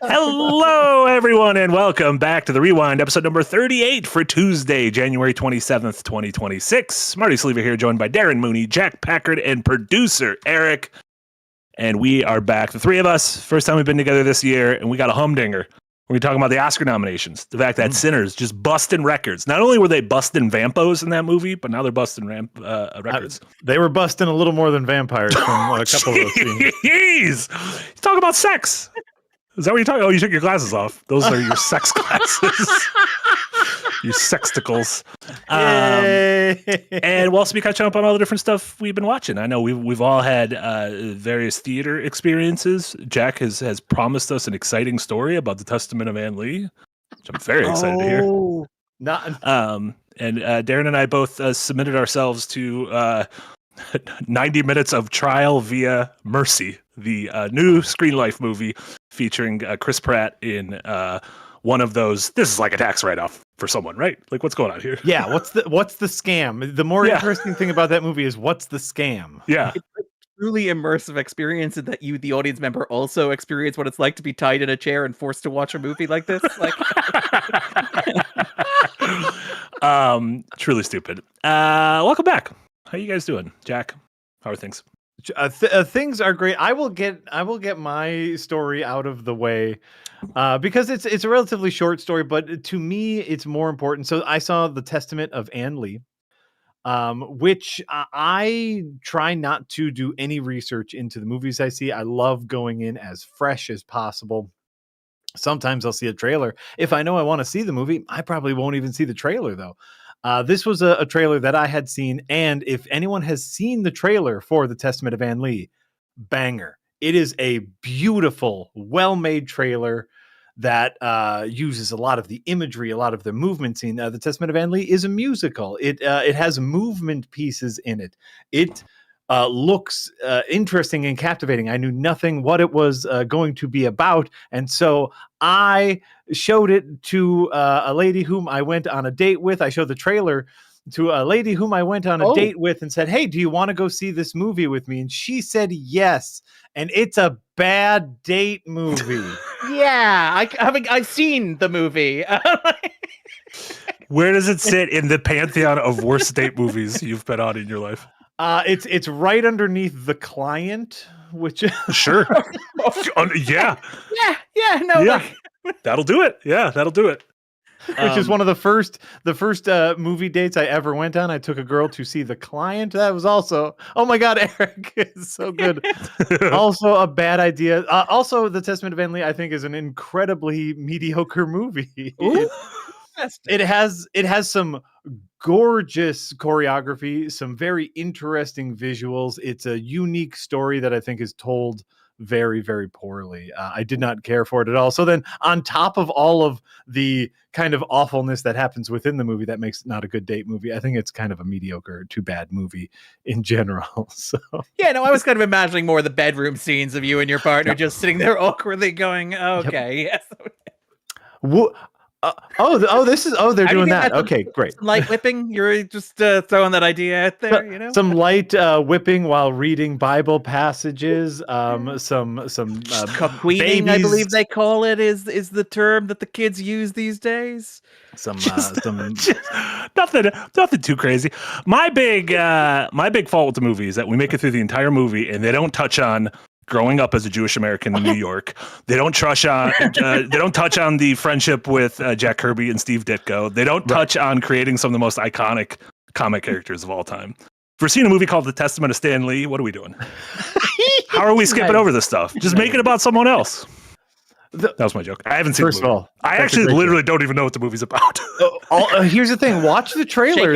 Hello, everyone, and welcome back to The Rewind, episode number 38 for Tuesday, January 27th, 2026. Marty Sleever here, joined by Darren Mooney, Jack Packard, and producer Eric. And we are back, the three of us. First time we've been together this year, and we got a humdinger. We're talking about the Oscar nominations. The fact that Sinners just busting records. Not only were they busting vampos in that movie, but now they're busting records. They were busting a little more than vampires from a couple of those scenes. He's talking about sex. Is that what you're talking about? Oh, you took your glasses off. Those are your sex glasses. You sexticles. And we'll also be catching up on all the different stuff we've been watching. I know we've all had various theater experiences. Jack has promised us an exciting story about the Testament of Anne Lee, which I'm very excited to hear. And Darren and I both submitted ourselves to 90 minutes of trial via Mercy, the new Screen Life movie featuring Chris Pratt in one of those. This is like a tax write-off for someone, right? Like, what's going on here? Yeah, what's the scam? The more interesting thing about that movie is what's the scam? Yeah. It's a truly immersive experience that you, the audience member, also experience what it's like to be tied in a chair and forced to watch a movie like this. Like, truly stupid. Welcome back. How you guys doing, Jack? How are things? Things are great. I will get my story out of the way because it's a relatively short story, but to me it's more important. So I saw The Testament of Anne Lee, which I try not to do any research into the movies I see. I love going in as fresh as possible. Sometimes I'll see a trailer. If I know I want to see the movie, I probably won't even see the trailer though. This was a trailer that I had seen, and if anyone has seen the trailer for The Testament of Anne Lee, banger. It is a beautiful, well-made trailer that uses a lot of the imagery, a lot of the movement scene. The Testament of Anne Lee is a musical. It has movement pieces in it. It looks interesting and captivating. I knew nothing what it was going to be about, and so I showed it to a lady whom I went on a date with. I showed the trailer to a lady whom I went on a date with and said, "Hey, do you want to go see this movie with me?" And she said yes. And it's a bad date movie. yeah, I've seen the movie. Where does it sit in the pantheon of worst date movies you've been on in your life? It's right underneath The Client, which sure. Yeah. That'll do it. Yeah, that'll do it. Which is one of the first movie dates I ever went on. I took a girl to see The Client. That was also, oh my God, Eric is so good. Also a bad idea. Also, The Testament of Anne Lee, I think, is an incredibly mediocre movie. It has some gorgeous choreography, some very interesting visuals. It's a unique story that I think is told very, very poorly. I did not care for it at all. So then on top of all of the kind of awfulness that happens within the movie, that makes it not a good date movie. I think it's kind of a mediocre to bad movie in general. So yeah, no, I was kind of imagining more of the bedroom scenes of you and your partner just sitting there awkwardly going, okay. Yep. Yes. They're doing that. Okay, great. Light whipping. You're just throwing that idea out there, you know. Some light whipping while reading Bible passages. Some queening, I believe they call it, is the term that the kids use these days. Nothing too crazy. My big fault with the movie is that we make it through the entire movie and they don't touch on growing up as a Jewish American in New York. They don't touch on the friendship with Jack Kirby and Steve Ditko. They don't touch on creating some of the most iconic comic characters of all time. If we're seeing a movie called The Testament of Stan Lee, what are we doing? How are we skipping over this stuff? Just make it about someone else. That was my joke. I haven't seen First the movie. of all, I actually literally don't even know what the movie's about. Here's the thing. Watch the trailer.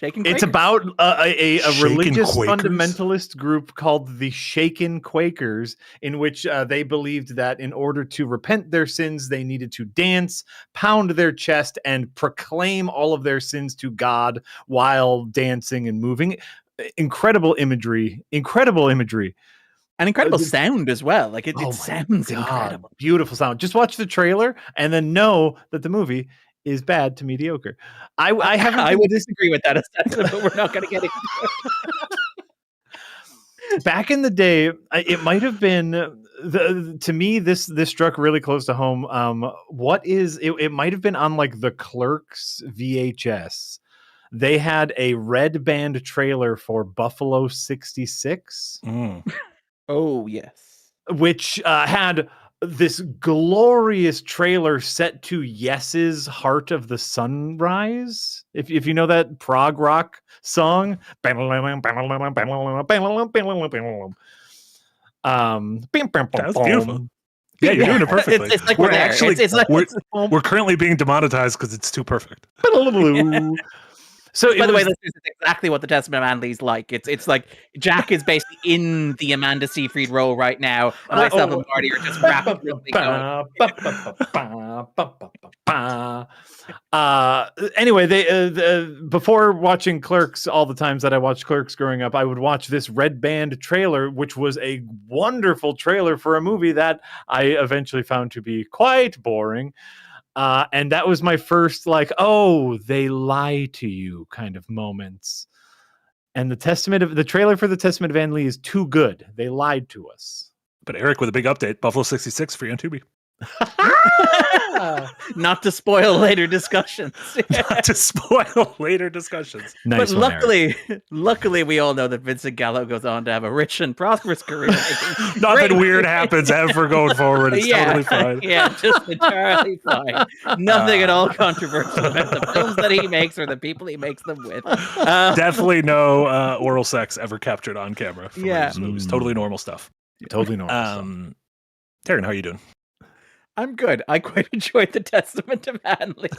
It's about a religious Quakers? fundamentalist group called the Shaken Quakers, in which they believed that in order to repent their sins, they needed to dance, pound their chest, and proclaim all of their sins to God while dancing and moving. Incredible imagery. And incredible sound as well. Like it sounds incredible. Beautiful sound. Just watch the trailer and then know that the movie is bad to mediocre. I would disagree with that assessment, but we're not going to get it. Back in the day, it might have been to me, this struck really close to home. What is it? It might have been on like the Clerks VHS. They had a red band trailer for Buffalo 66, Oh yes. which had this glorious trailer set to Yes's Heart of the Sunrise. If you know that prog rock song. That's beautiful. Yeah, you're doing it perfectly. It's like we're we're there. actually It's like we're currently being demonetized because it's too perfect. So by the way, was, this is exactly what the Testament of Manly's like. It's like Jack is basically in the Amanda Seyfried role right now, and myself and Marty are just rapidly going. Anyway, they before watching Clerks, all the times that I watched Clerks growing up, I would watch this red band trailer, which was a wonderful trailer for a movie that I eventually found to be quite boring. And that was my first like, oh, they lie to you kind of moments. And the trailer for the Testament of Anne is too good. They lied to us. But Eric with a big update: Buffalo 66 free on Tubi. Not to spoil later discussions. Not to spoil later discussions. Nice But one, luckily, we all know that Vincent Gallo goes on to have a rich and prosperous career. Nothing weird happens ever going forward. It's totally fine. Yeah, just entirely fine. Nothing at all controversial about the films that he makes or the people he makes them with. Definitely no oral sex ever captured on camera from Yeah. these movies. Totally normal stuff. Totally normal. Darren, how are you doing? I'm good. I quite enjoyed the Testament of Hanley.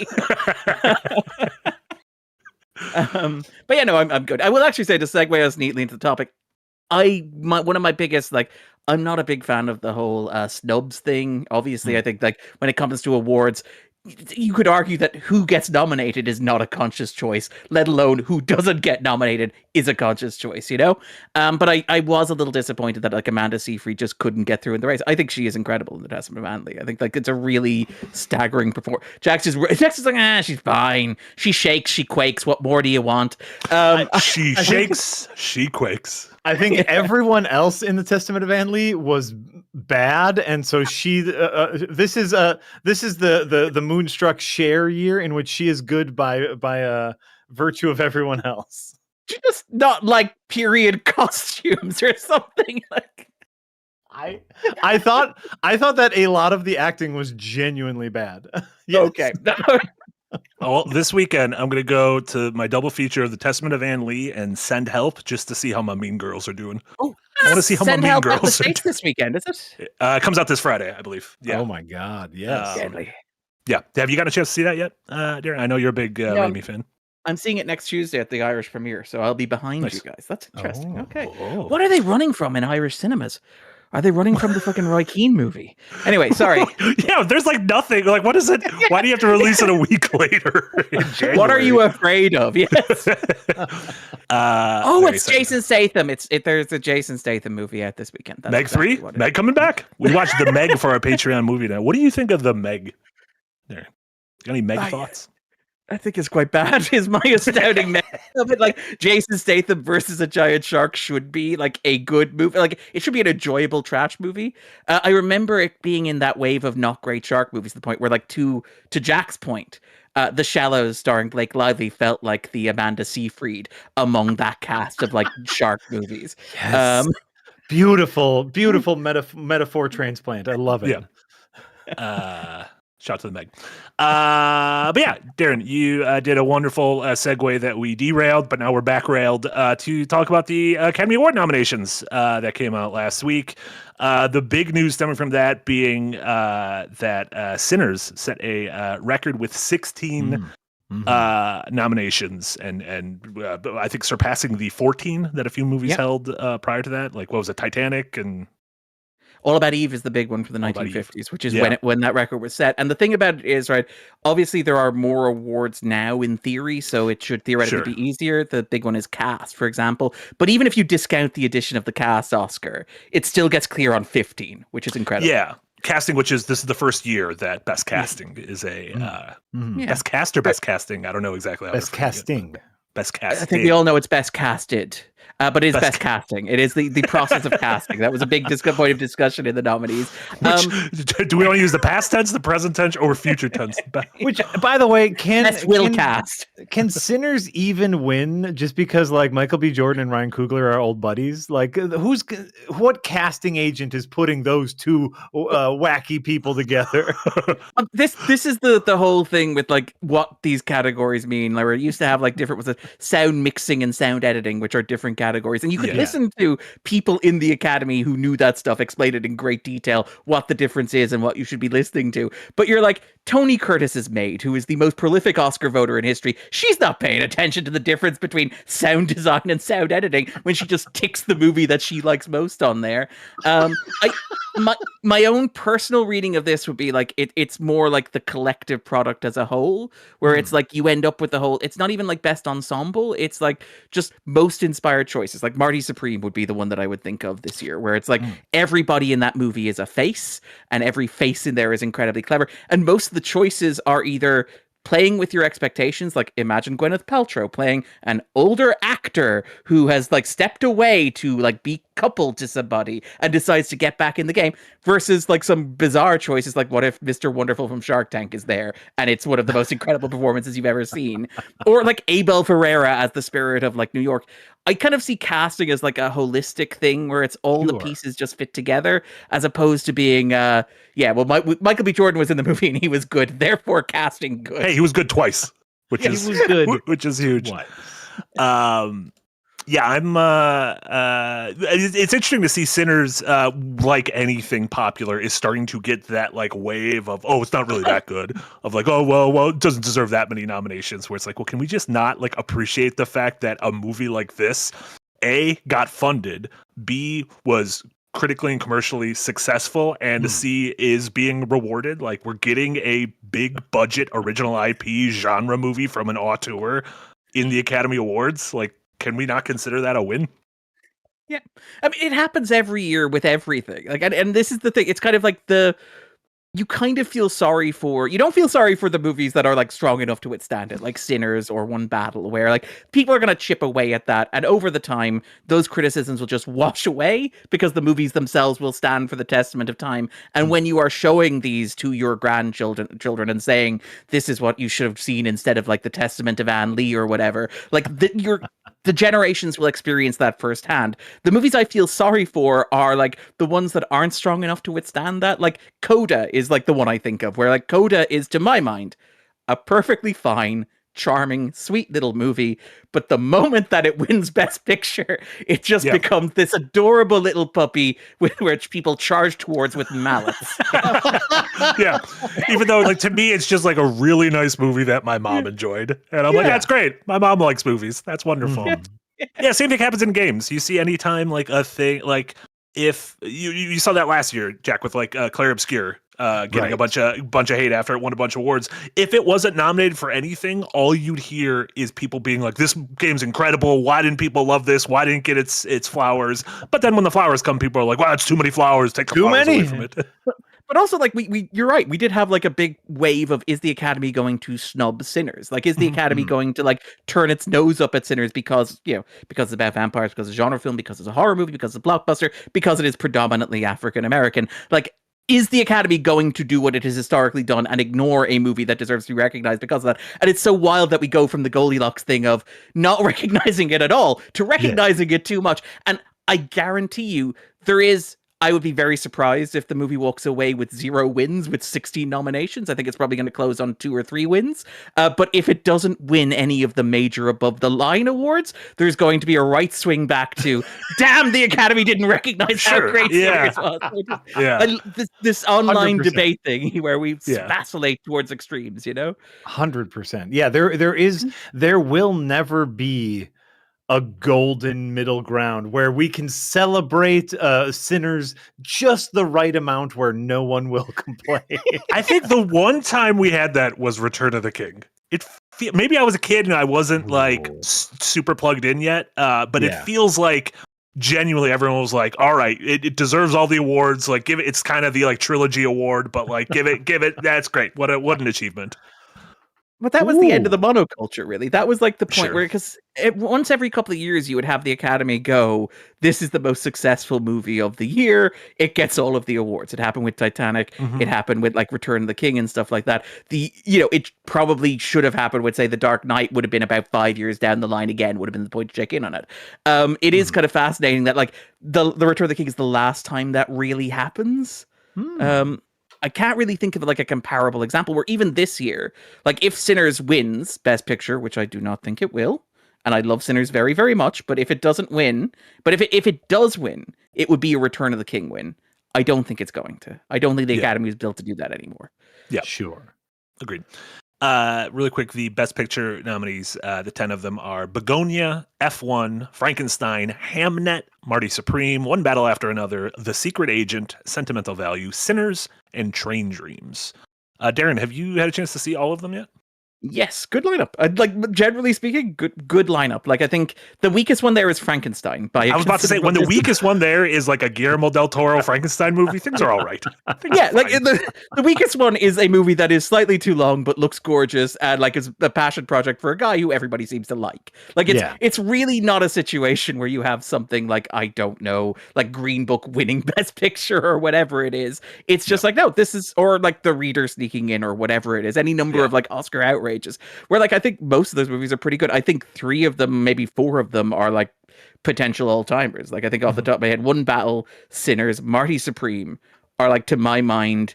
But yeah, no, I'm good. I will actually say, to segue us neatly into the topic, one of my biggest, like, I'm not a big fan of the whole snubs thing. Obviously, I think, like, when it comes to awards, you could argue that who gets nominated is not a conscious choice, let alone who doesn't get nominated is a conscious choice, you know? But I was a little disappointed that like Amanda Seyfried just couldn't get through in the race. I think she is incredible in The Testament of Manly. I think like it's a really staggering performance. Jack's just like, she's fine. She shakes, she quakes. What more do you want? She shakes, she quakes. I think everyone else in the Testament of Anne Lee was bad, and so she. This is the Moonstruck Cher year in which she is good by virtue of everyone else. She just not like period costumes or something like. I thought that a lot of the acting was genuinely bad. Yes. Okay. Well, this weekend I'm going to go to my double feature of The Testament of Anne Lee and Send Help just to see how my Mean Girls are doing. Oh, I want to see how my Mean Girls are doing. This weekend, is it? It comes out this Friday, I believe. Yeah. Oh my God! Yes. Yeah. Have you got a chance to see that yet, Darren? I know you're a big Raimi fan. I'm seeing it next Tuesday at the Irish premiere, so I'll be behind Nice. you guys. That's interesting. Okay. Oh. What are they running from in Irish cinemas? Are they running from the fucking Roy Keane movie? Anyway, sorry. Yeah, there's like nothing. Like, what is it? Why do you have to release it a week later? What are you afraid of? Yes. It's Jason Statham. There's a Jason Statham movie out this weekend. That's Meg exactly 3? Meg coming back? We watched The Meg for our Patreon movie now. What do you think of The Meg? There. Got any Meg thoughts? I think it's quite bad. Is my astounding of it. Like Jason Statham versus a giant shark should be like a good movie. Like it should be an enjoyable trash movie. I remember it being in that wave of not great shark movies. To the point where, like, to Jack's point, The Shallows starring Blake Lively felt like the Amanda Seyfried among that cast of like shark movies. Yes. Beautiful metaphor transplant. I love it. Yeah. Shout out to the Meg. But yeah, Darren, you did a wonderful segue that we derailed, but now we're back railed to talk about the Academy Award nominations that came out last week. The big news stemming from that being that Sinners set a record with 16 nominations, and I think surpassing the 14 that a few movies held prior to that. Like, what was it, Titanic and... All About Eve is the big one for the 1950s, which is when that record was set. And the thing about it is, right, obviously there are more awards now in theory, so it should theoretically be easier. The big one is cast, for example. But even if you discount the addition of the cast Oscar, it still gets clear on 15, which is incredible. Yeah. Casting, this is the first year that Best Casting is a Best Cast or Best Casting. I don't know exactly how Best Casting. Best Casting. I think we all know it's Best Casted. But it is best casting. It is the process of casting. That was a big point of discussion in the nominees. Do we want to use the past tense, the present tense, or future tense? Which, by the way, can Sinners even win just because like Michael B. Jordan and Ryan Coogler are old buddies? Like, what casting agent is putting those two wacky people together? This is the whole thing with like what these categories mean. Like, we used to have like different sound mixing and sound editing, which are different categories, and you could listen to people in the Academy who knew that stuff explain it in great detail what the difference is and what you should be listening to. But you're like, Tony Curtis's maid, who is the most prolific Oscar voter in history, she's not paying attention to the difference between sound design and sound editing when she just ticks the movie that she likes most on there. My own personal reading of this would be like it's more like the collective product as a whole, where it's like you end up with the whole. It's not even like best ensemble. It's like just most inspired choices. Like Marty Supreme would be the one that I would think of this year, where it's like everybody in that movie is a face, and every face in there is incredibly clever, and most of the choices are either playing with your expectations. Like imagine Gwyneth Paltrow playing an older actor who has like stepped away to like be coupled to somebody and decides to get back in the game, versus like some bizarre choices like what if Mr. Wonderful from Shark Tank is there and it's one of the most incredible performances you've ever seen, or like Abel Ferreira as the spirit of like New York. I kind of see casting as like a holistic thing where it's all the pieces just fit together, as opposed to being Michael B. Jordan was in the movie and he was good, therefore casting good. Hey, he was good twice, which is good, which is huge. What? I'm it's interesting to see Sinners, like anything popular, is starting to get that like wave of, oh, it's not really that good, of like, oh well it doesn't deserve that many nominations, where it's like, well, can we just not like appreciate the fact that a movie like this A, got funded, B, was critically and commercially successful, and C, is being rewarded? Like, we're getting a big budget original IP genre movie from an auteur in the Academy Awards. Like, can we not consider that a win? Yeah. I mean, it happens every year with everything. Like, and this is the thing. It's kind of like you kind of feel sorry for, you don't feel sorry for the movies that are like strong enough to withstand it, like Sinners or One Battle, where like people are going to chip away at that. And over the time, those criticisms will just wash away because the movies themselves will stand for the testament of time. And when you are showing these to your children and saying, this is what you should have seen instead of like the Testament of Anne Lee or whatever, like the generations will experience that firsthand. The movies I feel sorry for are like the ones that aren't strong enough to withstand that. Like Coda is like the one I think of, where like Coda is, to my mind, a perfectly fine, charming, sweet little movie. But the moment that it wins Best Picture, it just becomes this adorable little puppy which people charge towards with mallets. Yeah. Even though, like, to me, it's just like a really nice movie that my mom enjoyed. And I'm like, that's great. My mom likes movies. That's wonderful. Yeah, same thing happens in games. You see anytime like a thing, like if you saw that last year, Jack, with like Claire Obscure getting a bunch of hate after it won a bunch of awards. If it wasn't nominated for anything, all you'd hear is people being like, this game's incredible. Why didn't people love this? Why didn't it get its flowers? But then when the flowers come, people are like, wow, it's too many flowers. Take the flowers away from it. But also, like, you're right. We did have like a big wave of, is the Academy going to snub Sinners? Like, is the Academy going to like turn its nose up at Sinners because it's about vampires, because it's a genre film, because it's a horror movie, because it's a blockbuster, because it is predominantly African American? Like, is the Academy going to do what it has historically done and ignore a movie that deserves to be recognized because of that? And it's so wild that we go from the Goldilocks thing of not recognizing it at all to recognizing it too much. And I guarantee you, I would be very surprised if the movie walks away with 0 wins with 16 nominations. I think it's probably going to close on 2 or 3 wins. But if it doesn't win any of the major above the line awards, there's going to be a right swing back to, damn, the Academy didn't recognize how great Sinners was. This online 100%. Debate thing where we vacillate towards extremes, 100%. Yeah, there will never be a golden middle ground where we can celebrate Sinners just the right amount where no one will complain. I think the one time we had that was Return of the King. Maybe I was a kid and I wasn't like super plugged in yet, but it feels like genuinely everyone was like, all right, it deserves all the awards. Like, give it. It's kind of the like trilogy award, but like give it. That's great. What an achievement. But that was the end of Ooh. the monoculture, really. That was like the point Sure. where, because once every couple of years, you would have the Academy go, "This is the most successful movie of the year." It gets all of the awards. It happened with Titanic. It happened with like Return of the King and stuff like that. It probably should have happened with, say, The Dark Knight. Would have been about 5 years down the line again. Would have been the point to check in on it. It is kind of fascinating that like the Return of the King is the last time that really happens. I can't really think of like a comparable example where even this year, like if Sinners wins Best Picture, which I do not think it will, and I love Sinners very, very much, but if it doesn't win, but if it does win, it would be a Return of the King win. I don't think it's going to. I don't think the Academy is built to do that anymore. Yeah, Sure. agreed. Really quick, the Best Picture nominees, the 10 of them are Begonia, F1, Frankenstein, Hamnet, Marty Supreme, One Battle After Another, The Secret Agent, Sentimental Value, Sinners, and Train Dreams. Darren, have you had a chance to see all of them yet? Yes, good lineup. Like generally speaking, good lineup. Like I think the weakest one there is Frankenstein. I was about to say, when the weakest one there is like a Guillermo del Toro Frankenstein movie, things are all right. Yeah, like the weakest one is a movie that is slightly too long but looks gorgeous and like is a passion project for a guy who everybody seems to like. Like it's really not a situation where you have something like, I don't know, like Green Book winning Best Picture or whatever it is. It's just like, no, this is, or like The Reader sneaking in or whatever it is. Any number of like Oscar outrages where like I think most of those movies are pretty good. I think 3 of them, maybe 4 of them are like potential all-timers. Like I think off the top of my head, One Battle, Sinners, Marty Supreme are like, to my mind,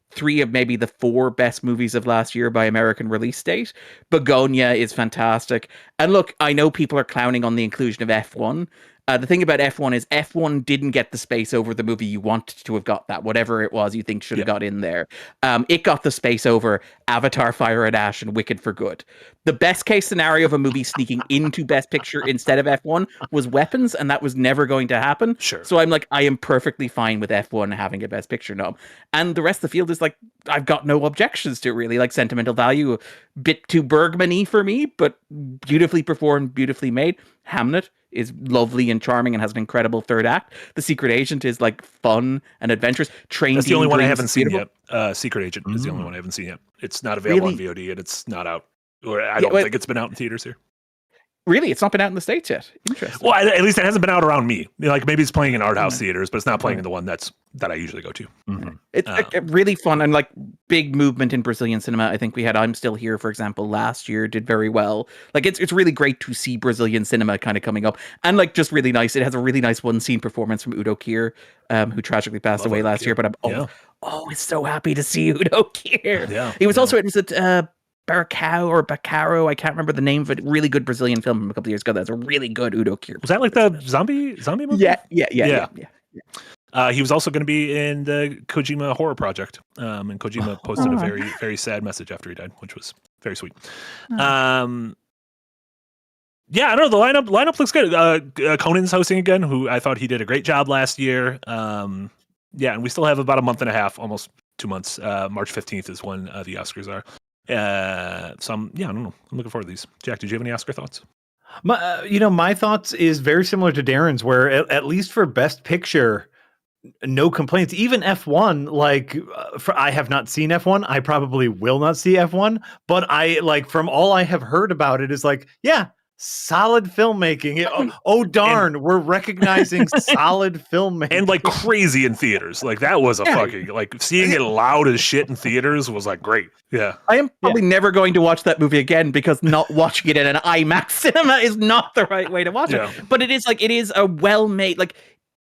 3 of maybe the 4 best movies of last year by American release date. Begonia is fantastic. And look, I know people are clowning on the inclusion of F1. The thing about F1 is F1 didn't get the space over the movie you wanted to have got that, whatever it was you think should have got in there. It got the space over Avatar, Fire and Ash, and Wicked for Good. The best case scenario of a movie sneaking into Best Picture instead of F1 was Weapons, and that was never going to happen. Sure. So I'm like, I am perfectly fine with F1 having a Best Picture nom. And the rest of the field is like, I've got no objections to it, really. Like Sentimental Value, a bit too Bergman-y for me, but beautifully performed, beautifully made. Hamnet is lovely and charming and has an incredible third act. The Secret Agent is like fun and adventurous. That's the only one I haven't seen yet. Secret Agent is the only one I haven't seen yet. It's not available on VOD and it's not out. Or I don't think it's been out in theaters here. Really? It's not been out in the States yet? Interesting. Well, at least it hasn't been out around me. Like maybe it's playing in art house theaters, but it's not playing in the one that I usually go to. It's really fun and like big movement in Brazilian cinema. I think we had I'm Still Here, for example, last year, did very well. Like it's really great to see Brazilian cinema kind of coming up, and like just really nice. It has a really nice one scene performance from Udo Kier, who tragically passed away last year. But I'm always so happy to see Udo Kier. Yeah, he was also at Bacaro, I can't remember the name of it. Really good Brazilian film from a couple of years ago. That's a really good Udo Kier. Was that like the zombie movie? Yeah. He was also going to be in the Kojima horror project. And Kojima posted a very, very sad message after he died, which was very sweet. I don't know. The lineup looks good. Conan's hosting again, who I thought he did a great job last year. And we still have about a month and a half, almost 2 months. March 15th is when the Oscars are. I don't know. I'm looking forward to these. Jack, did you have any Oscar thoughts? My thoughts is very similar to Darren's, where at least for Best Picture, no complaints. Even F1, I have not seen F1. I probably will not see F1, but I from all I have heard about it is solid filmmaking. Darn, we're recognizing solid filmmaking. And crazy in theaters. That was a fucking seeing it loud as shit in theaters was great. Yeah. I am probably never going to watch that movie again because not watching it in an IMAX cinema is not the right way to watch it. But it is a well-made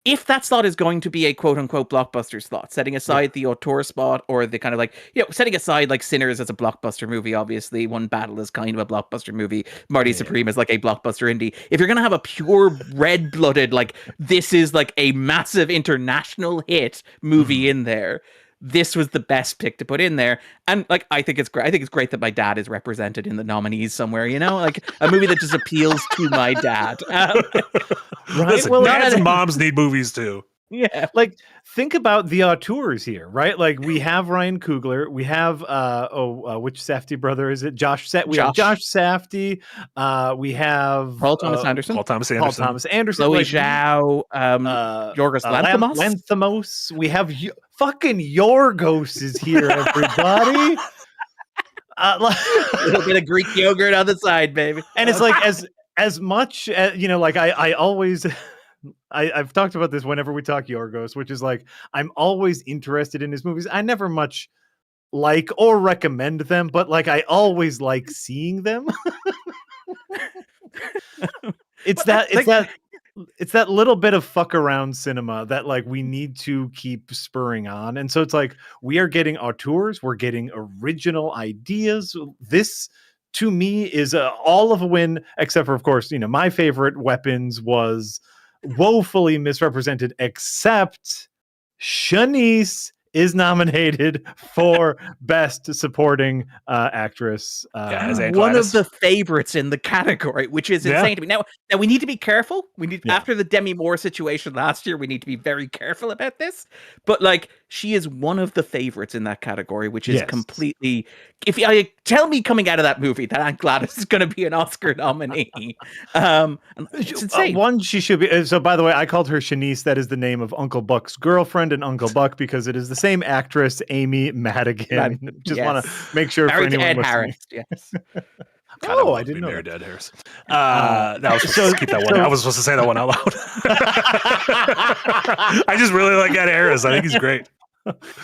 if that slot is going to be a quote-unquote blockbuster slot, setting aside the auteur spot or the kind of setting aside Sinners as a blockbuster movie, obviously, One Battle is kind of a blockbuster movie, Marty Supreme is a blockbuster indie. If you're going to have a pure red-blooded, this is a massive international hit movie in there, this was the best pick to put in there. And I think it's great. I think it's great that my dad is represented in the nominees somewhere, a movie that just appeals to my dad. Right? Listen, dads and moms need movies too. Yeah. Think about the auteurs here, right? We have Ryan Coogler, we have which Safdie brother is it? Josh Safdie, we have Paul Thomas Anderson, Chloe Zhao, Yorgos Lanthimos. We have fucking Yorgos is here, everybody. A little bit of Greek yogurt on the side, baby. And it's like as much as like I always I've talked about this whenever we talk Yorgos, which is like I'm always interested in his movies. I never much like or recommend them, but like I always like seeing them. It's that little bit of fuck around cinema that like we need to keep spurring on. And so it's like we are getting auteurs, we're getting original ideas. This to me is all of a win, except for, of course, my favorite Weapons was woefully misrepresented, except Shanice is nominated for Best Supporting Actress. One of the favorites in the category, which is insane to me. Now we need to be careful. We need after the Demi Moore situation last year, we need to be very careful about this. But like, she is one of the favorites in that category, which is completely. If I tell me coming out of that movie that Aunt Gladys is going to be an Oscar nominee, it's insane. One, she should be. So, by the way, I called her Shanice. That is the name of Uncle Buck's girlfriend and Uncle Buck because it is the same actress, Amy Madigan. Just want to make sure for anyone listening. Harris, yes. Oh, I didn't know married Ed Harris. That was supposed to keep that one. I was supposed to say that one out loud. I just really like Ed Harris. I think he's great.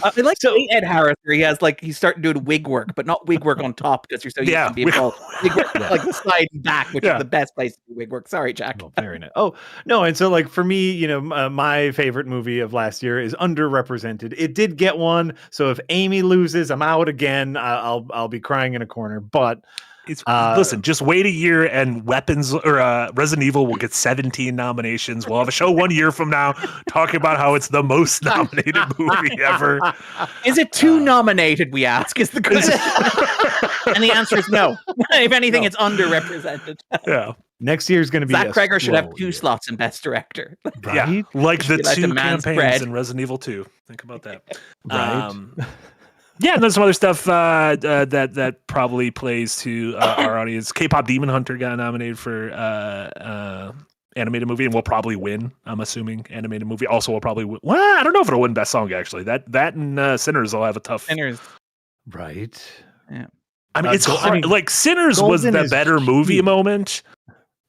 I like Ed Harris, where he's starting doing wig work, but not wig work on top because you're so used to being called wig work, like the side and back, which is the best place to do wig work. Sorry, Jack. Oh, very nice. Oh no, and so like for me, my favorite movie of last year is underrepresented. It did get one, so if Amy loses, I'm out again. I'll be crying in a corner, but. Listen, just wait a year and Weapons or Resident Evil will get 17 nominations. We'll have a show 1 year from now talking about how it's the most nominated movie ever. Is it too nominated, we ask, is the question. And the answer is no. If anything, it's underrepresented. Yeah. Next year is going to be Zach Cregger should have 2 slots in Best Director. Right? Yeah, like the 2 campaigns spread. in Resident Evil 2. Think about that. Right. Yeah, and there's some other stuff that probably plays to our audience. K-pop Demon Hunter got nominated for animated movie and will probably win. I'm assuming animated movie also will probably win. Well, I don't know if it'll win best song actually. That and Sinners will have a tough. Sinners, right? Yeah. I mean, it's hard. Like Sinners was the better movie moment.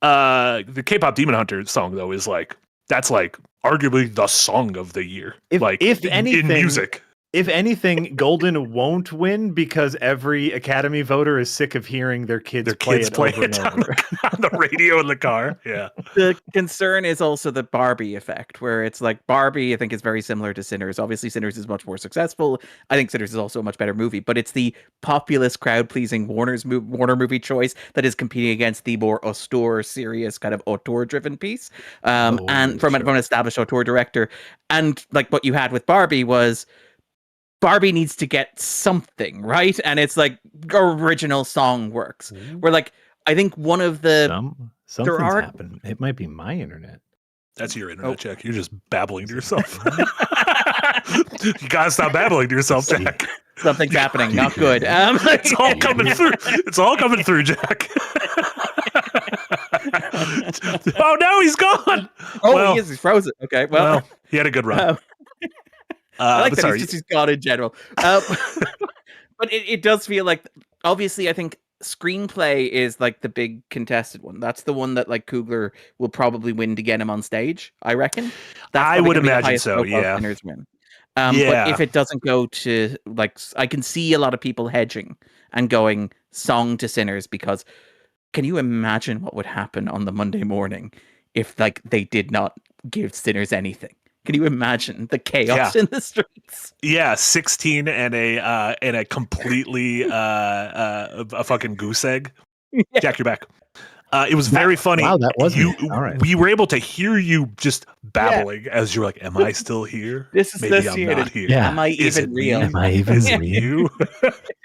The K-pop Demon Hunter song though is like that's like arguably the song of the year. If anything, in music. If anything, Golden won't win because every Academy voter is sick of hearing their kids play it over and over. On the radio in the car. Yeah. The concern is also the Barbie effect, where it's like Barbie, I think, is very similar to Sinners. Obviously, Sinners is much more successful. I think Sinners is also a much better movie, but it's the populist, crowd-pleasing Warner movie choice that is competing against the more austere, serious, kind of auteur-driven piece, and from an established auteur director. And like what you had with Barbie was. Barbie needs to get something, right? And it's like original song works. Where like I think one of the something's happened. It might be my internet. That's your internet, Jack. You're just babbling to yourself. You gotta stop babbling to yourself, Jack. Something's happening. Not good. It's all coming through. It's all coming through, Jack. Oh no, he's gone. He is. He's frozen. Okay. Well, he had a good run. I like that he's gone in general. But it does feel like, obviously, I think screenplay is like the big contested one. That's the one that like Coogler will probably win to get him on stage, I reckon. I would imagine so, yeah. Win. But if it doesn't go to, like, I can see a lot of people hedging and going song to Sinners, because can you imagine what would happen on the Monday morning if like they did not give Sinners anything? Can you imagine the chaos in the streets? Yeah, 16 and a completely a fucking goose egg. Yeah. Jack, you're back. It was very funny. Wow, that was all right. We were able to hear you just babbling as you were like, "Am I still here? This is Maybe I'm not here. Yeah. Am I even real? Am I even real? You?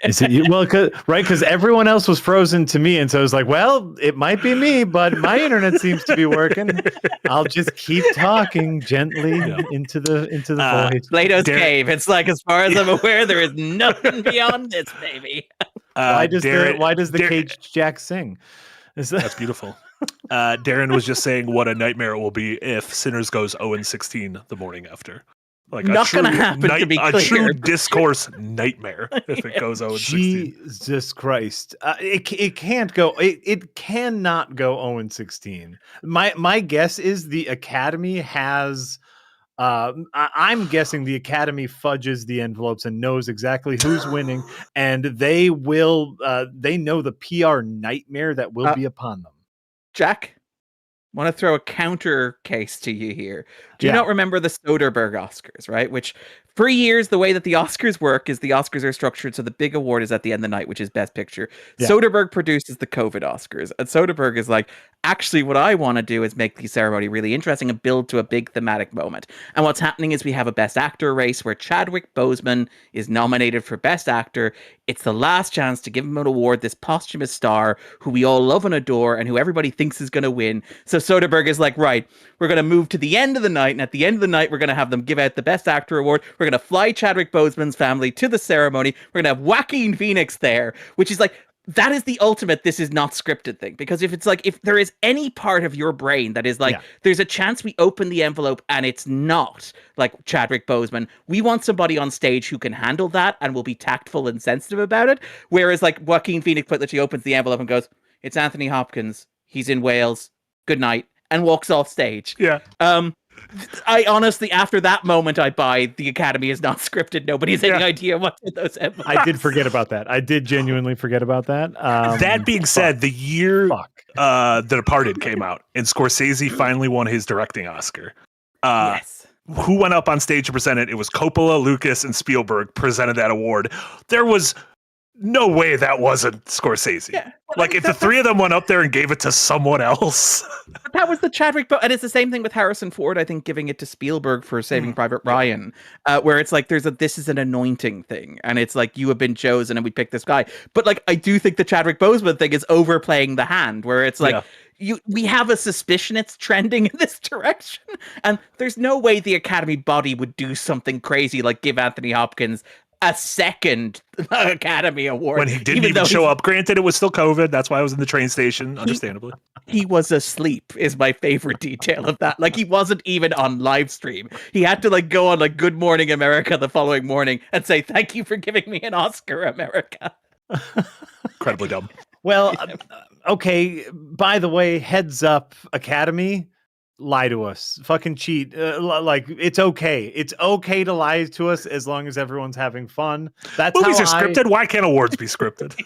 Is it you? Well, because everyone else was frozen to me, and so I was like, "Well, it might be me, but my internet seems to be working. I'll just keep talking gently into the void." Plato's cave. It's like, as far as I'm aware, there is nothing beyond this, baby. Why does the caged Jack sing? That's beautiful. Darren was just saying what a nightmare it will be if Sinners goes 0-16 the morning after. Like Not gonna happen, to be a clear. true discourse nightmare if it goes 0-16. Jesus Christ! It can't go. It cannot go 0-16. My guess is the Academy has. I'm guessing the Academy fudges the envelopes and knows exactly who's winning, and they will. They know the PR nightmare that will be upon them. Jack, want to throw a counter case to you here. Do you Yeah. not remember the Soderbergh Oscars, right? Which for years, the way that the Oscars work is the Oscars are structured so the big award is at the end of the night, which is Best Picture. Yeah. Soderbergh produces the COVID Oscars, and Soderbergh is like, actually, what I want to do is make the ceremony really interesting and build to a big thematic moment. And what's happening is we have a Best Actor race where Chadwick Boseman is nominated for Best Actor. It's the last chance to give him an award, this posthumous star who we all love and adore and who everybody thinks is going to win. So Soderbergh is like, right, we're going to move to the end of the night, and at the end of the night, we're going to have them give out the Best Actor award. We're going to fly Chadwick Boseman's family to the ceremony. We're going to have Joaquin Phoenix there, which is like, that is the ultimate this is not scripted thing. Because if it's like, if there is any part of your brain that is like, there's a chance we open the envelope and it's not like Chadwick Boseman, we want somebody on stage who can handle that and will be tactful and sensitive about it. Whereas like Joaquin Phoenix literally opens the envelope and goes, it's Anthony Hopkins. He's in Wales. Good night. And walks off stage. Yeah. I honestly, after that moment, I buy the Academy is not scripted. Nobody has any idea what's in those envelopes. I did forget about that. I did genuinely forget about that. That being said, the year The Departed came out and Scorsese finally won his directing Oscar. Yes. Who went up on stage to present it? It was Coppola, Lucas, and Spielberg presented that award. There was no way that wasn't Scorsese. Yeah. Like, if the three of them went up there and gave it to someone else. But that was the Chadwick, and it's the same thing with Harrison Ford, I think, giving it to Spielberg for Saving Private Ryan, where it's like, this is an anointing thing, and it's like, you have been chosen and we picked this guy. But like, I do think the Chadwick Boseman thing is overplaying the hand, where it's like, we have a suspicion it's trending in this direction, and there's no way the Academy body would do something crazy like give Anthony Hopkins a second Academy Award. When he didn't even show up. Granted, it was still COVID. That's why I was in the train station, understandably. He was asleep is my favorite detail of that. Like, he wasn't even on live stream. He had to like go on like Good Morning America the following morning and say, thank you for giving me an Oscar, America. Incredibly dumb. Well, okay. By the way, heads up, Academy, lie to us. Fucking cheat. Like, it's okay. It's okay to lie to us as long as everyone's having fun. That's Movies how are scripted. Why can't awards be scripted?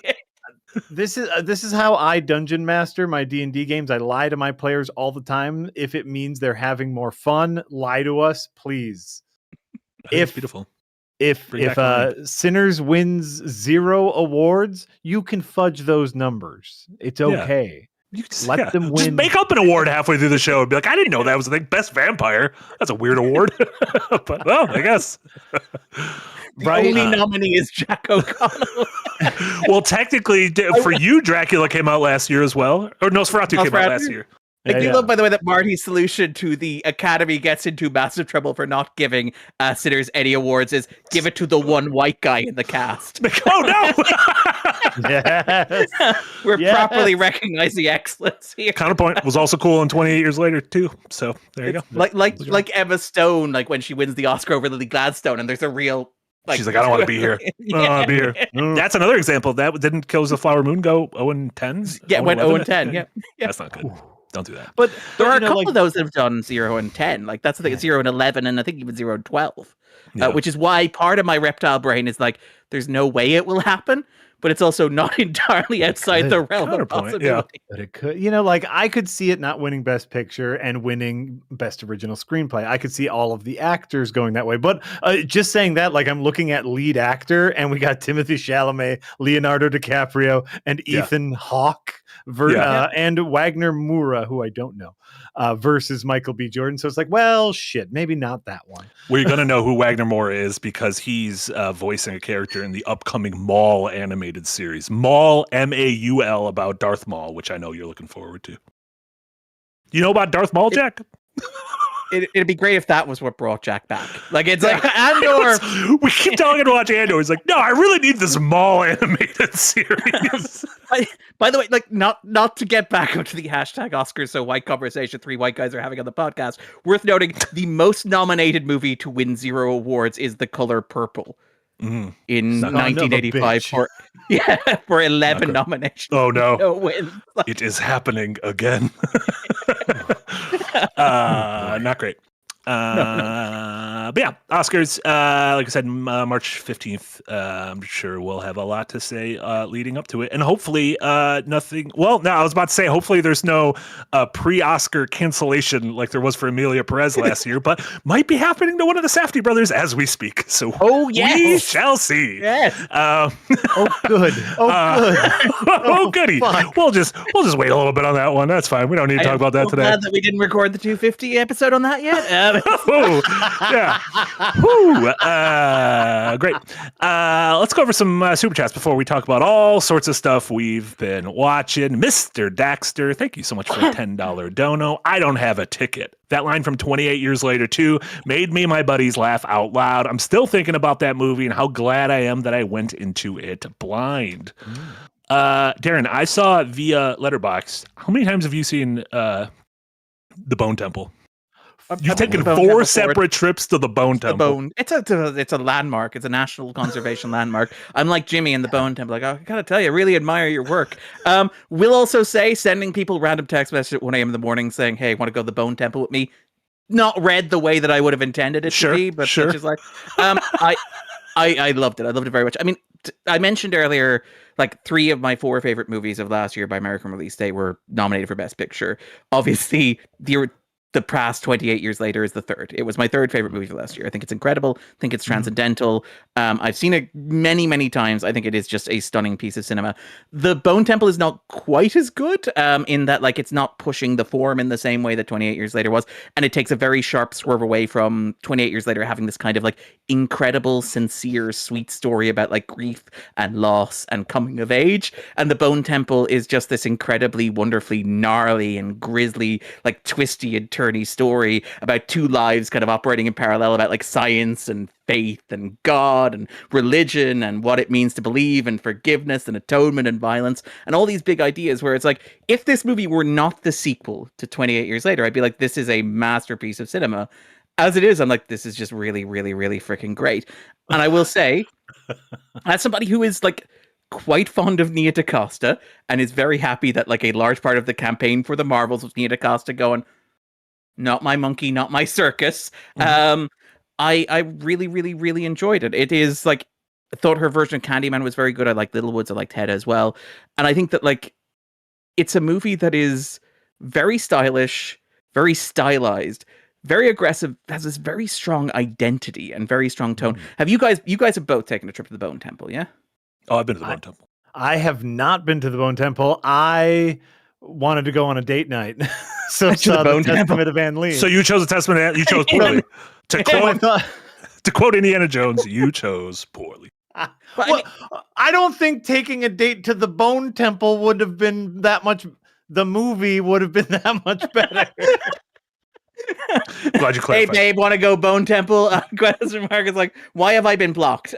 This is how I dungeon master my D&D games. I lie to my players all the time. If it means they're having more fun, lie to us, please. It's beautiful. If Sinners wins 0 awards, you can fudge those numbers. It's okay. You just, Let them win. Just make up an award halfway through the show and be like, I didn't know that was the thing. Best Vampire. That's a weird award. But, well, I guess. The only nominee is Jack O'Connell. Well, technically, for you, Dracula came out last year as well. Or Nosferatu came out last year. I do love, by the way, that Marty's solution to the Academy gets into massive trouble for not giving Sinners any awards is give it to the one white guy in the cast. Oh, no! Yes. We're properly recognizing excellence here. Counterpoint was also cool in 28 years later, too. So there you go. Like Emma Stone, like when she wins the Oscar over Lily Gladstone, and there's a real... She's like, I don't want to be here. I don't want to be here. That's another example. That didn't Kills the Flower Moon go 0-10? Yeah, it went 0-10. Yeah. That's not good. Don't do that. But there are a couple of those that have done 0-10. Like, that's the thing, 0-11, and I think even 0-12. Which is why part of my reptile brain is like, there's no way it will happen, but it's also not entirely outside the realm of possibility. Yeah. But it could, like, I could see it not winning Best Picture and winning Best Original Screenplay. I could see all of the actors going that way. But just saying that, like, I'm looking at lead actor, and we got Timothée Chalamet, Leonardo DiCaprio, and Ethan Hawke. And Wagner Moura, who I don't know, versus Michael B. Jordan. So it's like, well, shit, maybe not that one. We're going to know who Wagner Moura is because he's voicing a character in the upcoming Maul animated series. Maul, M-A-U-L, about Darth Maul, which I know you're looking forward to. You know about Darth Maul, Jack? it'd be great if that was what brought Jack back. Like it's like Andor. We keep talking to watch Andor. He's like, no, I really need this Maul animated series. By the way, like not to get back onto the hashtag Oscars so white conversation 3 white guys are having on the podcast. Worth noting, the most nominated movie to win 0 awards is The Color Purple. In 1985 for 11 nominations. Oh no. No wins. It is happening again. Not great. But yeah, Oscars, like I said, March 15th. I'm sure we'll have a lot to say leading up to it. And hopefully nothing. Well, no, I was about to say, hopefully there's no pre-Oscar cancellation like there was for Emilia Perez last year, but might be happening to one of the Safdie brothers as we speak. So we shall see. Yes. Oh, good. Oh, goody. We'll just wait a little bit on that one. That's fine. We don't need to talk about that today. Glad that we didn't record the 250 episode on that yet. Yeah. Woo. Great. Let's go over some super chats before we talk about all sorts of stuff we've been watching. Mr. Daxter, thank you so much for a $10 dono. I don't have a ticket. That line from 28 Years Later, too, made me and my buddies laugh out loud. I'm still thinking about that movie and how glad I am that I went into it blind. Darren, I saw via Letterboxd. How many times have you seen The Bone Temple? You've taken 4 separate trips to the Bone Temple. It's a landmark. It's a national conservation landmark. I'm like Jimmy in the Bone Temple. Like, I gotta tell you, I really admire your work. We'll also say sending people random text messages at 1 a.m. in the morning saying, "Hey, want to go to the Bone Temple with me?" Not read the way that I would have intended it to be, but it's just like, I loved it. I loved it very much. I mean, I mentioned earlier, like 3 of my 4 favorite movies of last year by American release day were nominated for Best Picture. Obviously, the past 28 Years Later is the 3rd. It was my 3rd favorite movie of last year. I think it's incredible. I think it's transcendental. I've seen it many, many times. I think it is just a stunning piece of cinema. The Bone Temple is not quite as good in that, like, it's not pushing the form in the same way that 28 Years Later was. And it takes a very sharp swerve away from 28 Years Later having this kind of like incredible, sincere, sweet story about like grief and loss and coming of age. And the Bone Temple is just this incredibly, wonderfully gnarly and grisly, like twisty and turny story about 2 lives kind of operating in parallel about like science and faith and God and religion and what it means to believe and forgiveness and atonement and violence and all these big ideas where it's like, if this movie were not the sequel to 28 Years Later, I'd be like, this is a masterpiece of cinema. As it is, I'm like, this is just really, really, really freaking great. And I will say, as somebody who is like quite fond of Nia DaCosta and is very happy that like a large part of the campaign for the Marvels was Nia DaCosta going, not my monkey, not my circus. I really, really, really enjoyed it. It is like, I thought her version of Candyman was very good. I liked Littlewoods. I liked Hedda as well. And I think that like, it's a movie that is very stylish, very stylized, very aggressive, has this very strong identity and very strong tone. Have you guys have both taken a trip to the Bone Temple, yeah? Oh, I've been to the Bone Temple. I have not been to the Bone Temple. I wanted to go on a date night. So I saw the Testament of Anne Lee. So you chose a Testament. You chose poorly. To quote Indiana Jones, you chose poorly. I don't think taking a date to the Bone Temple would have been that much. The movie would have been that much better. Glad you clarified. Hey, babe, want to go Bone Temple? Gwyneth's remark is like, why have I been blocked?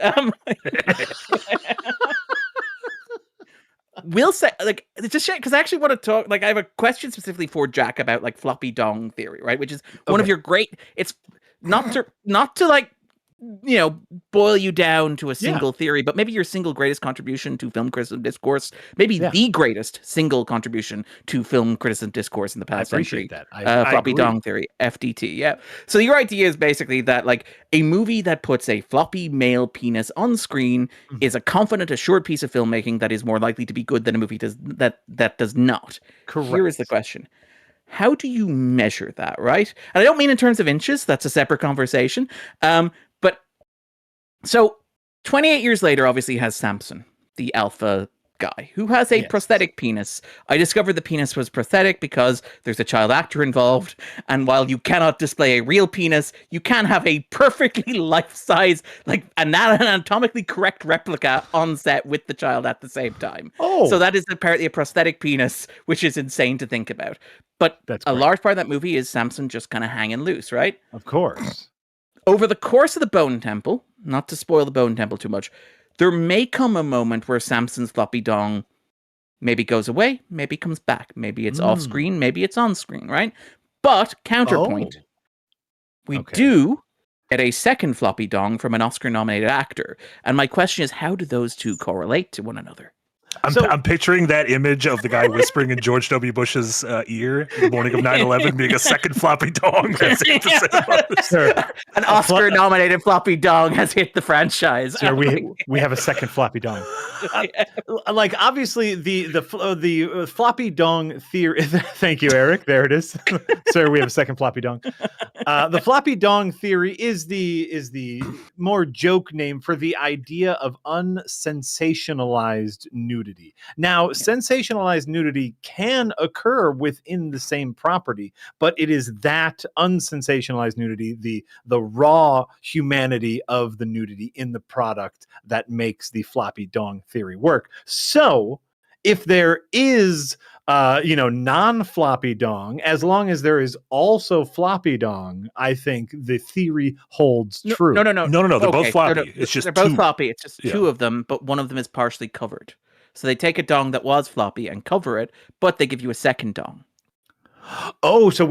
We'll say, like, it's just because I actually want to talk, like, I have a question specifically for Jack about, like, floppy dong theory, right? Which is one of your great, it's not to like, you know, boil you down to a single theory, but maybe your single greatest contribution to film criticism discourse, maybe the greatest single contribution to film criticism discourse in the past century. Floppy dong theory, FDT. Yeah. So your idea is basically that like a movie that puts a floppy male penis on screen is a confident, assured piece of filmmaking that is more likely to be good than a movie that does not. Correct. Here is the question. How do you measure that, right? And I don't mean in terms of inches. That's a separate conversation. So 28 Years Later obviously has Samson, the alpha guy who has a Yes. prosthetic penis. I discovered the penis was prosthetic because there's a child actor involved, and while you cannot display a real penis, you can have a perfectly life-size, like anatomically correct replica on set with the child at the same time. Oh, So that is apparently a prosthetic penis, which is insane to think about. But that's a great. large part of that movie is Samson just kind of hanging loose, right? Of course. Over the course of the Bone Temple, not to spoil the Bone Temple too much, there may come a moment where Samson's floppy dong maybe goes away, maybe comes back. Maybe it's off screen, maybe it's on screen, right? But counterpoint, we do get a second floppy dong from an Oscar-nominated actor. And my question is, how do those two correlate to one another? I'm picturing that image of the guy whispering in George W. Bush's ear the morning of 9/11 being a second floppy dong. An Oscar-nominated floppy dong has hit the franchise. Sir, we have a second floppy dong. Like obviously the floppy dong theory. Thank you, Eric. There it is. Sir, we have a second floppy dong. The floppy dong theory is the more joke name for the idea of unsensationalized nudity. Now, sensationalized nudity can occur within the same property, but it is that unsensationalized nudity, the raw humanity of the nudity in the product that makes the floppy dong theory work. So, if there is non-floppy dong, as long as there is also floppy dong, I think the theory holds true. No. They're both floppy. It's just they're both two. floppy. It's just two of them, but one of them is partially covered. So they take a dong that was floppy and cover it, but they give you a second dong. Oh, so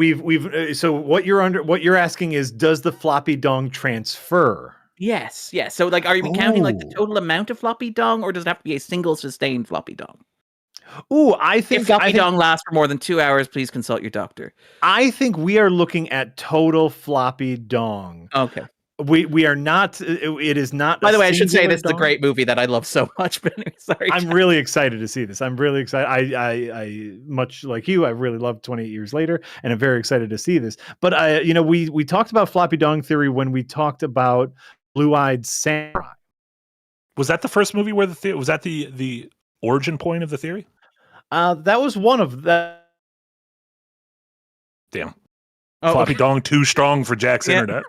so what you're asking is, does the floppy dong transfer? Yes. So like, are you counting like the total amount of floppy dong, or does it have to be a single sustained floppy dong? I think if floppy dong lasts for more than 2 hours, please consult your doctor. I think we are looking at total floppy dong. Okay. We are not. It is not. By the way, I should say this dong. is a great movie that I love so much. But anyway, sorry, I'm really excited to see this. I'm really excited. I much like you, I really loved 28 Years Later, and I'm very excited to see this. But we talked about floppy dong theory when we talked about Blue-Eyed Samurai. Was that the first movie where was that the origin point of the theory? That was one of the. Damn. Floppy dong too strong for Jack's internet.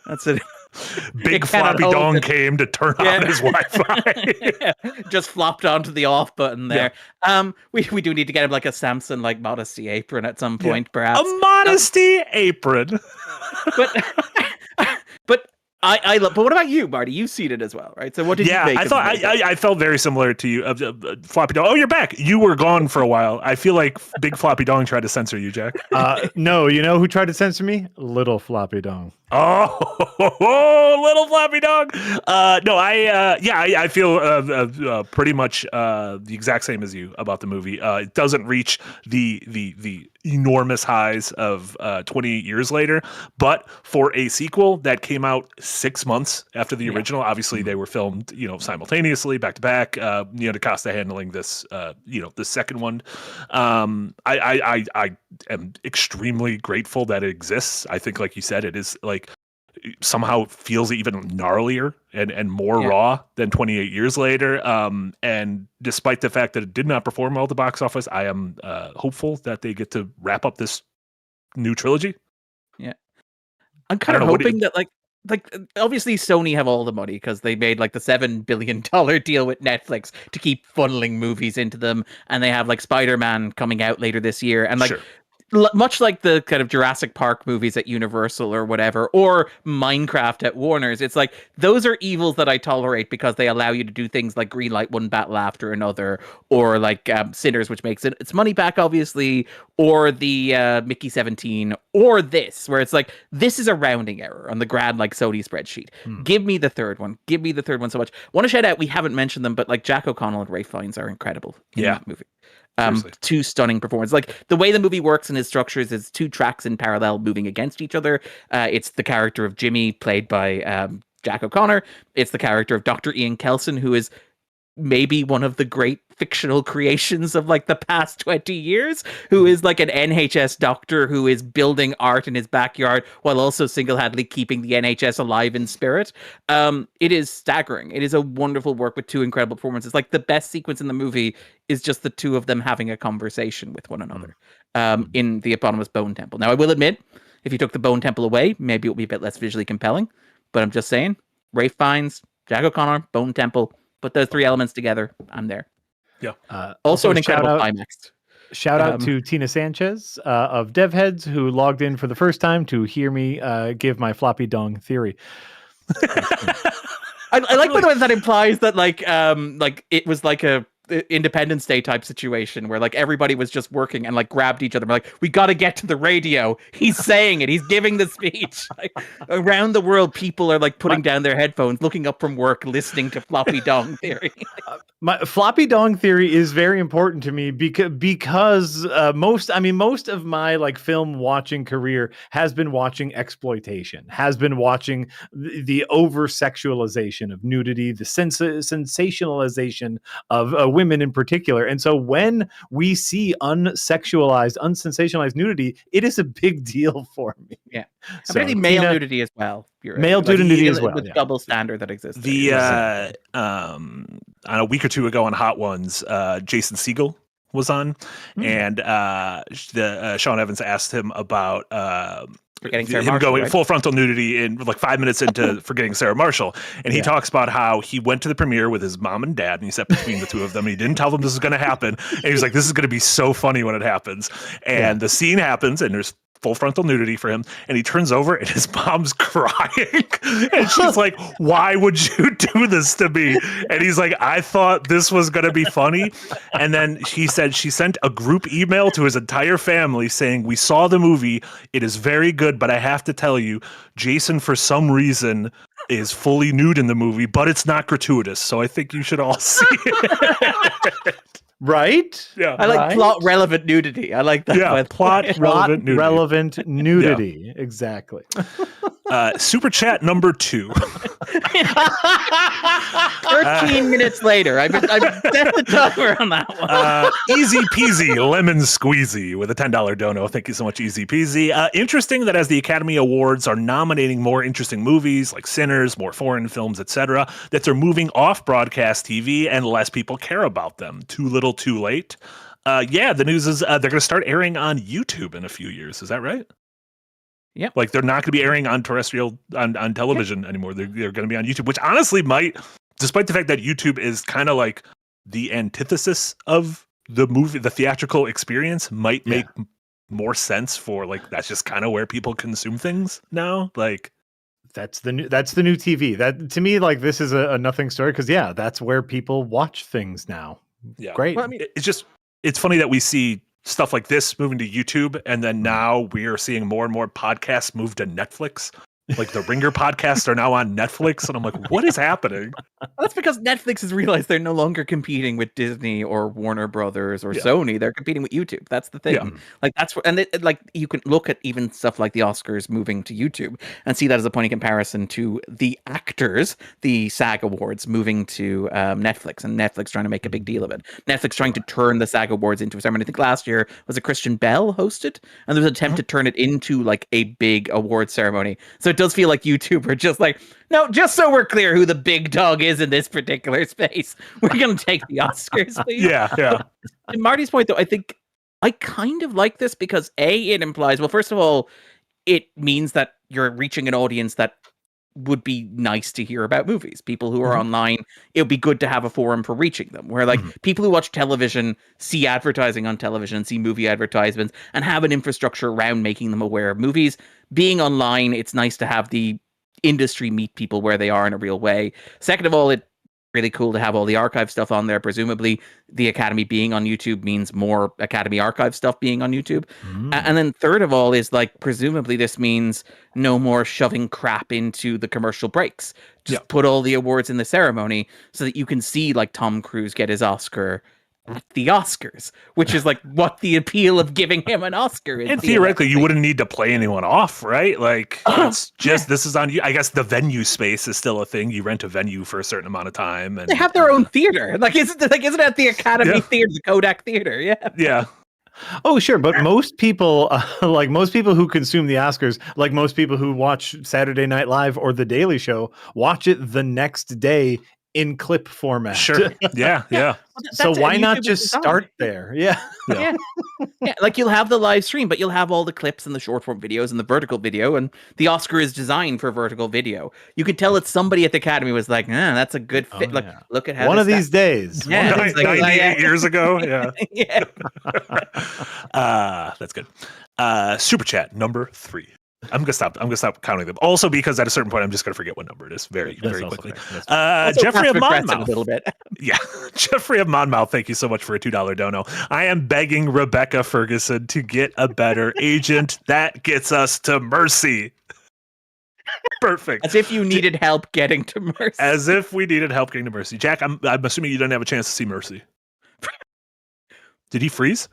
That's it. Big floppy dong came to turn on his Wi-Fi. Just flopped onto the off button there. Yeah. We do need to get him like a Samson like modesty apron at some point, perhaps. A modesty apron. But I love. But what about you, Marty? You've seen it as well, right? So what did you make? I thought I felt very similar to you. Floppy dong. Oh, you're back. You were gone for a while. I feel like Big Floppy Dong tried to censor you, Jack. No, you know who tried to censor me? Little Floppy Dong. Oh, little floppy dog. No, I feel pretty much the exact same as you about the movie. It doesn't reach the enormous highs of 28 Years Later, but for a sequel that came out 6 months after the original, obviously they were filmed, simultaneously, back to back. DaCosta handling this, the second one. I am extremely grateful that it exists. I think, like you said, it is like somehow feels even gnarlier and more raw than 28 Years Later. And despite the fact that it did not perform well at the box office, I am hopeful that they get to wrap up this new trilogy. Yeah, I'm kind of hoping that like obviously Sony have all the money because they made like the $7 billion deal with Netflix to keep funneling movies into them, and they have like Spider-Man coming out later this year, and like. Sure. Much like the kind of Jurassic Park movies at Universal or whatever, or Minecraft at Warner's, it's like those are evils that I tolerate because they allow you to do things like greenlight one battle after another, or like Sinners, which makes its money back, obviously, or the Mickey 17, or this, where it's like, this is a rounding error on the grand like Sony spreadsheet. Give me the third one. Give me the third one so much. Want to shout out, we haven't mentioned them, but like Jack O'Connell and Ralph Fiennes are incredible in that movie. Two stunning performances. Like the way the movie works and its structures is two tracks in parallel moving against each other. It's the character of Jimmy played by Jack O'Connor. It's the character of Dr. Ian Kelson, who is maybe one of the great fictional creations of like the past 20 years, who is like an NHS doctor who is building art in his backyard while also single-handedly keeping the NHS alive in spirit. It is staggering. It is a wonderful work with two incredible performances. Like the best sequence in the movie is just the two of them having a conversation with one another in the eponymous Bone Temple. Now, I will admit, if you took the Bone Temple away, maybe it would be a bit less visually compelling, but I'm just saying, Ralph Fiennes, Jack O'Connor, Bone Temple, put those three elements together, I'm there. Yeah. Also an incredible climax. Shout out to Tina Sanchez of DevHeads, who logged in for the first time to hear me give my floppy dong theory. I like by the way that implies that like it was like a Independence Day type situation where like everybody was just working and like grabbed each other. We're like, we got to get to the radio. He's saying it. He's giving the speech. Like, around the world, people are like putting down their headphones, looking up from work, listening to floppy dong theory. My floppy dong theory is very important to me because most of my like film watching career has been watching exploitation, has been watching the over sexualization of nudity, the sensationalization of women in particular. And so when we see unsexualized, unsensationalized nudity, it is a big deal for me. Yeah. So, I believe male nudity as well. Male nudity as well. The double standard that exists. On a week or two ago on Hot Ones, Jason Segel was on, and Sean Evans asked him about him going full frontal nudity in like 5 minutes into Forgetting Sarah Marshall, and he talks about how he went to the premiere with his mom and dad, and he sat between the two of them. And he didn't tell them this is going to happen, and he was like, "This is going to be so funny when it happens." And the scene happens, and there's full frontal nudity for him, and he turns over and his mom's crying and she's like, "Why would you do this to me?" And he's like, "I thought this was going to be funny." And then he said she sent a group email to his entire family saying, "We saw the movie, it is very good, but I have to tell you, Jason for some reason is fully nude in the movie, but it's not gratuitous, so I think you should all see it." Right? Yeah. I like plot relevant nudity. I like that. Yeah, plot relevant nudity. Yeah. Exactly. Super chat number 2. 13 minutes later. I set the timer on that one. Easy peasy, lemon squeezy with a $10 dono. Thank you so much, Easy Peasy. Interesting that as the Academy Awards are nominating more interesting movies like Sinners, more foreign films, etc., that they're moving off broadcast TV and less people care about them. Too little, too late. The news is they're going to start airing on YouTube in a few years. Is that right? Yeah, like they're not going to be airing on terrestrial on television anymore. They're going to be on YouTube, which honestly might, despite the fact that YouTube is kind of like the antithesis of the movie, the theatrical experience, might make more sense for like that's just kind of where people consume things now. Like that's the new TV. That to me, like this is a nothing story because that's where people watch things now. Yeah, great. Well, I mean, it's funny that we see stuff like this moving to YouTube, and then now we are seeing more and more podcasts move to Netflix. Like the Ringer podcasts are now on Netflix, and I'm like, what is happening? That's because Netflix has realized they're no longer competing with Disney or Warner Brothers or Sony. They're competing with YouTube. That's the thing. Yeah. Like that's what, and like you can look at even stuff like the Oscars moving to YouTube and see that as a point of comparison to the actors, the SAG Awards moving to Netflix, and Netflix trying to make a big deal of it. Netflix trying to turn the SAG Awards into a ceremony. I think last year was a Christian Bell hosted, and there was an attempt to turn it into like a big award ceremony. So it does feel like YouTube are just like, no, just so we're clear who the big dog is in this particular space, we're going to take the Oscars, please. Yeah. To Marty's point, though, I think I kind of like this because it implies, well, first of all, it means that you're reaching an audience that would be nice to hear about movies. People who are online, it would be good to have a forum for reaching them. Where like people who watch television see advertising on television, see movie advertisements, and have an infrastructure around making them aware of movies. Being online, it's nice to have the industry meet people where they are in a real way. Second of all, it's really cool to have all the archive stuff on there. Presumably, the Academy being on YouTube means more Academy archive stuff being on YouTube. And then third of all is like, presumably this means no more shoving crap into the commercial breaks. Just put all the awards in the ceremony so that you can see like Tom Cruise get his Oscar at the Oscars, which is like what the appeal of giving him an Oscar is. And theoretically, you wouldn't need to play anyone off, right? Like, it's just this is on you. I guess the venue space is still a thing. You rent a venue for a certain amount of time, and they have their own theater. Like, isn't it at the Academy Theater, the Kodak Theater? Yeah. Yeah. Oh, sure. But most people, like most people who consume the Oscars, like most people who watch Saturday Night Live or The Daily Show, watch it the next day in clip format. Sure. Yeah. Yeah. So why not just start there? Yeah. Yeah. Like you'll have the live stream, but you'll have all the clips and the short form videos and the vertical video. And the Oscar is designed for vertical video. You could tell that somebody at the Academy was like, that's a good fit. Like, look at how one of these days. Yeah, 98 years ago. Yeah. Yeah. That's good. Super chat number 3. I'm gonna stop counting them. Also, because at a certain point, I'm just gonna forget what number it is very quickly. Jeffrey of Monmouth. A little bit. Yeah, Jeffrey of Monmouth. Thank you so much for a $2 dono. I am begging Rebecca Ferguson to get a better agent that gets us to Mercy. Perfect. As if you needed help getting to Mercy. As if we needed help getting to Mercy. Jack, I'm assuming you didn't have a chance to see Mercy. Did he freeze?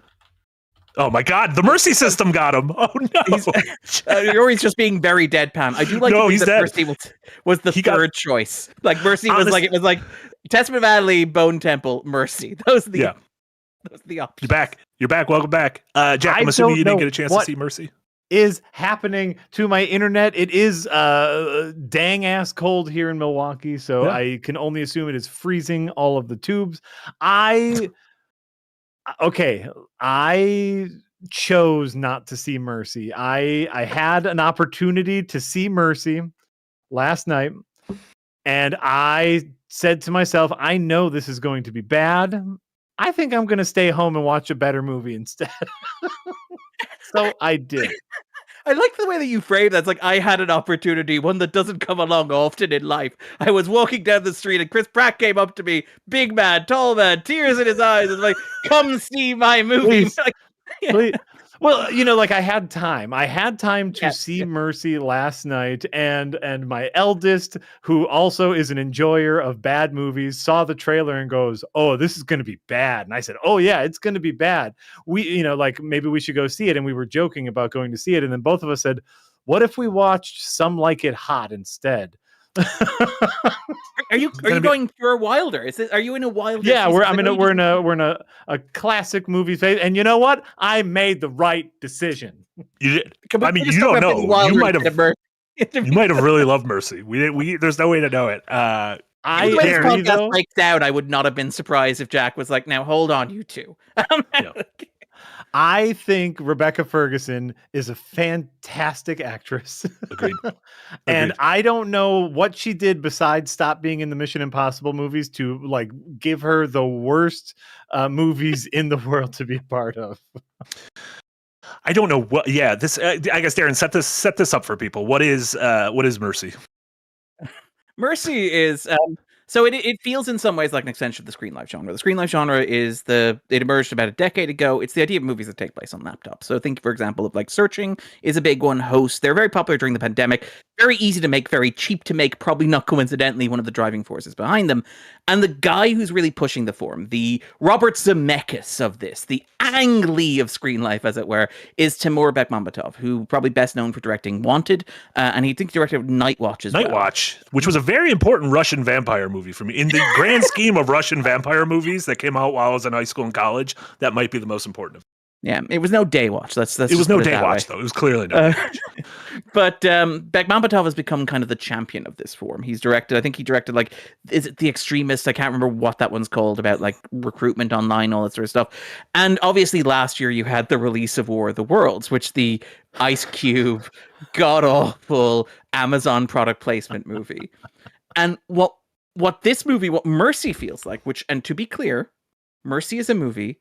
Oh my God! The Mercy system got him. Oh no! Or he's just being very deadpan. I do like no, he's that Mercy was the third choice. Like Mercy was like Testament of Adley, Bone Temple, Mercy. Those are the options. You're back. Welcome back, Jack. I'm assuming you didn't get a chance to see Mercy. Is happening to my internet. It is dang ass cold here in Milwaukee, so I can only assume it is freezing all of the tubes. I chose not to see Mercy. I had an opportunity to see Mercy last night, and I said to myself, I know this is going to be bad. I think I'm going to stay home and watch a better movie instead. So I did. I like the way that you frame that. It's like, I had an opportunity, one that doesn't come along often in life. I was walking down the street and Chris Pratt came up to me, big man, tall man, tears in his eyes, and like, come see my movie. Like, please. Well, I had time. I had time to see Mercy last night, and my eldest, who also is an enjoyer of bad movies, saw the trailer and goes, "Oh, this is going to be bad." And I said, "Oh yeah, it's going to be bad. We, maybe we should go see it." And we were joking about going to see it, and then both of us said, "What if we watched Some Like It Hot instead?" Are you going pure Wilder? Are you in a Wilder? Yeah, we're in a classic movie phase, and you know what? I made the right decision. You did. I mean, you don't know. You might have really loved Mercy. We there's no way to know it. The way this podcast breaks down, I would not have been surprised if Jack was like, "Now hold on, you two." I think Rebecca Ferguson is a fantastic actress. Agreed. And I don't know what she did besides stop being in the Mission Impossible movies to give her the worst movies in the world to be a part of. I don't know what. Yeah, this. I guess Darren, set this up for people. What is Mercy? Mercy is. So it feels in some ways like an extension of the screen life genre. The screen life genre it emerged about a decade ago. It's the idea of movies that take place on laptops. So think, for example, of Searching is a big one. Host, they're very popular during the pandemic. Very easy to make, very cheap to make, probably not coincidentally one of the driving forces behind them. And the guy who's really pushing the form, the Robert Zemeckis of this, the Ang Lee of screen life, as it were, is Timur Bekmambetov, who probably best known for directing Wanted, and he directed Night Watch as well. Night Watch, which was a very important Russian vampire movie for me. In the grand scheme of Russian vampire movies that came out while I was in high school and college, that might be the most important. Yeah, it was no Day Watch. It was no Day Watch, though. It was clearly no Day Watch. But Bekmambetov has become kind of the champion of this form. He directed, is it The Extremist? I can't remember what that one's called, about recruitment online, all that sort of stuff. And obviously last year you had the release of War of the Worlds, which the Ice Cube, god-awful Amazon product placement movie. And what Mercy feels like, and to be clear, Mercy is a movie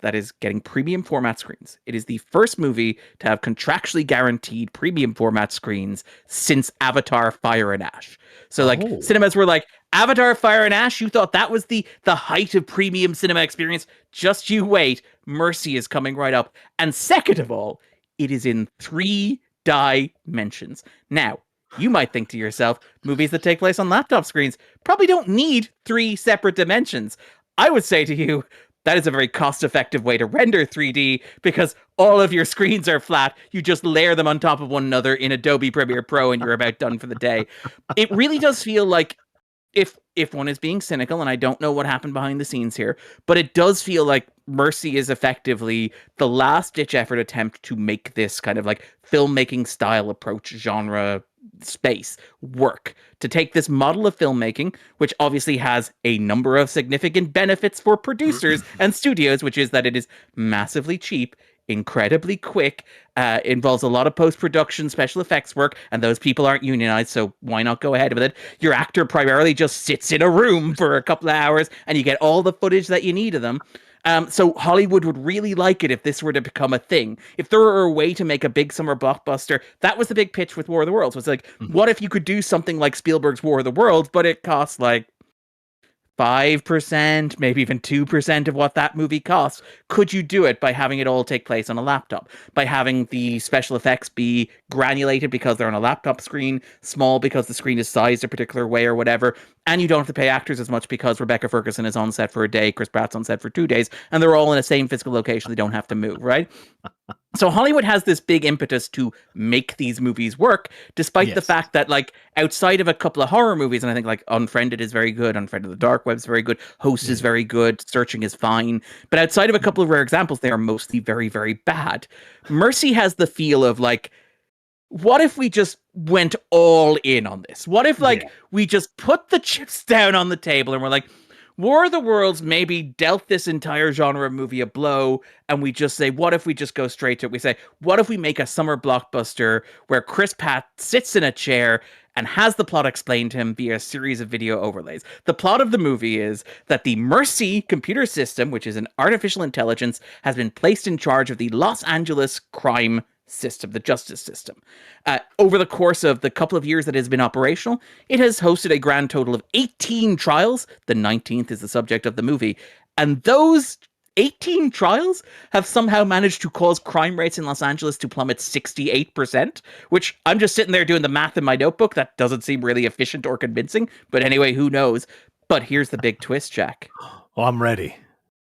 that is getting premium format screens. It is the first movie to have contractually guaranteed premium format screens since Avatar: Fire and Ash. So cinemas were like, Avatar: Fire and Ash, you thought that was the height of premium cinema experience? Just you wait. Mercy is coming right up. And second of all, it is in 3 dimensions. Now, you might think to yourself, movies that take place on laptop screens probably don't need 3 separate dimensions. I would say to you, that is a very cost-effective way to render 3D because all of your screens are flat. You just layer them on top of one another in Adobe Premiere Pro and you're about done for the day. It really does feel like, if one is being cynical, and I don't know what happened behind the scenes here, but it does feel like Mercy is effectively the last-ditch effort attempt to make this kind of like filmmaking style approach genre space work, to take this model of filmmaking, which obviously has a number of significant benefits for producers and studios, which is that it is massively cheap, incredibly quick, involves a lot of post-production special effects work, and those people aren't unionized, so why not go ahead with it? Your actor primarily just sits in a room for a couple of hours and you get all the footage that you need of them. So Hollywood would really like it if this were to become a thing. If there were a way to make a big summer blockbuster, that was the big pitch with War of the Worlds. Was like, what if you could do something like Spielberg's War of the Worlds, but it costs like 5%, maybe even 2% of what that movie costs? Could you do it by having it all take place on a laptop? By having the special effects be granulated because they're on a laptop screen, small because the screen is sized a particular way or whatever, and you don't have to pay actors as much because Rebecca Ferguson is on set for a day, Chris Pratt's on set for 2 days, and they're all in the same physical location. They don't have to move, right? So Hollywood has this big impetus to make these movies work, despite the fact that, like, outside of a couple of horror movies, and I think like Unfriended is very good, Unfriended the Dark Web is very good, Host is very good, Searching is fine, but outside of a couple of rare examples, they are mostly very, very bad. Mercy has the feel of like, what if we just went all in on this? What if we just put the chips down on the table and we're like, War of the Worlds maybe dealt this entire genre of movie a blow, and we just say, what if we just go straight to it? We say, what if we make a summer blockbuster where Chris Pratt sits in a chair and has the plot explained to him via a series of video overlays? The plot of the movie is that the Mercy computer system, which is an artificial intelligence, has been placed in charge of the Los Angeles crime system, the justice system. Over the course of the couple of years that it has been operational, it has hosted a grand total of 18 trials. The 19th is the subject of the movie. And those 18 trials have somehow managed to cause crime rates in Los Angeles to plummet 68%, which I'm just sitting there doing the math in my notebook. That doesn't seem really efficient or convincing. But anyway, who knows? But here's the big twist, Jack. Oh, I'm ready.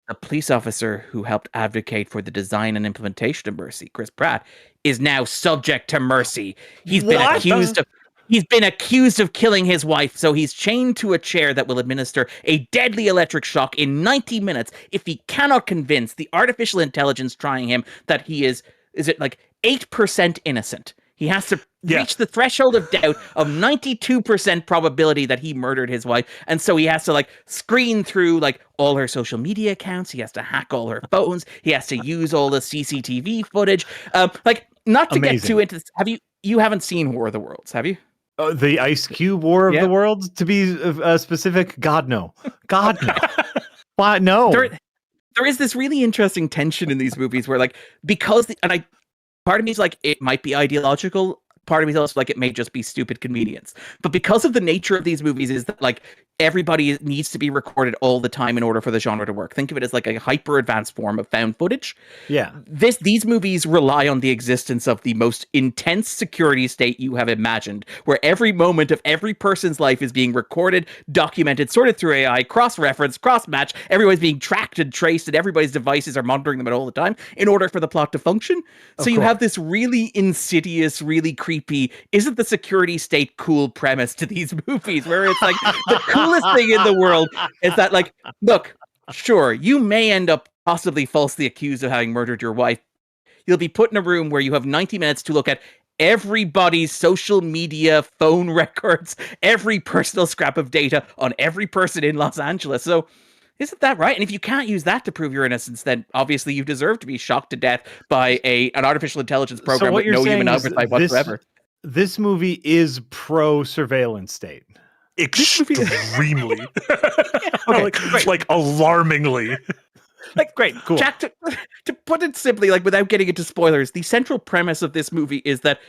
A police officer who helped advocate for the design and implementation of Mercy, Chris Pratt, is now subject to Mercy. He's been accused of killing his wife, so he's chained to a chair that will administer a deadly electric shock in 90 minutes if he cannot convince the artificial intelligence trying him that he is it like 8% innocent. He has to reach the threshold of doubt of 92% probability that he murdered his wife. And so he has to like screen through like all her social media accounts. He has to hack all her phones. He has to use all the CCTV footage. Like, not to get too into this. You haven't seen War of the Worlds, have you? The Ice Cube War of the Worlds, to be specific? God, no. God, no. Why? No. There is this really interesting tension in these movies where, like, part of me is like, it might be ideological. Part of me is also like, it may just be stupid convenience. But because of the nature of these movies is that, like, everybody needs to be recorded all the time in order for the genre to work. Think of it as like a hyper advanced form of found footage. Yeah. These movies rely on the existence of the most intense security state you have imagined, where every moment of every person's life is being recorded, documented, sorted through AI, cross-referenced, cross-matched. Everybody's being tracked and traced, and everybody's devices are monitoring them at all the time in order for the plot to function. So you have this really insidious, really creepy, isn't the security state cool premise to these movies, where it's like the coolest thing in the world is that, like, look, sure, you may end up possibly falsely accused of having murdered your wife. You'll be put in a room where you have 90 minutes to look at everybody's social media, phone records, every personal scrap of data on every person in Los Angeles. So isn't that right? And if you can't use that to prove your innocence, then obviously you deserve to be shocked to death by an artificial intelligence program with no human oversight whatsoever. This movie is pro-surveillance state. Extremely. Like alarmingly. Like, great, cool. Jack, to put it simply, like, without getting into spoilers, the central premise of this movie is that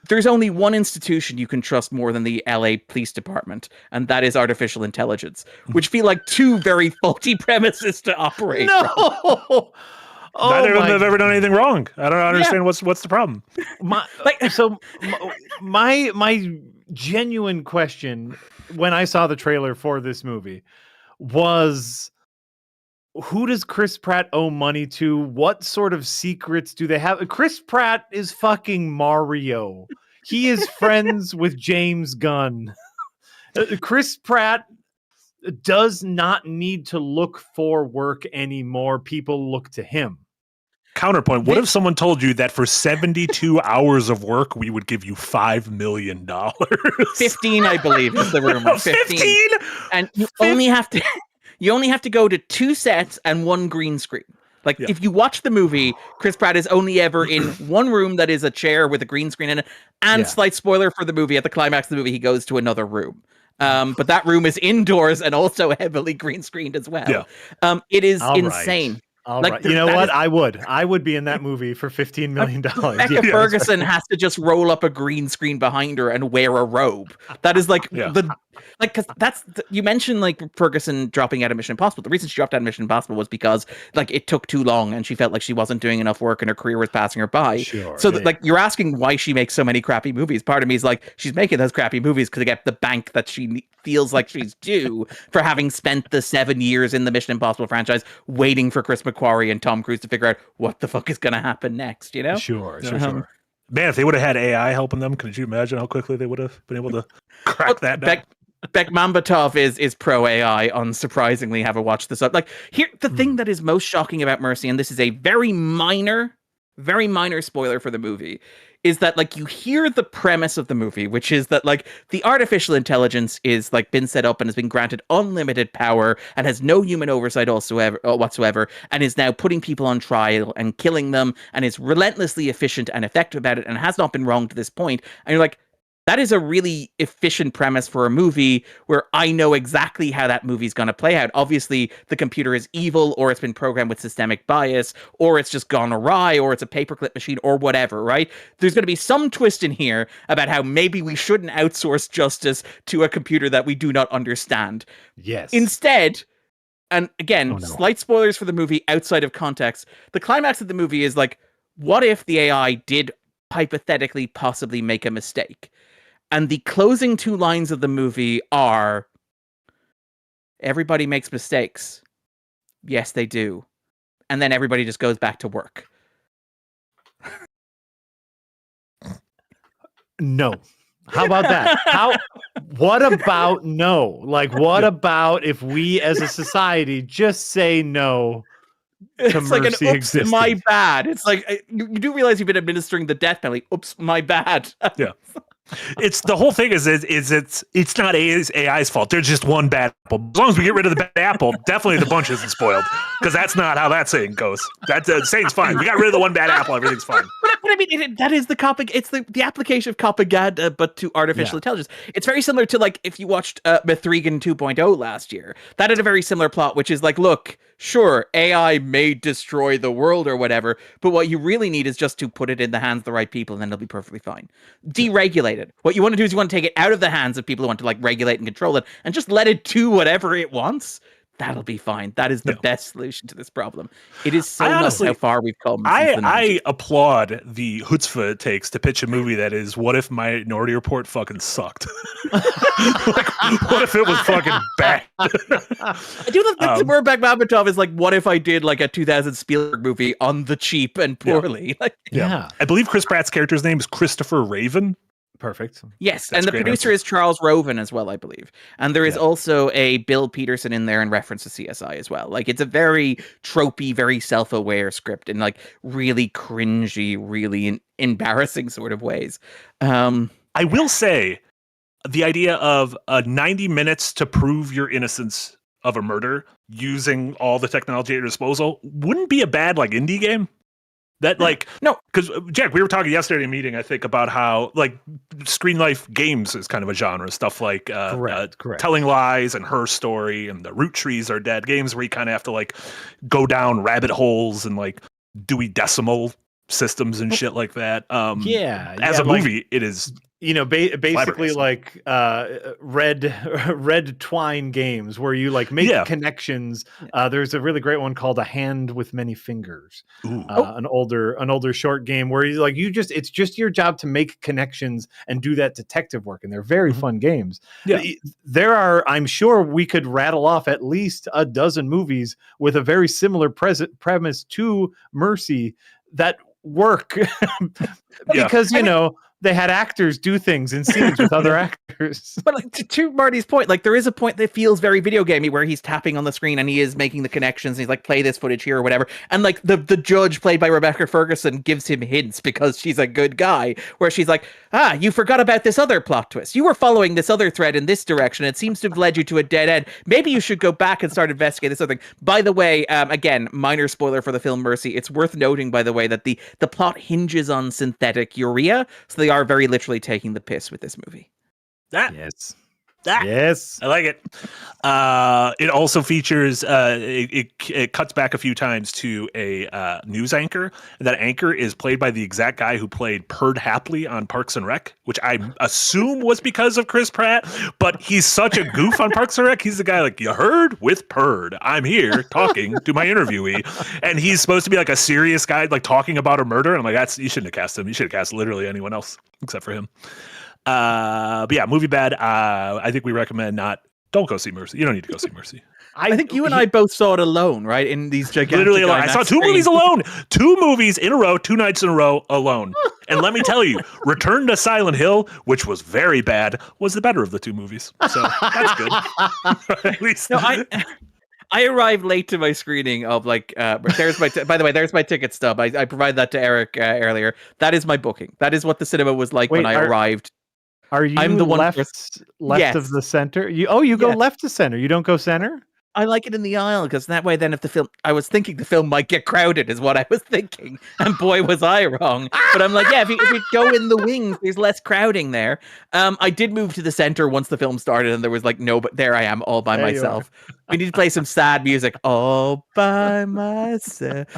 there's only one institution you can trust more than the LA Police Department, and that is artificial intelligence, which feel like two very faulty premises to operate. No. Oh, neither of them have ever done anything wrong. I don't understand what's the problem. My genuine question when I saw the trailer for this movie was, who does Chris Pratt owe money to? What sort of secrets do they have? Chris Pratt is fucking Mario. He is friends with James Gunn. Chris Pratt does not need to look for work anymore. People look to him. Counterpoint, what if someone told you that for 72 hours of work, we would give you $5 million? 15, I believe, is the rumor. 15? And you only have to go to 2 sets and 1 green screen. Like, if you watch the movie, Chris Pratt is only ever in one room that is a chair with a green screen in it. And slight spoiler for the movie, at the climax of the movie, he goes to another room. But that room is indoors and also heavily green screened as well. It is insane. Right. All right. You know what? I would be in that movie for $15 million. Becca Ferguson has to just roll up a green screen behind her and wear a robe. That is like because you mentioned like Ferguson dropping out of Mission Impossible. The reason she dropped out of Mission Impossible was because like it took too long and she felt like she wasn't doing enough work and her career was passing her by. Like you're asking why she makes so many crappy movies. Part of me is like, she's making those crappy movies because they get the bank that she feels like she's due for having spent the 7 years in the Mission Impossible franchise waiting for Chris McQuarrie and Tom Cruise to figure out what the fuck is going to happen next, you know? Sure. Man, if they would have had AI helping them, could you imagine how quickly they would have been able to crack that down? Bekmambetov is pro AI, unsurprisingly. Have a watch this up. Like here, the thing that is most shocking about Mercy, and this is a very minor spoiler for the movie, is that like you hear the premise of the movie, which is that like the artificial intelligence is like been set up and has been granted unlimited power and has no human oversight whatsoever, and is now putting people on trial and killing them and is relentlessly efficient and effective about it and has not been wrong to this point. And you're like, that is a really efficient premise for a movie where I know exactly how that movie's going to play out. Obviously, the computer is evil, or it's been programmed with systemic bias, or it's just gone awry, or it's a paperclip machine, or whatever, right? There's going to be some twist in here about how maybe we shouldn't outsource justice to a computer that we do not understand. Yes. Instead, and again, slight spoilers for the movie outside of context, the climax of the movie is like, what if the AI did hypothetically possibly make a mistake? And the closing 2 lines of the movie are, everybody makes mistakes. Yes, they do. And then everybody just goes back to work. No. How about that? What about no? Like, what about if we as a society just say no to it's like an oops, existing? my bad. It's like, you do realize you've been administering the death penalty. Oops, my bad. Yeah. It's the whole thing is it's not AI's fault. There's just one bad apple. As long as we get rid of the bad apple, definitely the bunch isn't spoiled. Because that's not how that saying goes. That saying's fine. We got rid of the one bad apple, everything's fine. But I mean, that is it's the application of propaganda, but to artificial intelligence. It's very similar to like if you watched Mithrigan 2.0 last year. That had a very similar plot, which is like, look, sure, AI may destroy the world or whatever, but what you really need is just to put it in the hands of the right people, and then it'll be perfectly fine. Deregulate it. What you want to do is you want to take it out of the hands of people who want to like regulate and control it, and just let it do whatever it wants. That'll be fine. That is the best solution to this problem. It is so honestly, how far we've come. I applaud the chutzpah it takes to pitch a movie that is, what if Minority Report fucking sucked? Like, what if it was fucking bad? I do love that where Bekmambetov is like, what if I did like a 2000 Spielberg movie on the cheap and poorly? Like, I believe Chris Pratt's character's name is Christopher Raven. Perfect. Yes, that's and the producer is Charles Roven as well, I believe. And there is also a Bill Peterson in there in reference to CSI as well. Like, it's a very tropey, very self-aware script in like really cringy, really embarrassing sort of ways. I will say the idea of 90 minutes to prove your innocence of a murder using all the technology at your disposal wouldn't be a bad like indie game. That like no, because Jack, we were talking yesterday in a meeting, I think, about how like Screen Life games is kind of a genre, stuff like correct. Telling Lies and Her Story and The Root Trees Are Dead, games where you kind of have to like go down rabbit holes and like Dewey Decimal systems and shit like that. As a like, movie, it is basically flabbergasting. like red twine games where you like make connections. There's a really great one called A Hand with Many Fingers. An older short game where you like it's just your job to make connections and do that detective work, and they're very fun games. There are, I'm sure we could rattle off at least a dozen movies with a very similar premise to Mercy that work because they had actors do things in scenes with other actors. But like, to Marty's point, like there is a point that feels very video gamey where he's tapping on the screen and he is making the connections and he's like, play this footage here or whatever. And like the judge played by Rebecca Ferguson gives him hints because she's a good guy, where she's like, you forgot about this other plot twist. You were following this other thread in this direction. It seems to have led you to a dead end. Maybe you should go back and start investigating this other thing. By the way, again, minor spoiler for the film Mercy. It's worth noting, by the way, that the plot hinges on synthetic urea. So they are very literally taking the piss with this movie. Yes. I like it. It also features it cuts back a few times to a news anchor. That anchor is played by the exact guy who played Perd Hapley on Parks and Rec, which I assume was because of Chris Pratt, but he's such a goof on Parks and Rec. He's the guy like, you heard with Perd, I'm here talking to my interviewee, and he's supposed to be like a serious guy like talking about a murder, and I'm like, you shouldn't have cast him. You should have cast literally anyone else except for him. But yeah, movie bad. I think we recommend don't go see Mercy. You don't need to go see Mercy. I think you and I both saw it alone, right? In these gigantic literally alone. I saw two movies alone. 2 movies in a row, 2 nights in a row alone. And let me tell you, Return to Silent Hill, which was very bad, was the better of the 2 movies. So that's good. At least. No, I arrived late to my screening of like there's my by the way, there's my ticket stub. I provided that to Eric earlier. That is my booking. That is what the cinema was like when I arrived. Are you I'm the one left yes. of the center? You go left to center. You don't go center? I like it in the aisle because that way then if the film, I was thinking the film might get crowded is what I was thinking. And boy, was I wrong. But I'm like, yeah, if you go in the wings, there's less crowding there. I did move to the center once the film started and there was like, no, but there I am all by myself. We need to play some sad music all by myself.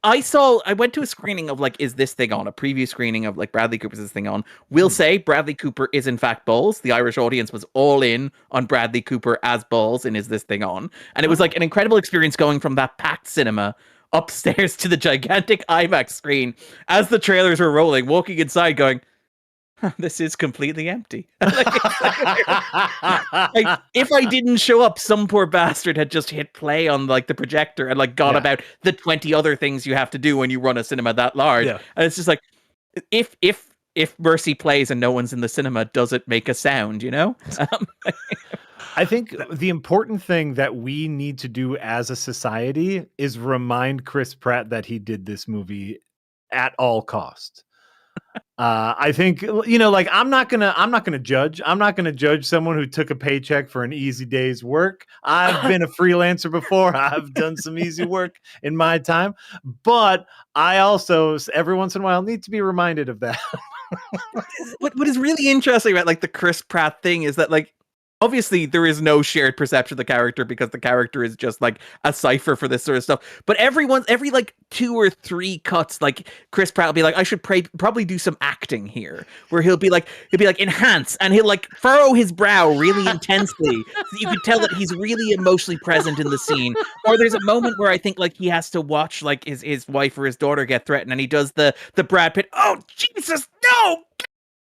I went to a screening of like, is this thing on? A preview screening of like Bradley Cooper's this thing on. We'll say Bradley Cooper is in fact Balls. The Irish audience was all in on Bradley Cooper as Balls and is this thing on. And it was like an incredible experience going from that packed cinema upstairs to the gigantic IMAX screen as the trailers were rolling, walking inside going, this is completely empty. Like, if I didn't show up, some poor bastard had just hit play on like the projector and like gone about the 20 other things you have to do when you run a cinema that large. Yeah. And it's just like, if Mercy plays and no one's in the cinema, does it make a sound, you know? I think the important thing that we need to do as a society is remind Chris Pratt that he did this movie at all cost. I think, like I'm not gonna judge. I'm not gonna judge someone who took a paycheck for an easy day's work. I've been a freelancer before. I've done some easy work in my time, but I also every once in a while need to be reminded of that. What is really interesting about like the Chris Pratt thing is that like, obviously, there is no shared perception of the character because the character is just like a cipher for this sort of stuff. But every like 2 or 3 cuts, like Chris Pratt will be like, I should probably do some acting here, where he'll be like enhance, and he'll like furrow his brow really intensely. So you could tell that he's really emotionally present in the scene. Or there's a moment where I think like he has to watch like his wife or his daughter get threatened, and he does the Brad Pitt, oh Jesus, no!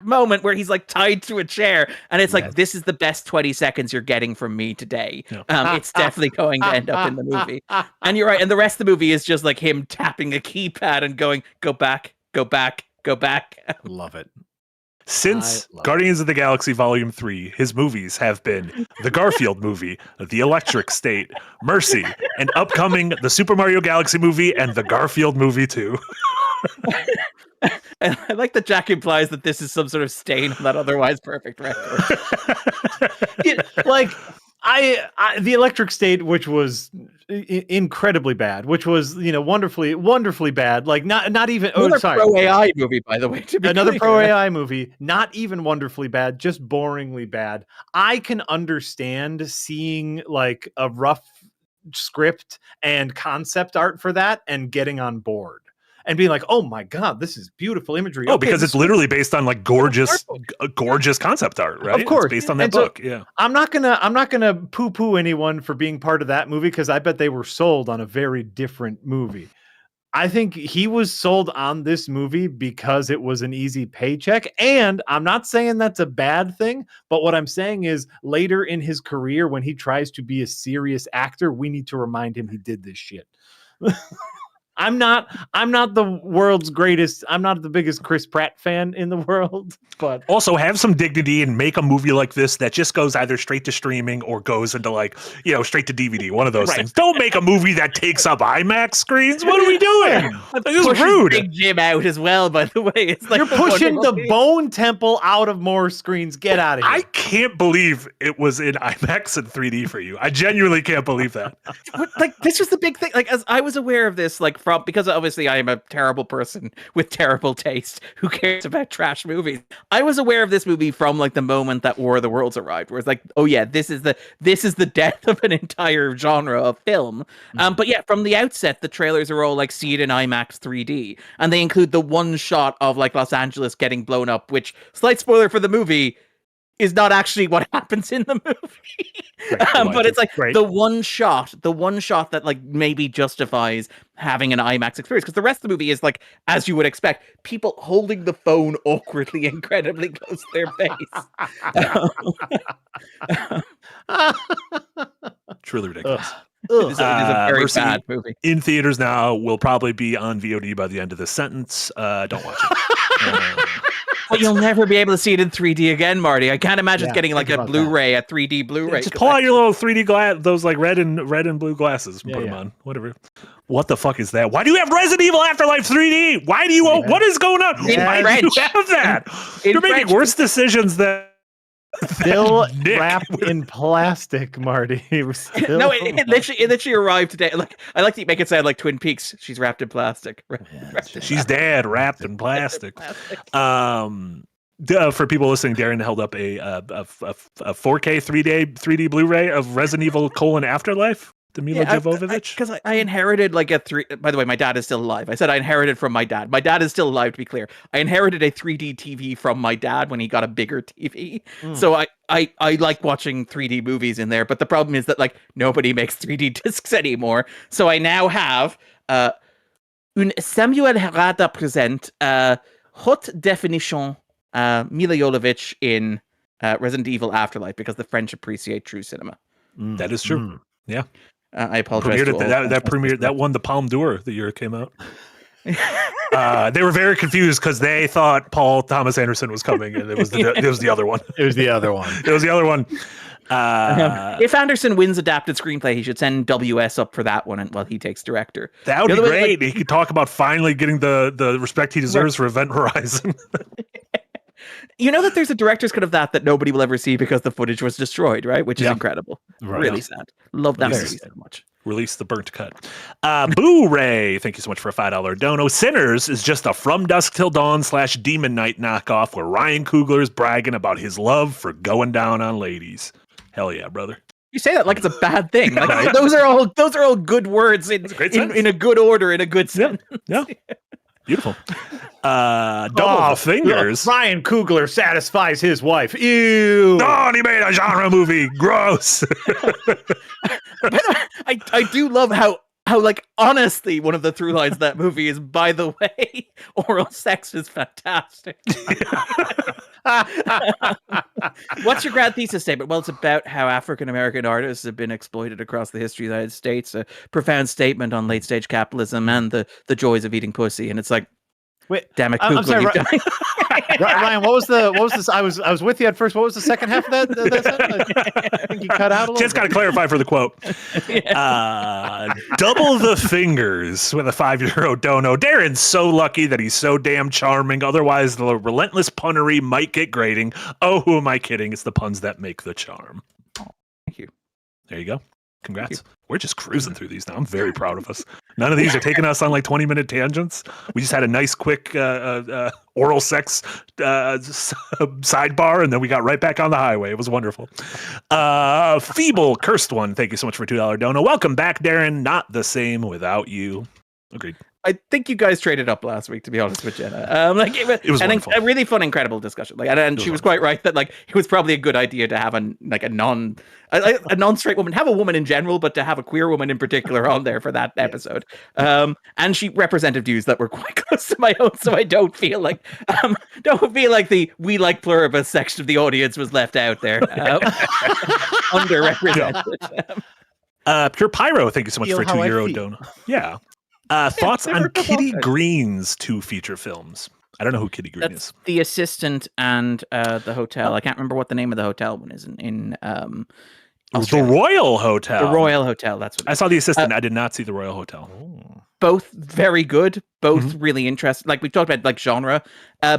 moment where he's like tied to a chair and it's like, this is the best 20 seconds you're getting from me today. It's definitely going to end up in the movie. And you're right, and the rest of the movie is just like him tapping a keypad and going, go back, go back, go back. Love it. Since Guardians of the Galaxy Volume 3, his movies have been the Garfield movie, The Electric State, Mercy, and upcoming the Super Mario Galaxy movie and the Garfield movie 2. And I like that Jack implies that this is some sort of stain on that otherwise perfect record. The Electric State, which was incredibly bad, which was wonderfully bad. Like not even pro AI movie, by the way. Another pro AI movie, not even wonderfully bad, just boringly bad. I can understand seeing like a rough script and concept art for that and getting on board. and being like, "Oh my god, this is beautiful imagery." Oh, Okay, because this it's literally based on like gorgeous concept art, right? Of course, it's based on that and so book. Yeah, I'm not gonna poo-poo anyone for being part of that movie because I bet they were sold on a very different movie. I think he was sold on this movie because it was an easy paycheck. And I'm not saying that's a bad thing, but what I'm saying is later in his career, when he tries to be a serious actor, we need to remind him he did this shit. I'm not the world's greatest. I'm not the biggest Chris Pratt fan in the world, but also have some dignity and make a movie like this that just goes either straight to streaming or goes into like, straight to DVD, one of those Right. things. Don't make a movie that takes up IMAX screens. What are we doing? This is Pushes rude. Big Jim out as well, by the way. It's like you're pushing the wonderful- Bone Temple out of more screens. Get out of here. I can't believe it was in IMAX and 3D for you. I genuinely can't believe that. Like, this was the big thing. Like, as I was aware of this, like, because obviously I am a terrible person with terrible taste who cares about trash movies. I was aware of this movie from like the moment that War of the Worlds arrived, where it's like, oh yeah, this is the death of an entire genre of film. But yeah, from the outset, the trailers are all like, see it in IMAX 3D, and they include the one shot of like Los Angeles getting blown up, which, slight spoiler for the movie, is not actually what happens in the movie. But it's like the one shot that like maybe justifies having an IMAX experience, because the rest of the movie is like, as you would expect, people holding the phone awkwardly, incredibly close to their face. Truly ridiculous. It is a very Mercy bad movie. in theaters now, will probably be on VOD by the end of this sentence. Don't watch it. But you'll never be able to see it in 3D again, Marty. I can't imagine getting like a Blu-ray, a 3D Blu-ray. Just pull out your little 3D glass, those like red and blue glasses, and put them on. Whatever. What the fuck is that? Why do you have Resident Evil Afterlife 3D? Why do you? What is going on? Why do you have that? You're making worse decisions than. Still wrapped in plastic, Marty. It was still... No, it literally arrived today. Like, I like to make it sound like Twin Peaks. She's wrapped in plastic. She's dead, wrapped in plastic. For people listening, Darren held up a 4K 3D Blu-ray of Resident Evil: Afterlife. The Mila Jovovich? Because I inherited like by the way, my dad is still alive. I said I inherited from my dad. My dad is still alive, to be clear. I inherited a 3D TV from my dad when he got a bigger TV. So I like watching 3D movies in there. But the problem is that like nobody makes 3D discs anymore. So I now have un Samuel Herrada present haute definition Mila Jovovich in Resident Evil Afterlife, because the French appreciate true cinema. That is true. Yeah. I apologize. That premiered. That won the Palme d'Or the year it came out. They were very confused because they thought Paul Thomas Anderson was coming, and it was the other one. It was the other one. It was the other one. If Anderson wins adapted screenplay, he should send WS up for that one, and while he takes director. That would be great. He could talk about finally getting the respect he deserves for Event Horizon. You know that there's a director's cut of that nobody will ever see because the footage was destroyed, right? Which is incredible. Right. Really sad. Love that movie so much. Release the burnt cut. Boo-ray, thank you so much for a $5 dono. Sinners is just a From Dusk Till Dawn / Demon Knight knockoff where Ryan Coogler is bragging about his love for going down on ladies. Hell yeah, brother. You say that like it's a bad thing. Like, those are all good words in a good order, in a good sentence. Yeah. Beautiful. Double Fingers. Ryan Coogler satisfies his wife. Ew. Oh, and he made a genre movie. Gross. I do love how like honestly one of the through lines of that movie is, by the way, oral sex is fantastic. What's your grad thesis statement? Well, it's about how African American artists have been exploited across the history of the United States. A profound statement on late stage capitalism and the joys of eating pussy. And it's like, wait, damn it, I'm sorry, Ryan. What was this? I was with you at first. What was the second half of that? I think you cut out a little. Just got to clarify for the quote. Double the Fingers with a €5 dono. Darren's so lucky that he's so damn charming. Otherwise, the relentless punnery might get grating. Oh, who am I kidding? It's the puns that make the charm. Thank you. There you go. Congrats. We're just cruising through these now. I'm very proud of us. None of these are taking us on like 20-minute tangents. We just had a nice, quick oral sex sidebar, and then we got right back on the highway. It was wonderful. Feeble Cursed One, thank you so much for $2 dono. Welcome back, Darren. Not the same without you. Agreed. I think you guys traded up last week, to be honest with Jenna. It was wonderful. a really fun, incredible discussion. Like, and she was quite right that like it was probably a good idea to have a non-straight woman, have a woman in general, but to have a queer woman in particular on there for that episode. And she represented views that were quite close to my own, so I don't feel like the "we like pluribus" section of the audience was left out there, underrepresented. Pure Pyro, thank you so much Feel for how I €2 feel. donut. Yeah. Thoughts on Kitty Green's 2 feature films? I don't know who Kitty Green That's is. The Assistant and the hotel. I can't remember what the name of the hotel one is in The Australia. Royal Hotel. The Royal Hotel. That's what I saw The Assistant. I did not see the Royal Hotel. Both very good, both really interesting. Like we've talked about, like genre,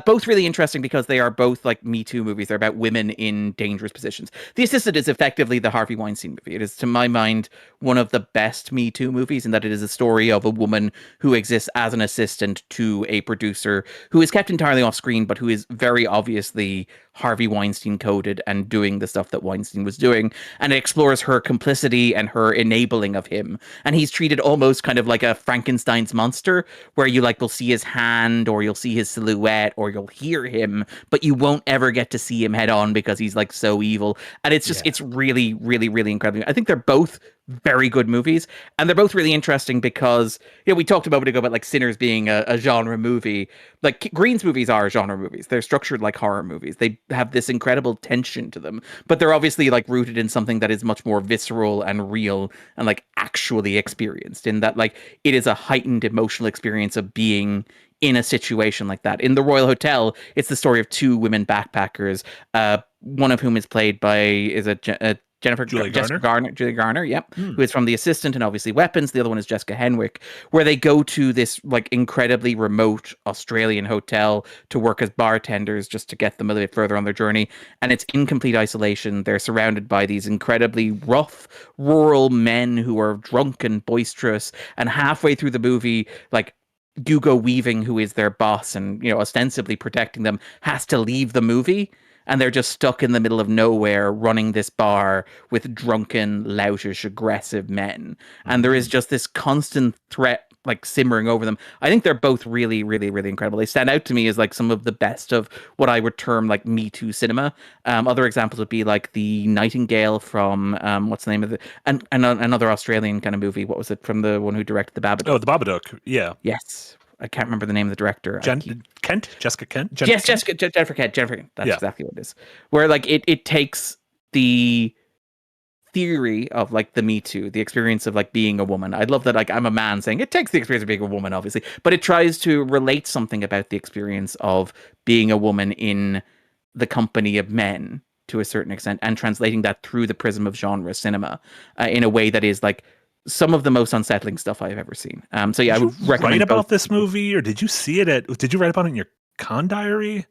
both really interesting because they are both like Me Too movies. They're about women in dangerous positions. The Assistant is effectively the Harvey Weinstein movie. It is, to my mind, one of the best Me Too movies in that it is a story of a woman who exists as an assistant to a producer who is kept entirely off screen, but who is very obviously Harvey Weinstein coded and doing the stuff that Weinstein was doing. And it explores her complicity and her enabling of him. And he's treated almost kind of like a Frankenstein's monster, where you like will see his hand or you'll see his silhouette or you'll hear him, but you won't ever get to see him head on because he's like so evil. And it's just, it's really, really, really incredible. I think they're both very good movies, and they're both really interesting because, you know, we talked about like Sinners being a genre movie. Like Green's movies are genre movies. They're structured like horror movies. They have this incredible tension to them, but they're obviously like rooted in something that is much more visceral and real and like actually experienced, in that like it is a heightened emotional experience of being in a situation like that. In the Royal Hotel, it's the story of 2 women backpackers, one of whom is played by Julia Garner, yep, who is from The Assistant and obviously Weapons. The other one is Jessica Henwick, where they go to this like incredibly remote Australian hotel to work as bartenders just to get them a little bit further on their journey. And it's in complete isolation. They're surrounded by these incredibly rough rural men who are drunk and boisterous. And halfway through the movie, like Hugo Weaving, who is their boss and, you know, ostensibly protecting them, has to leave the movie. And they're just stuck in the middle of nowhere running this bar with drunken, loutish, aggressive men. And there is just this constant threat like simmering over them. I think they're both really, really, really incredible. They stand out to me as like some of the best of what I would term like Me Too cinema. Other examples would be like The Nightingale from what's the name of it? And another Australian kind of movie. What was it, from the one who directed The Babadook? Oh, The Babadook. Yeah. Yes. I can't remember the name of the director. Jessica Kent? Yes, Jennifer Kent. That's exactly what it is. Where like it takes the theory of like the Me Too, the experience of like being a woman. I love that, like, I'm a man saying it takes the experience of being a woman, obviously, but it tries to relate something about the experience of being a woman in the company of men to a certain extent, and translating that through the prism of genre cinema in a way that is like some of the most unsettling stuff I've ever seen. So yeah, I would recommend. Write about this movie, or did you see it did you write about it in your con diary?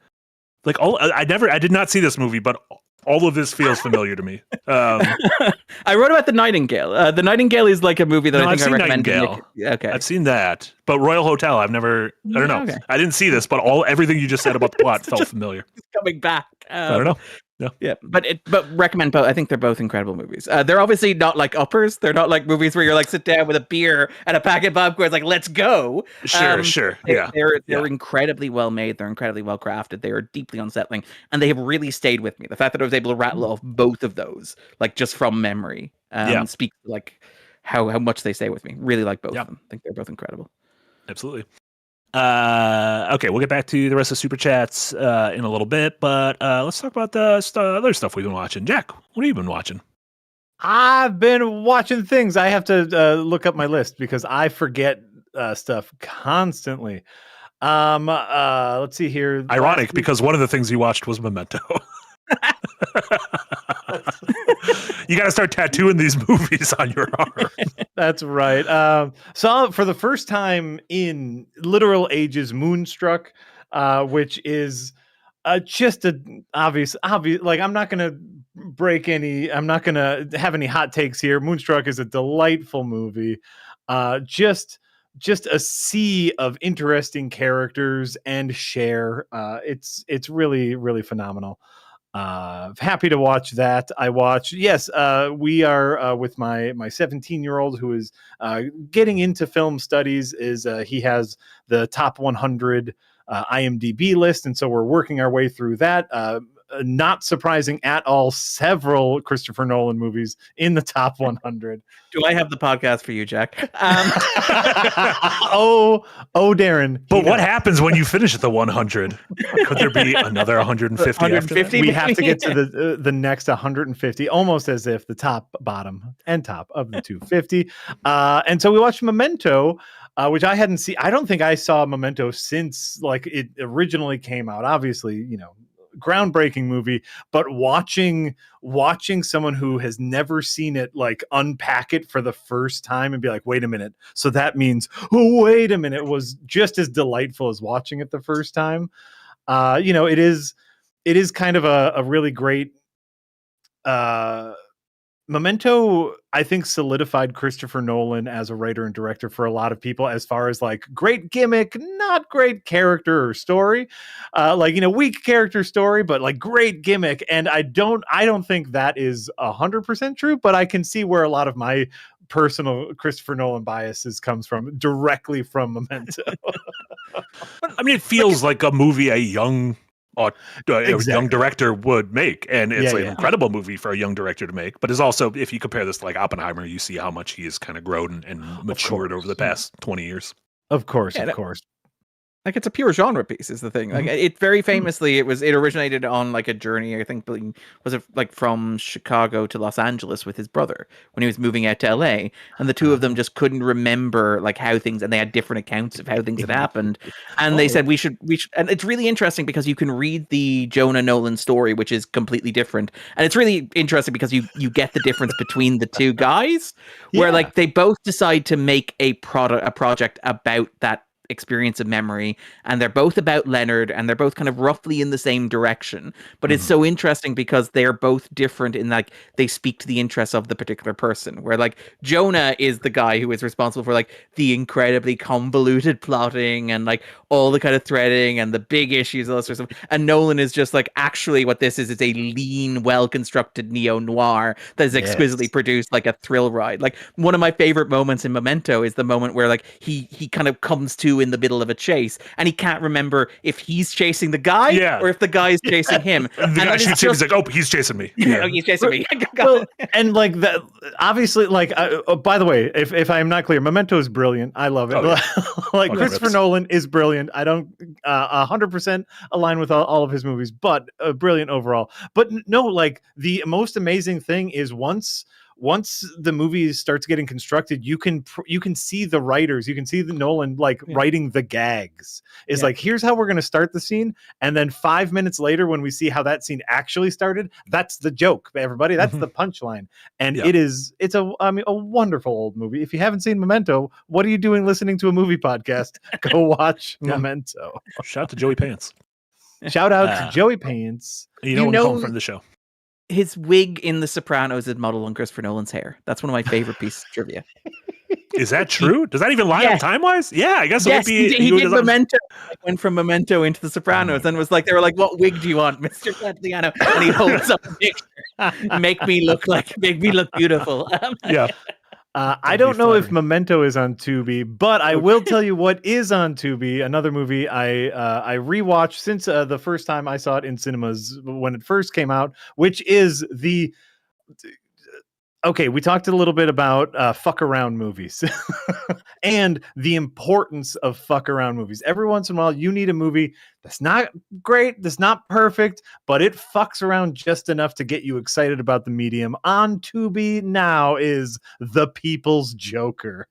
Like, I did not see this movie, but all of this feels familiar to me. I wrote about The Nightingale. The Nightingale is like a movie that I think I recommend. Okay, I've seen that, but Royal Hotel, I don't know. Okay. I didn't see this, but everything you just said about the plot felt familiar. Coming back. I don't know. Yeah, but recommend both. I think they're both incredible movies. They're obviously not like uppers. They're not like movies where you're like sit down with a beer and a packet of popcorn, like let's go. Sure. They're incredibly well made. They're incredibly well crafted. They are deeply unsettling, and they have really stayed with me. The fact that I was able to rattle off both of those, like just from memory, speaks to like how much they stay with me. Really like both of them. I think they're both incredible. Absolutely. Okay, we'll get back to the rest of Super Chats in a little bit, but let's talk about the other stuff we've been watching. Jack, what have you been watching? I've been watching things. I have to look up my list because I forget stuff constantly. Let's see here. Ironic, because one of the things you watched was Memento. You got to start tattooing these movies on your arm. That's right. So for the first time in literal ages, Moonstruck, which is just an obvious. Like, I'm not going to have any hot takes here. Moonstruck is a delightful movie. Just a sea of interesting characters and Cher. It's really, really phenomenal. Happy to watch that. I watch. Yes, we are with my 17-year-old who is getting into film studies. He has the top 100 IMDb list, and so we're working our way through that. Not surprising at all, several Christopher Nolan movies in the top 100. Do I have the podcast for you, Jack? Oh, Darren. But what happens when you finish at the 100? Could there be another 150? 150? We have to get to the next 150, almost as if the top, bottom, and top of the 250. And so we watched Memento, which I hadn't seen. I don't think I saw Memento since like it originally came out. Obviously, groundbreaking movie, but watching someone who has never seen it like unpack it for the first time and be like, wait a minute, so that means, oh, wait a minute, was just as delightful as watching it the first time. It is kind of a really great Memento, I think, solidified Christopher Nolan as a writer and director for a lot of people as far as like great gimmick, not great character or story, weak character story, but like great gimmick. And I don't think that is 100% true, but I can see where a lot of my personal Christopher Nolan biases comes from, directly from Memento. I mean, it feels like a movie a young director would make, and it's an incredible movie for a young director to make. But it's also, if you compare this to like Oppenheimer, you see how much he has kind of grown and matured over the past 20 years. Of course. Like, it's a pure genre piece is the thing. Like, it very famously, it originated on like a journey, I think, was it like from Chicago to Los Angeles with his brother when he was moving out to LA, and the two of them just couldn't remember like how things, and they had different accounts of how things had happened, and they said we should, and it's really interesting because you can read the Jonah Nolan story, which is completely different, and it's really interesting because you get the difference between the two guys, where like they both decide to make a project about that experience of memory, and they're both about Leonard, and they're both kind of roughly in the same direction, but it's so interesting because they're both different in like they speak to the interests of the particular person, where like Jonah is the guy who is responsible for like the incredibly convoluted plotting and like all the kind of threading and the big issues, all that sort of stuff, and Nolan is just like, actually what this is a lean, well-constructed neo-noir that is exquisitely produced, like a thrill ride. Like, one of my favorite moments in Memento is the moment where like he kind of comes to in the middle of a chase, and he can't remember if he's chasing the guy or if the guy is chasing him. And the guy shoots him, he's like, oh, he's chasing me. Oh, he's chasing me. Well, and like that, obviously, like, by the way, if I am not clear, Memento is brilliant. I love it. Christopher Nolan is brilliant. I don't 100% align with all of his movies, but brilliant overall. But no, like, the most amazing thing is once the movie starts getting constructed, you can see the writers, you can see the Nolan like writing the gags. It's like, here's how we're going to start the scene, and then 5 minutes later, when we see how that scene actually started, that's the joke, everybody. That's the punchline, and it's a wonderful old movie. If you haven't seen Memento, what are you doing listening to a movie podcast? Go watch Memento. Shout out to Joey Pants. Shout out to Joey Pants. You know from the show. His wig in The Sopranos is modeled on Christopher Nolan's hair. That's one of my favorite pieces of trivia. Is that true? Does that even line up time-wise? Yeah, I guess it would be. He did Memento. Went from Memento into The Sopranos, and was like, they were like, "What wig do you want, Mr. Santillano?" And he holds up a picture. Make me look beautiful. I don't know if Memento is on Tubi, but I will tell you what is on Tubi. Another movie I rewatched since the first time I saw it in cinemas when it first came out, which is the... Okay, we talked a little bit about fuck around movies and the importance of fuck around movies. Every once in a while, you need a movie that's not great, that's not perfect, but it fucks around just enough to get you excited about the medium. On Tubi now is The People's Joker.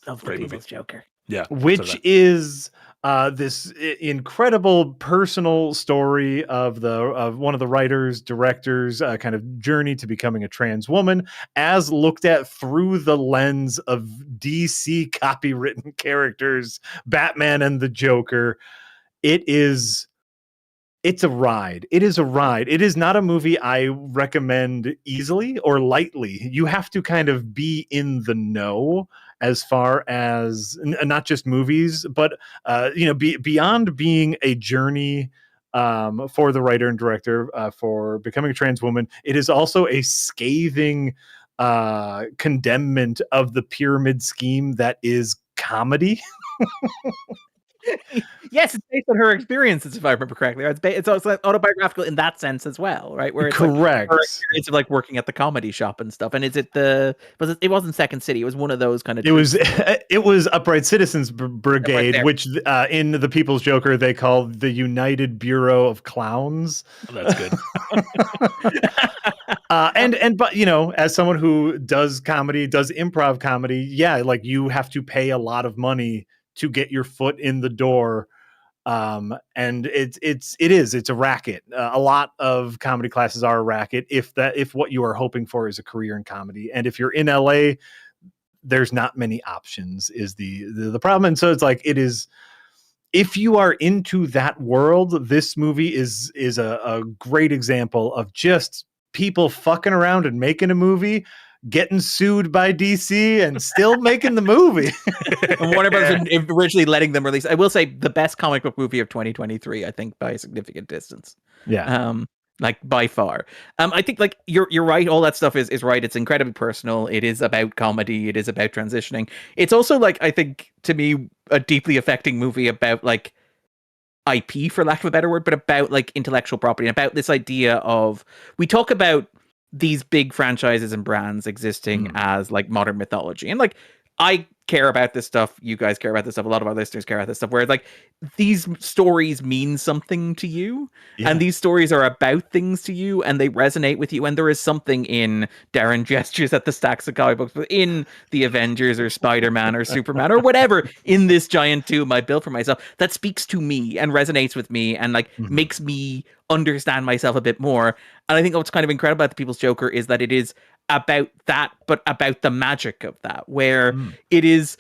Of The People's Joker. Yeah. Which is this incredible personal story of one of the writers, directors, kind of journey to becoming a trans woman, as looked at through the lens of DC copywritten characters, Batman and the Joker. It's a ride. It is a ride. It is not a movie I recommend easily or lightly. You have to kind of be in the know as far as not just movies, but beyond being a journey for the writer and director for becoming a trans woman. It is also a scathing condemnment of the pyramid scheme that is comedy. Yes, it's based on her experiences, if I remember correctly. It's also autobiographical in that sense as well, right? Where it's correct. Like her experience of like working at the comedy shop and stuff. And is it it wasn't Second City? It was one of those kind of. It was Upright Citizens Brigade, which in the People's Joker they call the United Bureau of Clowns. Oh, that's good. But as someone who does comedy, does improv comedy, yeah, like you have to pay a lot of money to get your foot in the door. And it's a racket. A lot of comedy classes are a racket if what you are hoping for is a career in comedy. And if you're in LA, there's not many options is the problem. And so it's like, it is, if you are into that world, this movie is a great example of just people fucking around and making a movie, getting sued by DC and still making the movie. And Warner Brothers originally letting them release. I will say the best comic book movie of 2023, I think, by a significant distance. Yeah. Like by far. I think like you're right. All that stuff is right. It's incredibly personal. It is about comedy. It is about transitioning. It's also like, I think to me, a deeply affecting movie about like IP, for lack of a better word, but about like intellectual property and about this idea of, we talk about these big franchises and brands existing as like modern mythology. And like, I care about this stuff. You guys care about this stuff. A lot of our listeners care about this stuff, where like these stories mean something to you, and these stories are about things to you, and they resonate with you. And there is something in Darren gestures at the stacks of comic books, but in the Avengers or Spider-Man or Superman or whatever in this giant tomb I built for myself that speaks to me and resonates with me and like makes me understand myself a bit more. And I think what's kind of incredible about the People's Joker is that it is about that, but about the magic of that, where it is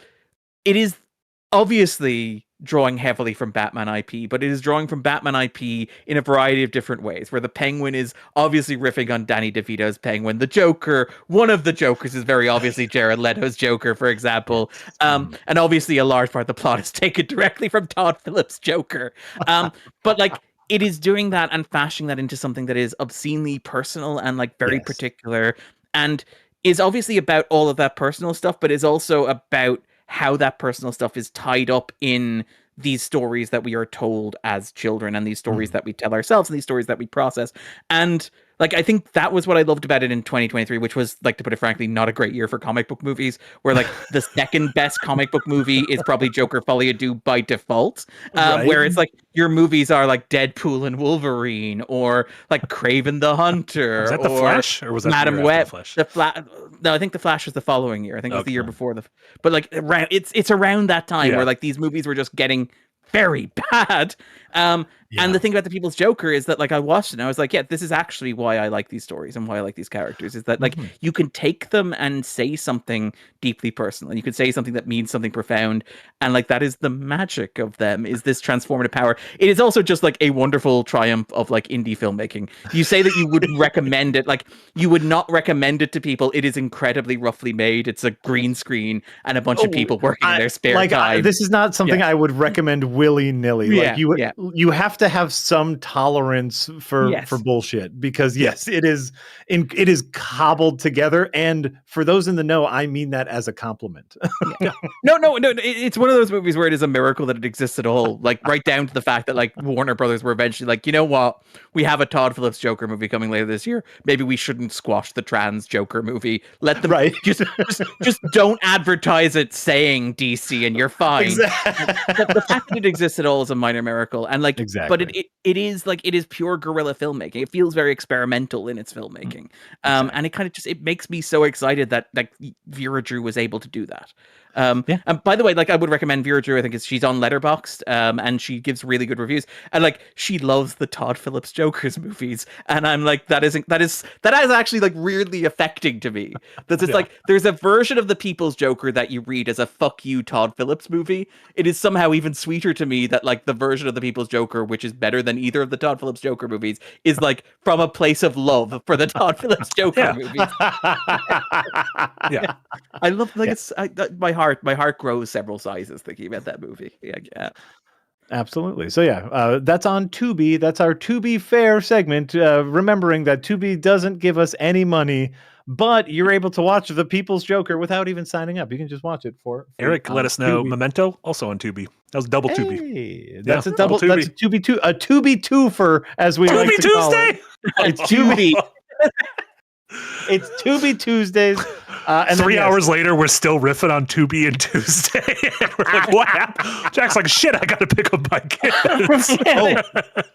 obviously drawing heavily from Batman IP, but it is drawing from Batman IP in a variety of different ways, where the Penguin is obviously riffing on Danny DeVito's Penguin. The Joker, one of the Jokers, is very obviously Jared Leto's Joker, for example. And obviously a large part of the plot is taken directly from Todd Phillips' Joker. But like, it is doing that and fashioning that into something that is obscenely personal and like very particular, and is obviously about all of that personal stuff, but is also about how that personal stuff is tied up in these stories that we are told as children, and these stories that we tell ourselves, and these stories that we process. And like, I think that was what I loved about it in 2023, which was, like, to put it frankly, not a great year for comic book movies, where like the second best comic book movie is probably Joker Folie à Deux by default, where it's like your movies are like Deadpool and Wolverine, or like Kraven the Hunter. Was that The Flash, or was that Madam Web? The Flash? No, I think The Flash was the following year. I think it was the year before. But like it's around that time where like these movies were just getting very bad. And the thing about the People's Joker is that like I watched it and I was like, yeah, this is actually why I like these stories and why I like these characters, is that like you can take them and say something deeply personal, and you can say something that means something profound, and like that is the magic of them, is this transformative power. It is also just like a wonderful triumph of like indie filmmaking. You say that you would recommend it, like you would not recommend it to people. It is incredibly roughly made. It's a green screen and a bunch of people working in their spare time. This is not something I would recommend willy-nilly. Like you have to have some tolerance for bullshit, because it is cobbled together, and for those in the know, I mean that as a compliment. No, it's one of those movies where it is a miracle that it exists at all, like right down to the fact that like Warner Brothers were eventually like, you know what, we have a Todd Phillips Joker movie coming later this year, maybe we shouldn't squash the trans Joker movie, let them just don't advertise it saying DC and you're fine. The fact that it exists at all is a minor miracle, and like but it is pure guerrilla filmmaking. It feels very experimental in its filmmaking. And it kind of just, it makes me so excited that like Vera Drew was able to do that. And by the way, like I would recommend Vera Drew. I think she's on Letterboxd, and she gives really good reviews, and like she loves the Todd Phillips Joker's movies, and I'm like, that is actually like weirdly affecting to me. That's just like, there's a version of the People's Joker that you read as a fuck you Todd Phillips movie. It is somehow even sweeter to me that like the version of the People's Joker, which is better than either of the Todd Phillips Joker movies, is like from a place of love for the Todd Phillips Joker movies. I love, like, it's my heart grows several sizes thinking about that movie. Absolutely. So yeah, that's on Tubi. That's our Tubi Fair segment. Remembering that Tubi doesn't give us any money, but you're able to watch The People's Joker without even signing up. You can just watch it for free Eric, let on us know. Tubi. Memento, also on Tubi. That was double Tubi. Hey, that's Yeah, a double. double That's a Tubi twofer, as we like Tubi to call it. Tuesday. It's Tubi. It's Tubi Tuesdays. And 3 then, yes, hours later, we're still riffing on Tubi and Tuesday. And we're like, what happened? Jack's like, shit, I got to pick up my kids.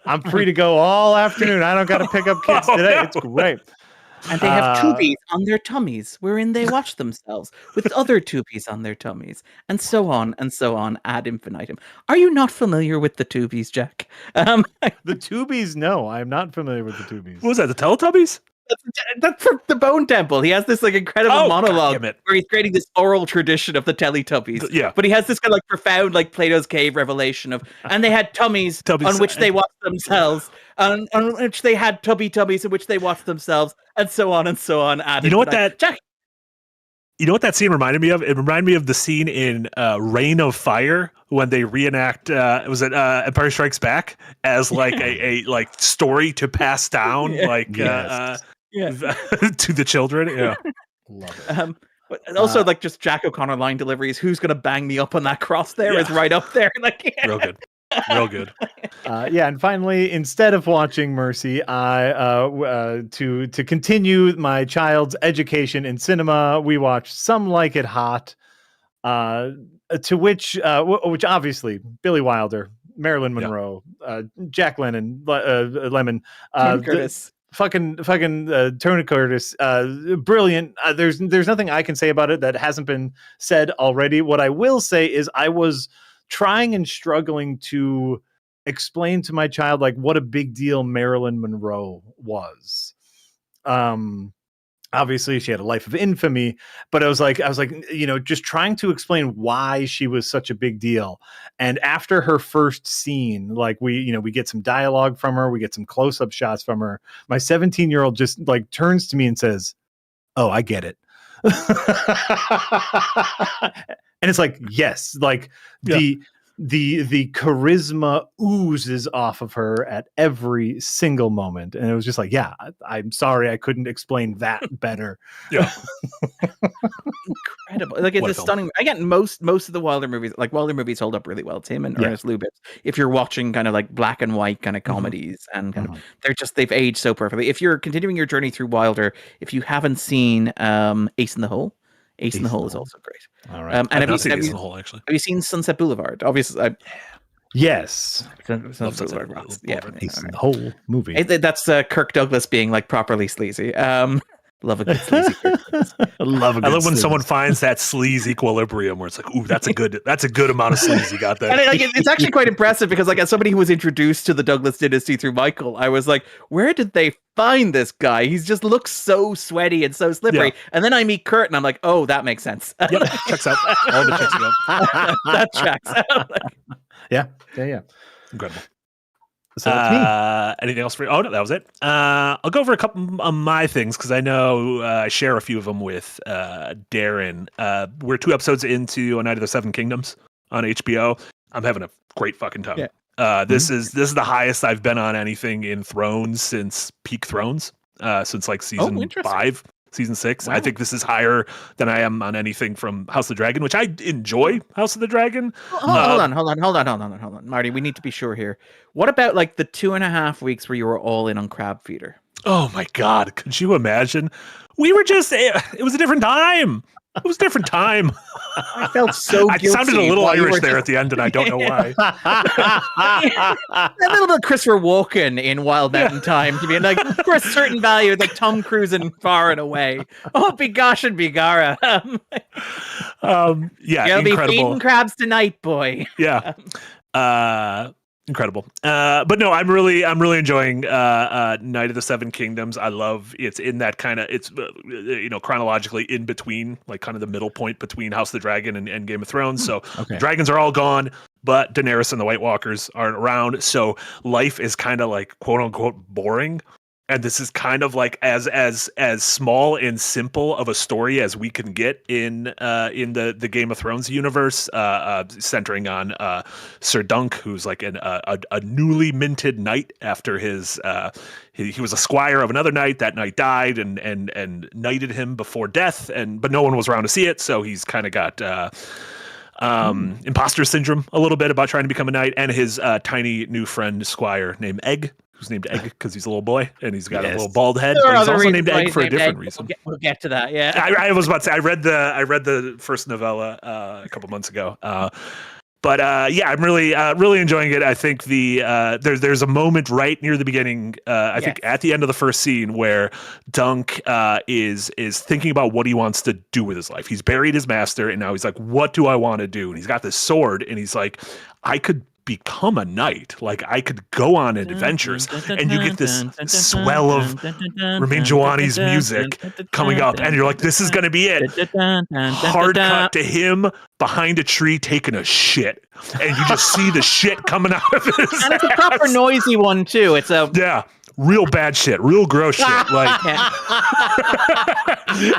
I'm free to go all afternoon. I don't got to pick up kids today. no. It's great. And they have tubies on their tummies, wherein they watch themselves with other tubies on their tummies, and so on ad infinitum. Are you not familiar with the tubies, Jack? The Tubies, no, I'm not familiar with the Tubies. What was that, the Teletubbies? That's from the Bone Temple. He has this like incredible monologue where he's creating this oral tradition of the Teletubbies. Yeah. But he has this kind of like profound like Plato's cave revelation of, and they had tummies on which they watched themselves, on which they had tubbies in which they watched themselves, and so on. You know what that Jack? You know what that scene reminded me of? It reminded me of the scene in Reign of Fire when they reenact Empire Strikes Back as like a like story to pass down to the children. Yeah, love it. But also like just Jack O'Connor line deliveries. Who's gonna bang me up on that cross? There is right up there. Like real good. Real good. And finally, instead of watching Mercy, I to continue my child's education in cinema, we watched Some Like It Hot, to which obviously Billy Wilder, Marilyn Monroe, Jack Lemon, Tony Curtis. Fucking Tony Curtis, brilliant. There's nothing I can say about it that hasn't been said already. What I will say is I was trying and struggling to explain to my child like what a big deal Marilyn Monroe was. Obviously she had a life of infamy, but I was like, just trying to explain why she was such a big deal. And after her first scene, like we get some dialogue from her, we get some close-up shots from her. My 17-year-old just like turns to me and says, "Oh, I get it." And it's like, yes, like the charisma oozes off of her at every single moment. And it was just like, yeah, I'm sorry I couldn't explain that better. Yeah. Incredible. Like it's stunning. Again, most of the Wilder movies hold up really well. Tim and Ernest Lubitsch. If you're watching kind of like black and white kind of comedies and kind of they've aged so perfectly. If you're continuing your journey through Wilder, if you haven't seen Ace in the Hole, Ace in the Hole is also great. All right. And have you seen Sunset Boulevard? Obviously, yes. Sunset Boulevard. Yeah, Ace in the Hole movie. That's Kirk Douglas being like properly sleazy. Love a good sleazy. I love when someone finds that sleaze equilibrium where it's like, ooh, that's a good amount of sleaze you got there. And it's actually quite impressive because, like, as somebody who was introduced to the Douglas dynasty through Michael, I was like, where did they find this guy? He just looks so sweaty and so slippery. Yeah. And then I meet Kurt, and I'm like, oh, that makes sense. Yep, checks out. All the checks out. That checks out. Yeah. Incredible. So that's me. Anything else for you? Oh, no, that was it. I'll go over a couple of my things because I know I share a few of them with Darren. We're 2 episodes into A Night of the Seven Kingdoms on HBO. I'm having a great fucking time. Yeah. This is the highest I've been on anything in Thrones since Peak Thrones, since like season 5. Season 6. Wow. I think this is higher than I am on anything from House of the Dragon, which I enjoy. House of the Dragon. Hold on, Marty. We need to be sure here. What about like the 2.5 weeks where you were all in on Crab Feeder? Oh my God! Could you imagine? We were just. It was a different time. It was a different time. I felt so guilty. I sounded a little Irish there at the end, and I don't know why. That little bit of Christopher Walken in Wild Mountain Time to be like, for a certain value, like Tom Cruise in Far and Away. Oh, begosh and begara. You'll incredible. Be feeding crabs tonight, boy. Yeah. Incredible. But no, I'm really enjoying Night of the Seven Kingdoms. I love it's in that kind of chronologically in between, like kind of the middle point between House of the Dragon and Game of Thrones. So the dragons are all gone, but Daenerys and the White Walkers aren't around. So life is kind of like quote unquote boring. and this is kind of like as small and simple of a story as we can get in the Game of Thrones universe, centering on Sir Dunk, who's like a newly minted knight after his he was a squire of another knight. That knight died and knighted him before death, but no one was around to see it, so he's kind of got imposter syndrome a little bit about trying to become a knight, and his tiny new friend squire named Egg, who's named Egg because he's a little boy and he's got a little bald head. But he's also named Egg for a different reason. We'll get to that. Yeah, I was about to say I read the first novella a couple months ago. But I'm really enjoying it. I think there's a moment right near the beginning. I think at the end of the first scene where Dunk is thinking about what he wants to do with his life. He's buried his master, and now he's like, "What do I want to do?" And he's got this sword, and he's like, "I could become a knight. Like I could go on adventures." And you get this swell of Ramin Djawadi's music coming up, and you're like, "This is going to be it." Hard cut to him behind a tree taking a shit, and you just see the shit coming out of his and it's a proper noisy one too. It's a real bad shit, real gross shit. Like,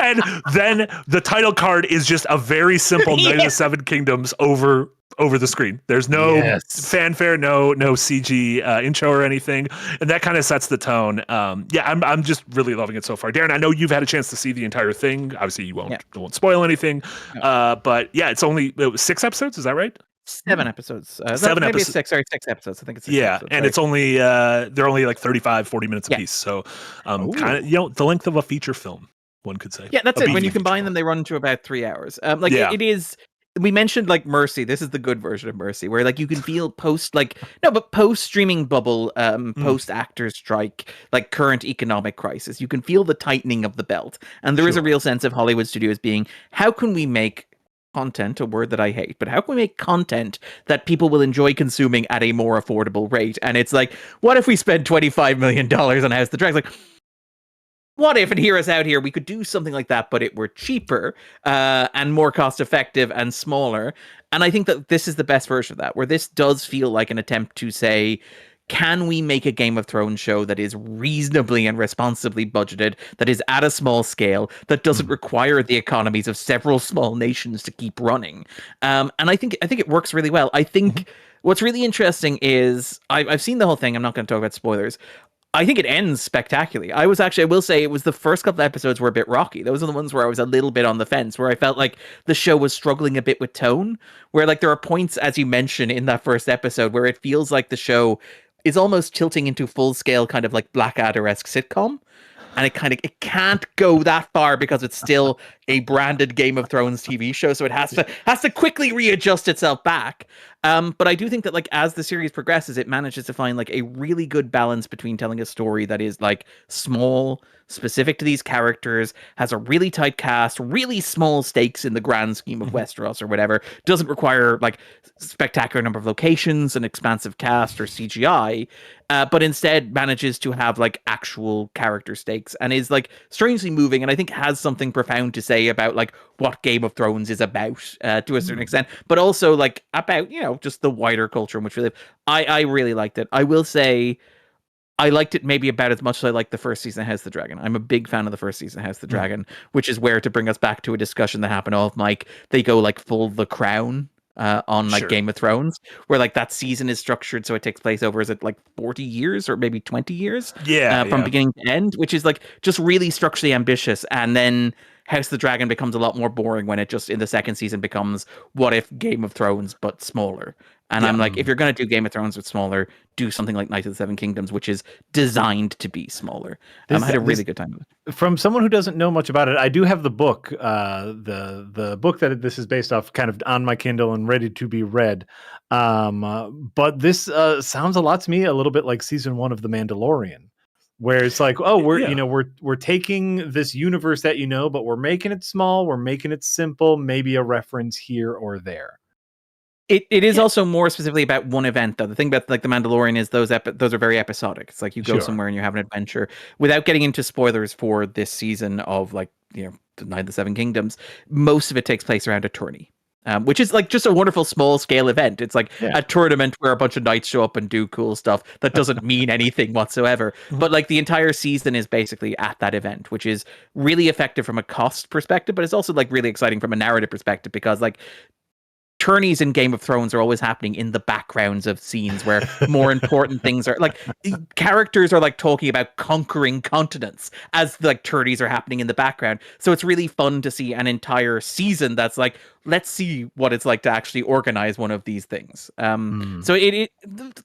and then the title card is just a very simple Knight of the Seven Kingdoms over the screen. There's no fanfare, no CG intro or anything, and that kind of sets the tone. I'm just really loving it so far. Darren, I know you've had a chance to see the entire thing. Obviously, you won't spoil anything. No. But it was 6 episodes. Is that right? 7 episodes. 7 episodes. 6 episodes. I think it's 6 episodes, and it's only they're only like 35-40 minutes a piece. So kind of the length of a feature film, one could say. Yeah, that's it. When you combine them, they run to about 3 hours. It is. We mentioned like Mercy. This is the good version of Mercy, where like you can feel post streaming bubble, post actors strike, like current economic crisis. You can feel the tightening of the belt, and there is a real sense of Hollywood studios being, how can we make content, a word that I hate, but how can we make content that people will enjoy consuming at a more affordable rate? And it's like, what if we spend $25 million on House of the Dragon? Like, what if, and hear us out here, we could do something like that, but it were cheaper and more cost effective and smaller. And I think that this is the best version of that, where this does feel like an attempt to say, can we make a Game of Thrones show that is reasonably and responsibly budgeted, that is at a small scale, that doesn't require the economies of several small nations to keep running? And I think it works really well. I think what's really interesting is I've seen the whole thing. I'm not going to talk about spoilers. I think it ends spectacularly. I will say it was the first couple of episodes were a bit rocky. Those are the ones where I was a little bit on the fence, where I felt like the show was struggling a bit with tone, where like there are points, as you mentioned in that first episode, where it feels like the show is almost tilting into full scale kind of like Blackadder-esque sitcom. And it can't go that far because it's still a branded Game of Thrones TV show, so it has to quickly readjust itself back. But I do think that like as the series progresses, it manages to find like a really good balance between telling a story that is like small, specific to these characters, has a really tight cast, really small stakes in the grand scheme of Westeros or whatever, doesn't require like spectacular number of locations, an expansive cast or CGI, but instead manages to have like actual character stakes and is like strangely moving, and I think has something profound to say about like what Game of Thrones is about to a certain extent, but also like about, just the wider culture in which we live. I really liked it. I will say I liked it maybe about as much as I liked the first season of House of the Dragon. I'm a big fan of the first season of House of the Dragon, which is where, to bring us back to a discussion that happened off mic, they go like full The Crown on like Game of Thrones, where like that season is structured so it takes place over, is it like 40 years or maybe 20 years? From beginning to end, which is like just really structurally ambitious. And then House of the Dragon becomes a lot more boring when it just in the second season becomes what if Game of Thrones but smaller. And I'm like, if you're going to do Game of Thrones but smaller, do something like Knight of the Seven Kingdoms, which is designed to be smaller. I had a really good time with it. From someone who doesn't know much about it, I do have the book, the book that this is based off, kind of on my Kindle and ready to be read. But this sounds a lot to me a little bit like season 1 of The Mandalorian, where it's like, we're taking this universe that but we're making it small, we're making it simple, maybe a reference here or there. It is also more specifically about one event, though. The thing about like The Mandalorian is those are very episodic. It's like you go somewhere and you have an adventure. Without getting into spoilers for this season of like, The Night of the Seven Kingdoms, most of it takes place around a tourney. which is like just a wonderful small scale event. It's like Yeah. a tournament where a bunch of knights show up and do cool stuff that doesn't mean anything whatsoever. But like the entire season is basically at that event, which is really effective from a cost perspective, but it's also like really exciting from a narrative perspective because like tourneys in Game of Thrones are always happening in the backgrounds of scenes where more important things are like characters are like talking about conquering continents as like tourneys are happening in the background. So it's really fun to see an entire season that's like, let's see what it's like to actually organize one of these things. So it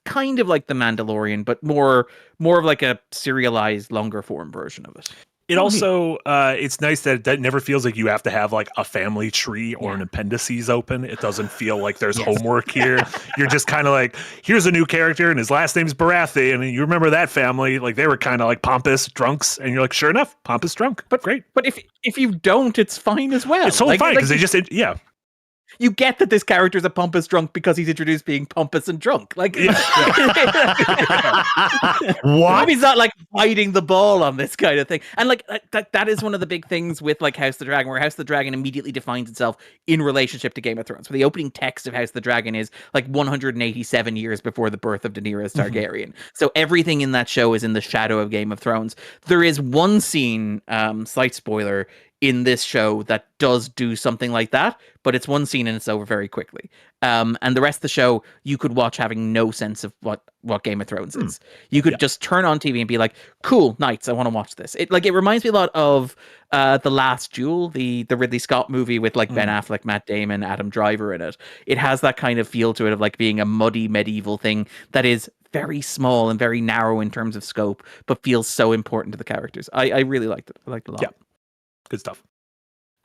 kind of like The Mandalorian, but more of like a serialized, longer form version of it. It also, it's nice that it never feels like you have to have like a family tree or an appendices open. It doesn't feel like there's homework here. You're just kind of like, here's a new character and his last name's Baratheon. And you remember that family, like they were kind of like pompous drunks. And you're like, sure enough, pompous drunk. But great. But if you don't, it's fine as well. It's totally fine because they just, you get that this character is a pompous drunk because he's introduced being pompous and drunk. Like, what? He's not like hiding the ball on this kind of thing. And like that is one of the big things with like House of the Dragon, where House of the Dragon immediately defines itself in relationship to Game of Thrones. Where the opening text of House of the Dragon is like 187 years before the birth of Daenerys Targaryen. So everything in that show is in the shadow of Game of Thrones. There is one scene, slight spoiler, in this show that does do something like that, but it's one scene and it's over very quickly. And the rest of the show you could watch having no sense of what Game of Thrones is. You could just turn on TV and be like, cool, Knights, I want to watch this. It reminds me a lot of The Last Duel, the Ridley Scott movie with like Ben Affleck, Matt Damon, Adam Driver in it. It has that kind of feel to it of like being a muddy medieval thing that is very small and very narrow in terms of scope, but feels so important to the characters. I really liked it. I liked it a lot. Yeah. Good stuff.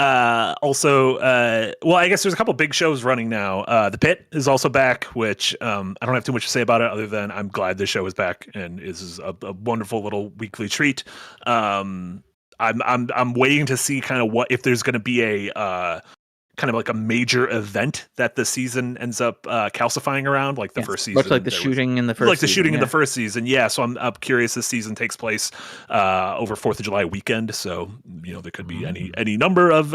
Also, well, I guess there's a couple big shows running now. The Pit is also back, which I don't have too much to say about it other than I'm glad the show is back and is a wonderful little weekly treat. I'm waiting to see kind of what if there's going to be a kind of like a major event that the season ends up calcifying around, like the first season. Much like the shooting in the first season. Like the shooting in the first season, yeah. So I'm curious. This season takes place over 4th of July weekend, so you know there could be any number of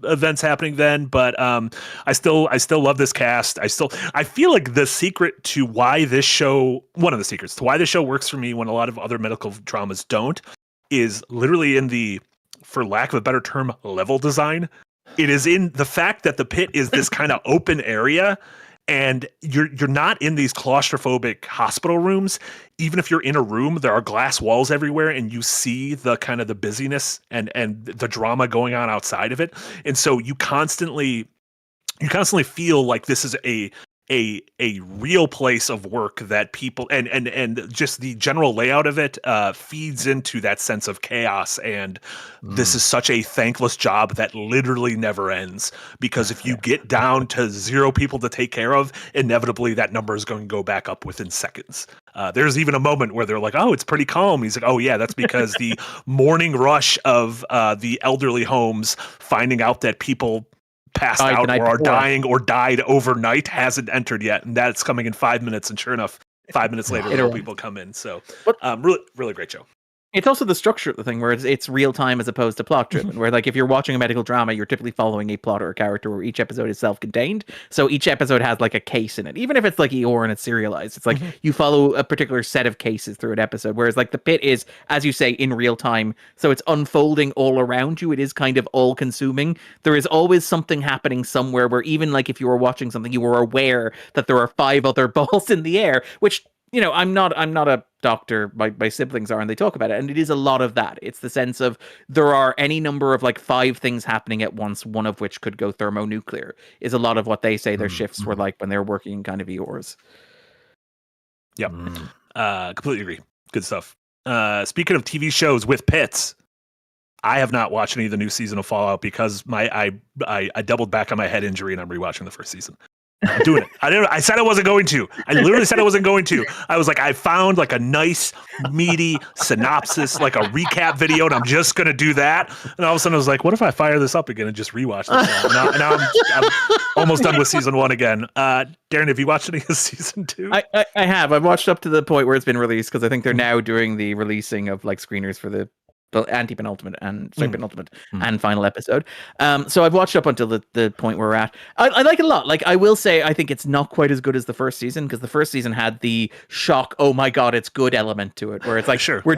events happening then. But I still love this cast. I feel like the secret to why this show, one of the secrets to why this show works for me when a lot of other medical dramas don't, is literally in the, for lack of a better term, level design. It is in the fact that the Pit is this kind of open area and you're not in these claustrophobic hospital rooms. Even if you're in a room, there are glass walls everywhere and you see the kind of the busyness and the drama going on outside of it. And so you constantly feel like this is a real place of work that people and just the general layout of it feeds into that sense of chaos. And this is such a thankless job that literally never ends, because if you get down to 0 people to take care of, inevitably that number is going to go back up within seconds. There's even a moment where they're like, oh, it's pretty calm. He's like, oh yeah, that's because the morning rush of the elderly homes finding out that people passed out or are dying or died overnight hasn't entered yet, and that's coming in 5 minutes, and sure enough 5 minutes later more people come in. So really great show. It's also the structure of the thing where it's real time as opposed to plot driven, where like if you're watching a medical drama, you're typically following a plot or a character where each episode is self-contained. So each episode has like a case in it, even if it's like Eeyore and it's serialized. It's like you follow a particular set of cases through an episode, whereas like the Pit is, as you say, in real time. So it's unfolding all around you. It is kind of all consuming. There is always something happening somewhere where even like if you were watching something, you were aware that there are 5 other balls in the air, which, you know, I'm not a doctor. My siblings are, and they talk about it. And it is a lot of that. It's the sense of there are any number of like 5 things happening at once, one of which could go thermonuclear, is a lot of what they say their shifts were like when they were working in kind of Eeyores. Yep. Completely agree. Good stuff. Speaking of TV shows with pits, I have not watched any of the new season of Fallout because I doubled back on my head injury and I'm rewatching the first season. I'm doing it. I said I wasn't going to. I literally said I wasn't going to. I was like, I found like a nice, meaty synopsis, like a recap video, and I'm just going to do that. And all of a sudden I was like, what if I fire this up again and just rewatch this? Now I'm almost done with season 1 again. Darren, have you watched any of season 2? I have. I've watched up to the point where it's been released because I think they're now doing the releasing of like screeners for the anti-penultimate and penultimate and final episode. So I've watched up until the point where we're at. I like it a lot. Like, I will say, I think it's not quite as good as the first season, because the first season had the shock, oh my god, it's good element to it, where it's like, we're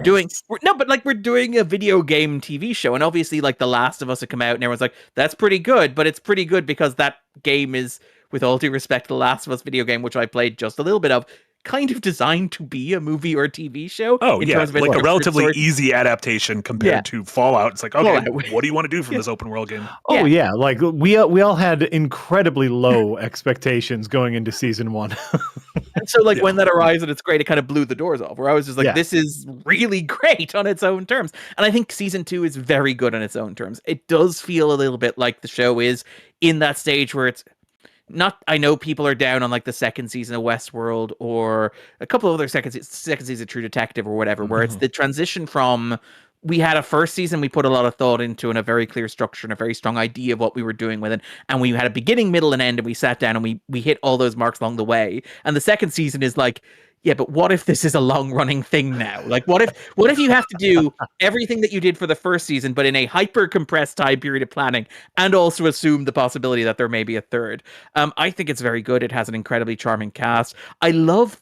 doing a video game TV show, and obviously like The Last of Us had come out and everyone's like, that's pretty good, but it's pretty good because that game is, with all due respect, The Last of Us video game, which I played just a little bit of, kind of designed to be a movie or a TV show. Oh, yeah, like a relatively easy adaptation compared to Fallout. It's like, okay, what do you want to do from this open world game? Oh, yeah, like we all had incredibly low expectations going into season 1. And so, like, when that arrives and it's great, it kind of blew the doors off, where I was just like, this is really great on its own terms. And I think season 2 is very good on its own terms. It does feel a little bit like the show is in that stage where it's not, I know people are down on like the second season of Westworld or a couple of other second season of True Detective or whatever, where it's the transition from, we had a first season we put a lot of thought into and a very clear structure and a very strong idea of what we were doing with it, and we had a beginning, middle, and end, and we sat down and we hit all those marks along the way. And the second season is like, yeah, but what if this is a long-running thing now? Like, what if you have to do everything that you did for the first season, but in a hyper-compressed time period of planning, and also assume the possibility that there may be a third? I think it's very good. It has an incredibly charming cast. I love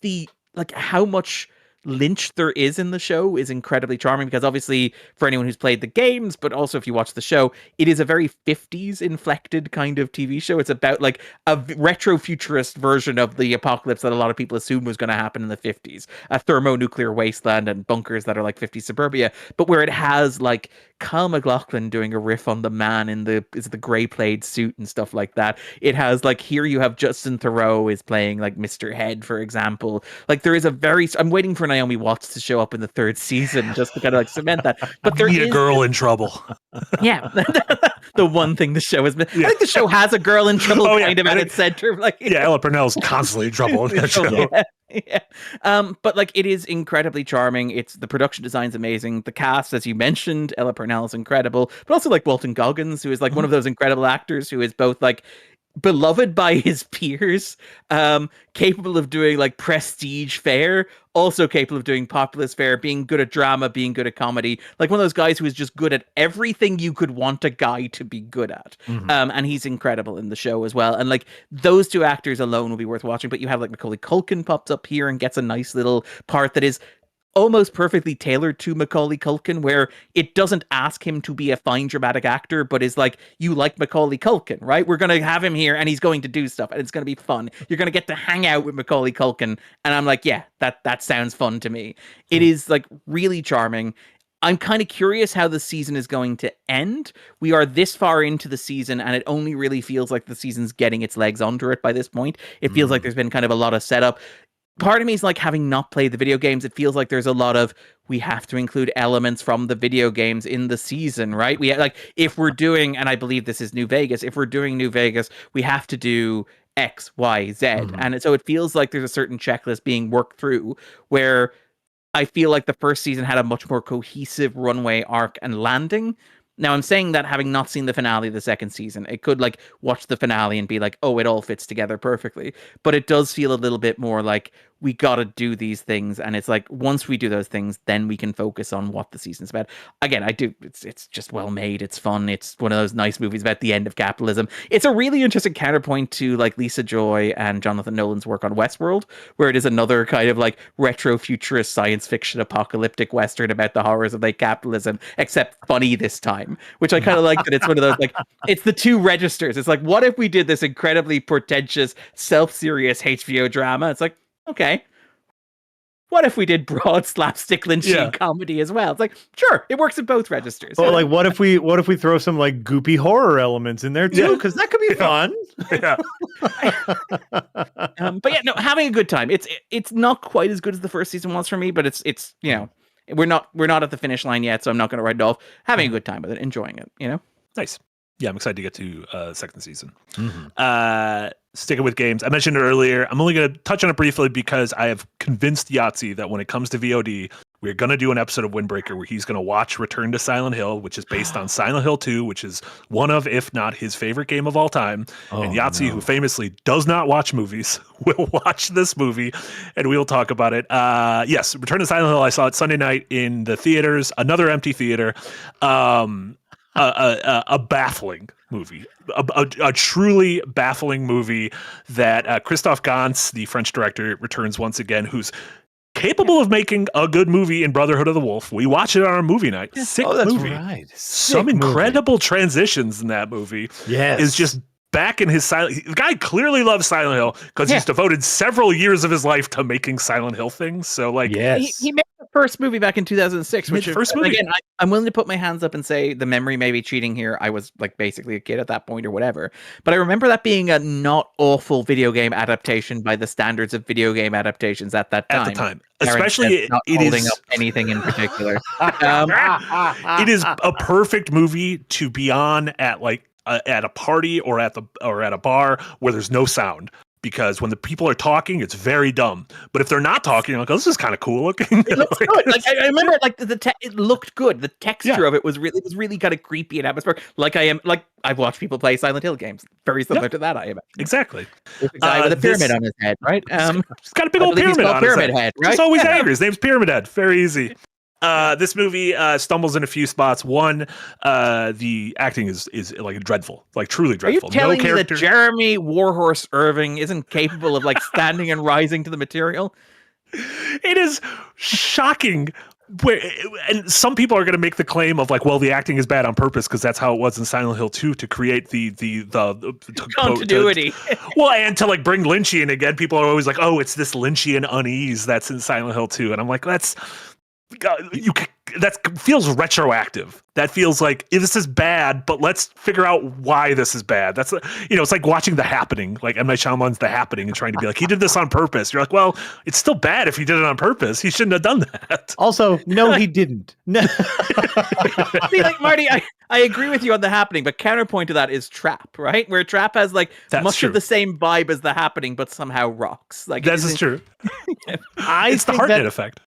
how much Lynch there is in the show is incredibly charming, because obviously for anyone who's played the games, but also if you watch the show, it is a very 50s inflected kind of TV show. It's about like a retro futurist version of the apocalypse that a lot of people assumed was going to happen in the 50s, a thermonuclear wasteland and bunkers that are like 50s suburbia, but where it has like Kyle MacLachlan doing a riff on the man in the gray plaid suit and stuff like that. It has like, here you have Justin Theroux is playing like Mr. Head, for example. Like, there is I'm waiting for Naomi Watts to show up in the third season just to kind of like cement that. But there is a girl in trouble. Yeah. The one thing the show has been. I think the show has a girl in trouble kind of at its center. Like, Ella Purnell's constantly in trouble in that show. But like, it is incredibly charming. It's, the production design's amazing. The cast, as you mentioned, Ella Purnell is incredible, but also like Walton Goggins, who is like one of those incredible actors who is both like beloved by his peers, capable of doing like prestige fare, also capable of doing populist fare, being good at drama, being good at comedy, like one of those guys who is just good at everything you could want a guy to be good at. And he's incredible in the show as well. And like, those two actors alone will be worth watching. But you have like Macaulay Culkin pops up here and gets a nice little part that is almost perfectly tailored to Macaulay Culkin, where it doesn't ask him to be a fine dramatic actor, but is like, you like Macaulay Culkin, right? We're going to have him here and he's going to do stuff and it's going to be fun. You're going to get to hang out with Macaulay Culkin. And I'm like, yeah, that sounds fun to me. It is like really charming. I'm kind of curious how the season is going to end. We are this far into the season and it only really feels like the season's getting its legs under it by this point. It feels like there's been kind of a lot of setup. Part of me is like, having not played the video games, it feels like there's a lot of, we have to include elements from the video games in the season, right? We like, if we're doing, and I believe this is New Vegas, if we're doing New Vegas, we have to do X, Y, Z. And so it feels like there's a certain checklist being worked through, where I feel like the first season had a much more cohesive runway arc and landing. Now, I'm saying that having not seen the finale of the second season, it could like watch the finale and be like, oh, it all fits together perfectly. But it does feel a little bit more like, we got to do these things. And it's like, once we do those things, then we can focus on what the season's about. Again, it's just well made. It's fun. It's one of those nice movies about the end of capitalism. It's a really interesting counterpoint to like Lisa Joy and Jonathan Nolan's work on Westworld, where it is another kind of like retro futurist science fiction apocalyptic Western about the horrors of like capitalism, except funny this time, which I kind of like, that it's one of those, like, it's the two registers. It's like, what if we did this incredibly pretentious, self-serious HBO drama? It's like, okay, what if we did broad slapstick Lynchian comedy as well? It's like, sure, it works at both registers. Well, like, what if we throw some like goopy horror elements in there too? Because that could be fun. But yeah, no, having a good time. It's not quite as good as the first season was for me, but it's you know, we're not at the finish line yet, so I'm not going to write it off. Having a good time with it, enjoying it, you know. Nice. Yeah, I'm excited to get to second season. Sticking with games, I mentioned it earlier. I'm only going to touch on it briefly because I have convinced Yahtzee that when it comes to VOD, we're going to do an episode of Windbreaker where he's going to watch Return to Silent Hill, which is based on Silent Hill 2, which is one of, if not his favorite game of all time. And Yahtzee, who famously does not watch movies, will watch this movie and we'll talk about it. Yes, Return to Silent Hill. I saw it Sunday night in the theaters, another empty theater. A baffling movie, a truly baffling movie that Christophe Gans, the French director, returns once again, who's capable of making a good movie in Brotherhood of the Wolf. We watch it on our movie night. Sick movie. Right. Some incredible transitions in that movie. Yes. Is just back in his silent. The guy clearly loves Silent Hill because he's devoted several years of his life to making Silent Hill things. So, like, he made the first movie back in 2006. Which first movie. Again, I'm willing to put my hands up and say the memory may be cheating here. I was like basically a kid at that point or whatever, but I remember that being a not awful video game adaptation by the standards of video game adaptations at that time. At the time, especially not holding up anything in particular. It is a perfect movie to be on at at a party or at a bar where there's no sound, because when the people are talking, it's very dumb. But if they're not talking, you're like, oh, this is kind of cool looking. It looks good. Like I remember, like it looked good. The texture of it was really kind of creepy and atmospheric. I've watched people play Silent Hill games, very similar to that. I imagine exactly. There's a guy with a pyramid on his head, right? He's got a big old pyramid on his head. Right? He's always angry. His name's Pyramid Head. Very easy. This movie stumbles in a few spots. One, the acting is like dreadful, like truly dreadful. Are you telling me that Jeremy Warhorse Irving isn't capable of like standing and rising to the material? It is shocking. And some people are going to make the claim of like, well, the acting is bad on purpose because that's how it was in Silent Hill 2 to create the continuity. Well, and to like bring Lynchian again. People are always like, oh, it's this Lynchian unease that's in Silent Hill 2, and I'm like, that feels retroactive. That feels like this is bad, but let's figure out why this is bad. That's it's like watching The Happening, like M. Night Shyamalan's The Happening, and trying to be like, he did this on purpose. You're like, well, it's still bad if he did it on purpose. He shouldn't have done that. Also, no, he didn't. No. See, like Marty, I agree with you on The Happening, but counterpoint to that is Trap, right? Where Trap has like much of the same vibe as The Happening, but somehow rocks. Like this is true. It's the Hartnett effect.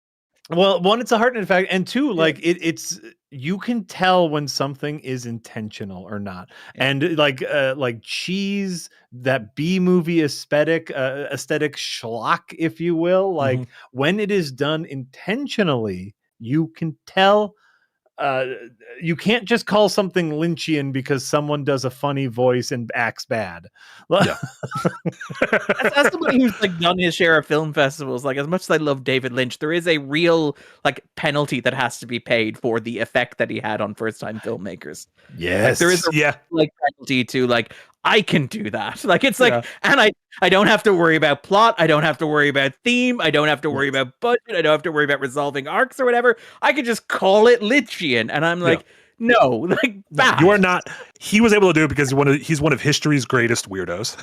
Well, one, it's a Hartnett effect, and two, like it's you can tell when something is intentional or not. And like Cheese, that B movie aesthetic schlock, if you will, like when it is done intentionally, you can tell. You can't just call something Lynchian because someone does a funny voice and acts bad. Yeah. as somebody who's like done his share of film festivals, like as much as I love David Lynch, there is a real like penalty that has to be paid for the effect that he had on first-time filmmakers. Yes, like, there is a like penalty to like, I can do that. Like it's like, and I don't have to worry about plot. I don't have to worry about theme. I don't have to worry about budget. I don't have to worry about resolving arcs or whatever. I could just call it Lynchian, and I'm like, no, like bad. You are not. He was able to do it because he's one of history's greatest weirdos.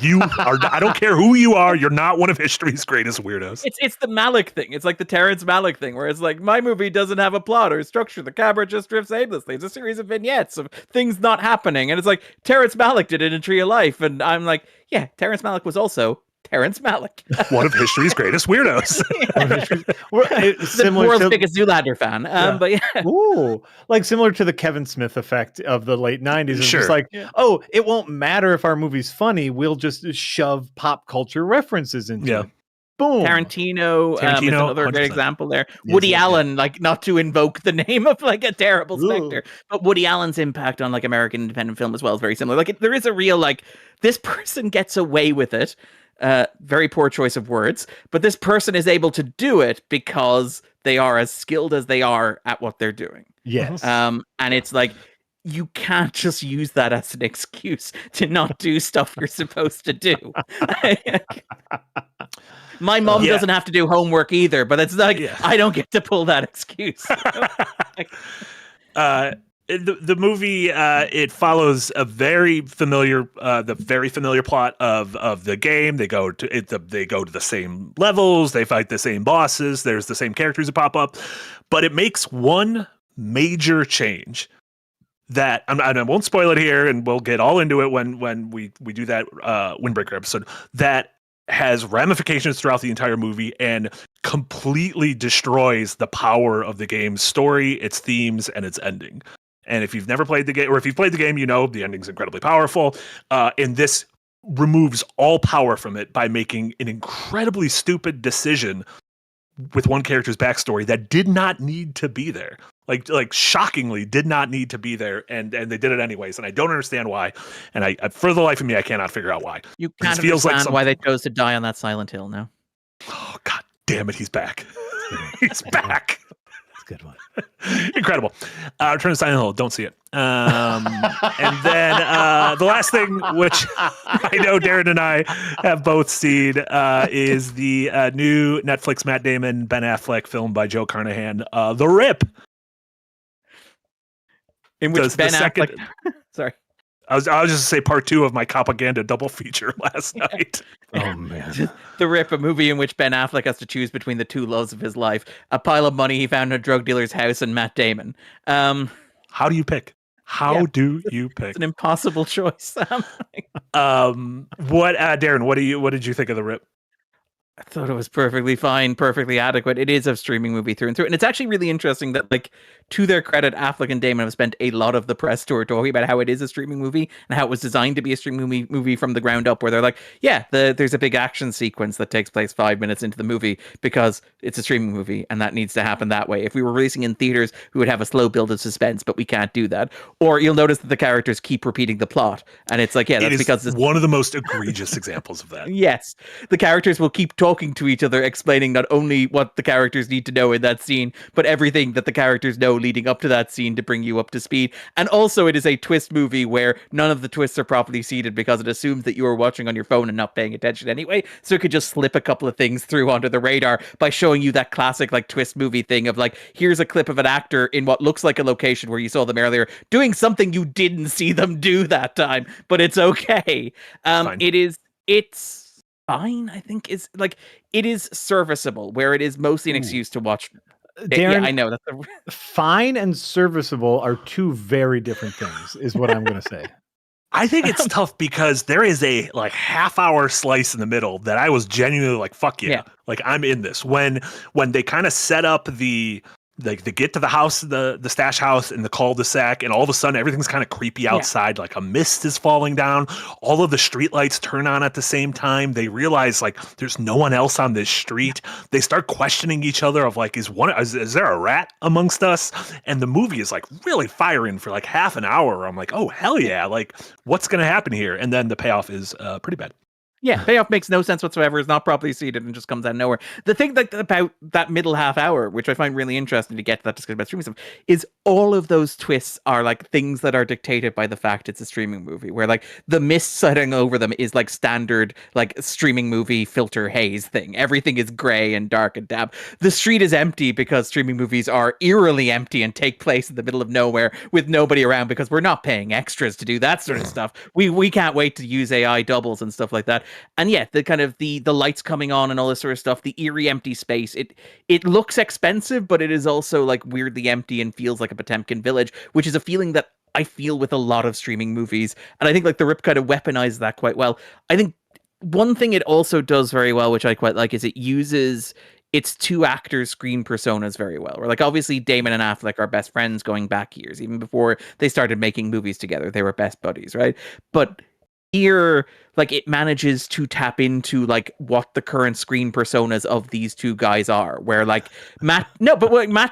You are. I don't care who you are. You're not one of history's greatest weirdos. It's the Malick thing. It's like the Terrence Malick thing, where it's like, my movie doesn't have a plot or structure. The camera just drifts aimlessly. It's a series of vignettes of things not happening, and it's like Terrence Malick did it in Tree of Life, and I'm like, yeah, Terrence Malick was also Terrence Malick, one of history's greatest weirdos. The world's biggest Zoolander fan. But yeah, ooh, like similar to the Kevin Smith effect of the late '90s. It's just like, oh, it won't matter if our movie's funny. We'll just shove pop culture references into it. Boom. Tarantino is another 100%. Great example there. Yes, Woody Allen, like not to invoke the name of like a terrible specter, but Woody Allen's impact on like American independent film as well is very similar. Like there is a real like, this person gets away with it. Very poor choice of words, but this person is able to do it because they are as skilled as they are at what they're doing. Yes. And it's like, you can't just use that as an excuse to not do stuff you're supposed to do. My mom doesn't have to do homework either, but it's like, I don't get to pull that excuse. The movie it follows a very familiar plot of the game. They go to the same levels, they fight the same bosses, there's the same characters that pop up, but it makes one major change that I won't spoil it here, and we'll get all into it when we do that Windbreaker episode. That has ramifications throughout the entire movie and completely destroys the power of the game's story, its themes, and its ending. And if you've never played the game, or if you've played the game, you know the ending's incredibly powerful. And this removes all power from it by making an incredibly stupid decision with one character's backstory that did not need to be there. Like shockingly did not need to be there, and they did it anyways, and I don't understand why. And I for the life of me, I cannot figure out why. You can't understand why they chose to die on that Silent Hill now. Oh, God damn it, he's back. He's back. That's a good one. Incredible. Return to Silent Hill. Don't see it. And then the last thing, which I know Darren and I have both seen, is the new Netflix Matt Damon, Ben Affleck film by Joe Carnahan, The Rip. In which Ben Affleck... Sorry. I was just to say part 2 of my propaganda double feature last night. Oh, man. The Rip, a movie in which Ben Affleck has to choose between the two loves of his life: a pile of money he found in a drug dealer's house and Matt Damon. How do you pick? How do you pick? It's an impossible choice. Darren, what did you think of The Rip? I thought it was perfectly fine, perfectly adequate. It is a streaming movie through and through. And it's actually really interesting that, like, to their credit, Affleck and Damon have spent a lot of the press tour talking about how it is a streaming movie and how it was designed to be a streaming movie from the ground up, where they're like, yeah, there's a big action sequence that takes place 5 minutes into the movie because it's a streaming movie and that needs to happen that way. If we were releasing in theaters, we would have a slow build of suspense, but we can't do that. Or you'll notice that the characters keep repeating the plot. And it's like, yeah, that's because it's one of the most egregious examples of that. Yes. The characters will keep talking to each other, explaining not only what the characters need to know in that scene, but everything that the characters know leading up to that scene to bring you up to speed. And also, it is a twist movie where none of the twists are properly seeded because it assumes that you are watching on your phone and not paying attention anyway. So it could just slip a couple of things through onto the radar by showing you that classic, like, twist movie thing of, like, here's a clip of an actor in what looks like a location where you saw them earlier doing something you didn't see them do that time, but it's okay. It's fine, I think. Is like, it is serviceable, where it is mostly an excuse to watch. Darren, I know that's fine and serviceable are two very different things, is what I'm going to say. I think it's tough because there is a like half-hour slice in the middle that I was genuinely like, fuck yeah. Like, I'm in this. When they kind of set up the get to the house, the stash house in the cul-de-sac, and all of a sudden everything's kind of creepy outside. Like, a mist is falling down. All of the streetlights turn on at the same time. They realize, like, there's no one else on this street. They start questioning each other of, like, is there a rat amongst us? And the movie is, like, really firing for like half an hour. I'm like, oh, hell yeah. Like, what's going to happen here? And then the payoff is pretty bad. Yeah, payoff makes no sense whatsoever, is not properly seated, and just comes out of nowhere. The thing that about that middle half hour, which I find really interesting to get to that discussion about streaming stuff, is all of those twists are like things that are dictated by the fact it's a streaming movie, where like the mist setting over them is like standard like streaming movie filter haze thing. Everything is gray and dark and damp. The street is empty because streaming movies are eerily empty and take place in the middle of nowhere with nobody around, because we're not paying extras to do that sort of stuff. We can't wait to use AI doubles and stuff like that. And yeah, the kind of the lights coming on and all this sort of stuff, the eerie empty space, it looks expensive, but it is also like weirdly empty and feels like a Potemkin village, which is a feeling that I feel with a lot of streaming movies. And I think like The Rip kind of weaponizes that quite well. I think one thing it also does very well, which I quite like, is it uses its two actors' screen personas very well. Where like obviously Damon and Affleck are best friends going back years, even before they started making movies together. They were best buddies, right? But here, like, it manages to tap into like what the current screen personas of these two guys are, where like Matt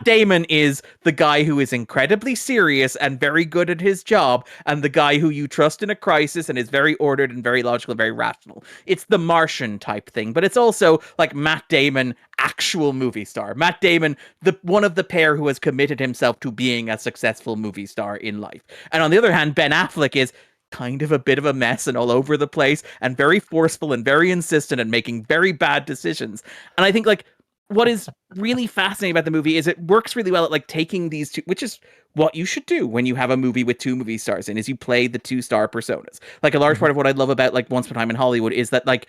Damon is the guy who is incredibly serious and very good at his job, and the guy who you trust in a crisis and is very ordered and very logical and very rational. It's the Martian type thing, but it's also like Matt Damon, actual movie star. Matt Damon, the one of the pair who has committed himself to being a successful movie star in life. And on the other hand, Ben Affleck is kind of a bit of a mess and all over the place and very forceful and very insistent and making very bad decisions. And I think like what is really fascinating about the movie is it works really well at like taking these two, which is what you should do when you have a movie with two movie stars in, is you play the two star personas. Like a large part of what I love about like Once Upon a Time in Hollywood is that like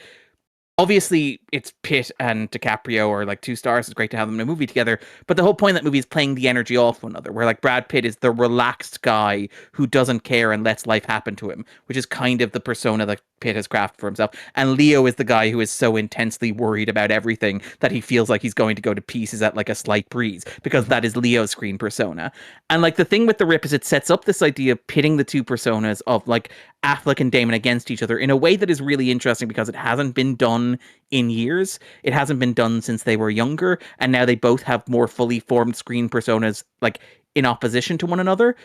obviously it's Pitt and DiCaprio are like two stars. It's great to have them in a movie together. But the whole point of that movie is playing the energy off one another, where like Brad Pitt is the relaxed guy who doesn't care and lets life happen to him, which is kind of the persona that Pitt has crafted for himself. And Leo is the guy who is so intensely worried about everything that he feels like he's going to go to pieces at like a slight breeze, because that is Leo's screen persona. And like the thing with The Rip is it sets up this idea of pitting the two personas of like Affleck and Damon against each other in a way that is really interesting, because it hasn't been done in years. It hasn't been done since they were younger. And now they both have more fully formed screen personas like in opposition to one another.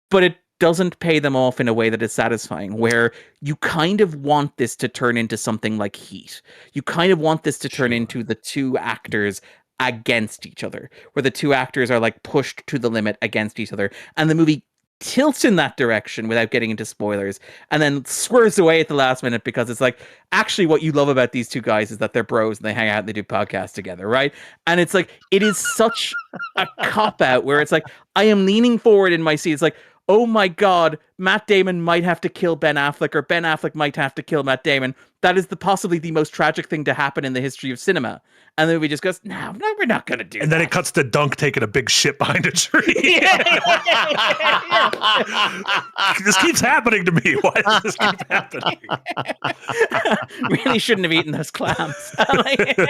But it doesn't pay them off in a way that is satisfying, where you kind of want this to turn into something like Heat. You kind of want this to turn into the two actors against each other, where the two actors are like pushed to the limit against each other. And the movie tilts in that direction without getting into spoilers, and then swerves away at the last minute, because it's like, actually what you love about these two guys is that they're bros and they hang out and they do podcasts together, right? And it's like, it is such a cop-out where it's like, I am leaning forward in my seat. It's like, oh my God, Matt Damon might have to kill Ben Affleck, or Ben Affleck might have to kill Matt Damon. That is possibly the most tragic thing to happen in the history of cinema. And the movie just goes, no, we're not going to do that. And then it cuts to Dunk taking a big shit behind a tree. This keeps happening to me. Why does this keep happening? Really shouldn't have eaten those clams. I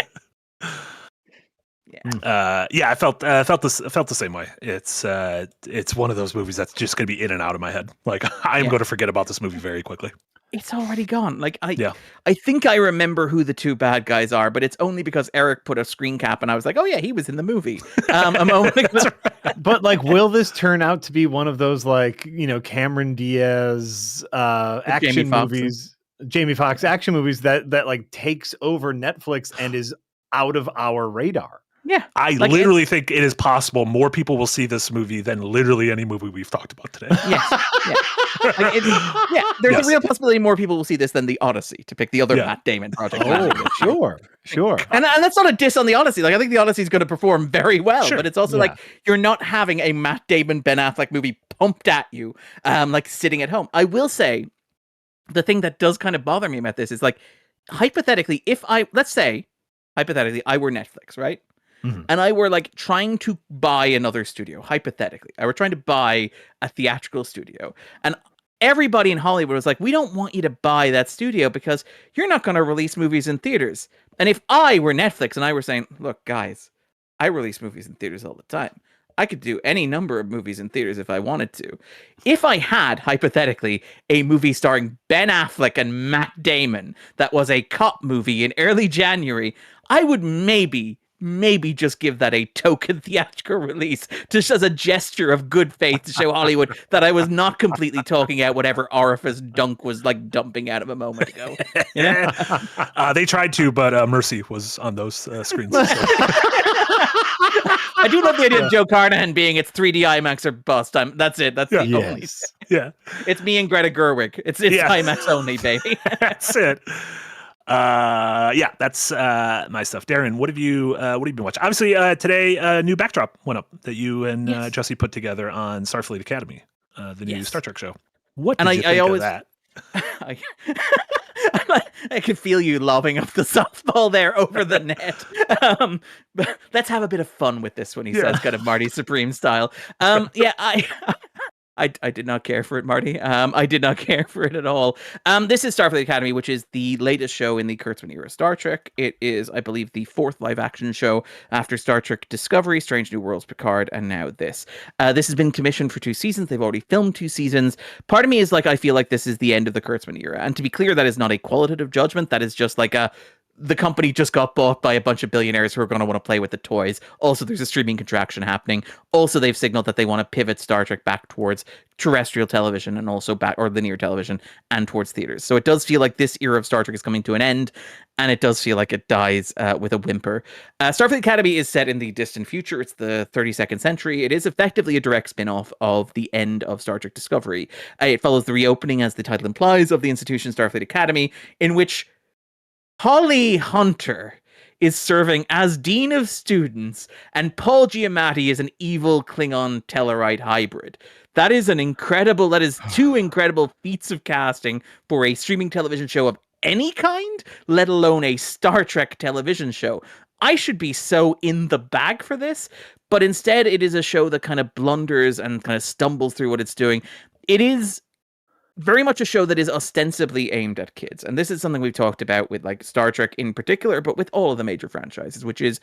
felt the same way. It's one of those movies that's just going to be in and out of my head. Like I'm going to forget about this movie very quickly. It's already gone. Like I think I remember who the two bad guys are, but it's only because Eric put a screen cap and I was like, oh yeah, he was in the movie. A moment ago. But like, will this turn out to be one of those like, Cameron Diaz action movies, Jamie Foxx action movies that like takes over Netflix and is out of our radar? Yeah, I literally think it is possible more people will see this movie than literally any movie we've talked about today. Yes. There's a real possibility more people will see this than The Odyssey, to pick the other Matt Damon project. Sure. And that's not a diss on The Odyssey. Like I think The Odyssey is going to perform very well, but it's also like you're not having a Matt Damon, Ben Affleck movie pumped at you, like sitting at home. I will say the thing that does kind of bother me about this is like, hypothetically, let's say hypothetically I were Netflix, right? Mm-hmm. And I were like trying to buy another studio, hypothetically. I were trying to buy a theatrical studio. And everybody in Hollywood was like, we don't want you to buy that studio because you're not going to release movies in theaters. And if I were Netflix and I were saying, look, guys, I release movies in theaters all the time. I could do any number of movies in theaters if I wanted to. If I had, hypothetically, a movie starring Ben Affleck and Matt Damon that was a cop movie in early January, I would maybe just give that a token theatrical release, just as a gesture of good faith to show Hollywood that I was not completely talking out whatever orifice Dunk was like dumping out of a moment ago. They tried to, but Mercy was on those screens. So. I do love the idea of Joe Carnahan being it's 3D IMAX or bust. That's it. That's the only. Yeah, it's me and Greta Gerwig. It's IMAX only, baby. That's it. That's my stuff. Darren, what have you been watching? Obviously, today a new backdrop went up that you and Jesse put together on Starfleet Academy, the new Star Trek show. What did you think of that? I could feel you lobbing up the softball there over the net. But let's have a bit of fun with this when he says kind of Marty Supreme style. I did not care for it, Marty. I did not care for it at all. This is Starfleet Academy, which is the latest show in the Kurtzman era Star Trek. It is, I believe, the fourth live-action show after Star Trek Discovery, Strange New Worlds, Picard, and now this. This has been commissioned for 2 seasons. They've already filmed 2 seasons. Part of me is like, I feel like this is the end of the Kurtzman era. And to be clear, that is not a qualitative judgment. That is just like the company just got bought by a bunch of billionaires who are going to want to play with the toys. Also, there's a streaming contraction happening. Also, they've signaled that they want to pivot Star Trek back towards terrestrial television and also back or linear television and towards theaters. So it does feel like this era of Star Trek is coming to an end, and it does feel like it dies with a whimper. Starfleet Academy is set in the distant future. It's the 32nd century. It is effectively a direct spin-off of the end of Star Trek Discovery. It follows the reopening, as the title implies, of the institution Starfleet Academy, in which Holly Hunter is serving as Dean of Students, and Paul Giamatti is an evil Klingon Tellarite hybrid. That is 2 incredible feats of casting for a streaming television show of any kind, let alone a Star Trek television show. I should be so in the bag for this, but instead it is a show that kind of blunders and kind of stumbles through what it's doing. It is very much a show that is ostensibly aimed at kids. And this is something we've talked about with like Star Trek in particular, but with all of the major franchises, which is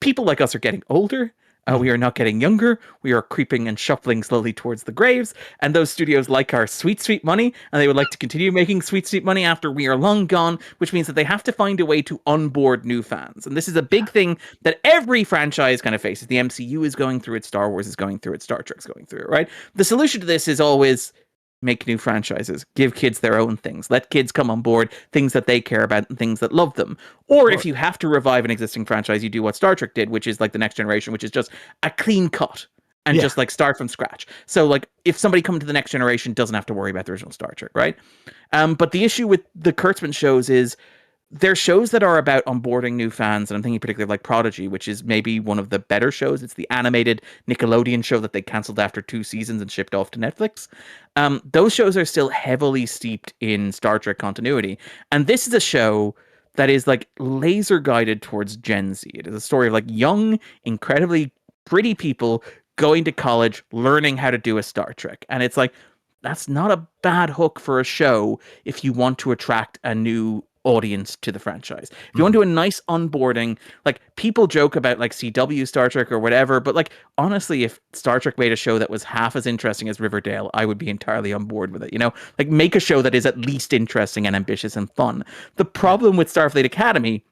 people like us are getting older. We are not getting younger. We are creeping and shuffling slowly towards the graves. And those studios like our sweet, sweet money, and they would like to continue making sweet, sweet money after we are long gone, which means that they have to find a way to onboard new fans. And this is a big thing that every franchise kind of faces. The MCU is going through it, Star Wars is going through it, Star Trek's going through it, right? The solution to this is always make new franchises, give kids their own things, let kids come on board, things that they care about and things that love them. Or if you have to revive an existing franchise, you do what Star Trek did, which is like The Next Generation, which is just a clean cut and just like start from scratch. So like if somebody coming to The Next Generation doesn't have to worry about the original Star Trek, right? But the issue with the Kurtzman shows is they're shows that are about onboarding new fans, and I'm thinking particularly like Prodigy, which is maybe one of the better shows. It's the animated Nickelodeon show that they cancelled after 2 seasons and shipped off to Netflix. Those shows are still heavily steeped in Star Trek continuity, and this is a show that is like laser guided towards Gen Z. It is a story of like young, incredibly pretty people going to college, learning how to do a Star Trek, and it's like that's not a bad hook for a show if you want to attract a new audience to the franchise. If you want to do a nice onboarding, like people joke about like CW Star Trek or whatever, but like honestly, if Star Trek made a show that was half as interesting as Riverdale, I would be entirely on board with it. You know, like make a show that is at least interesting and ambitious and fun. The problem with Starfleet Academy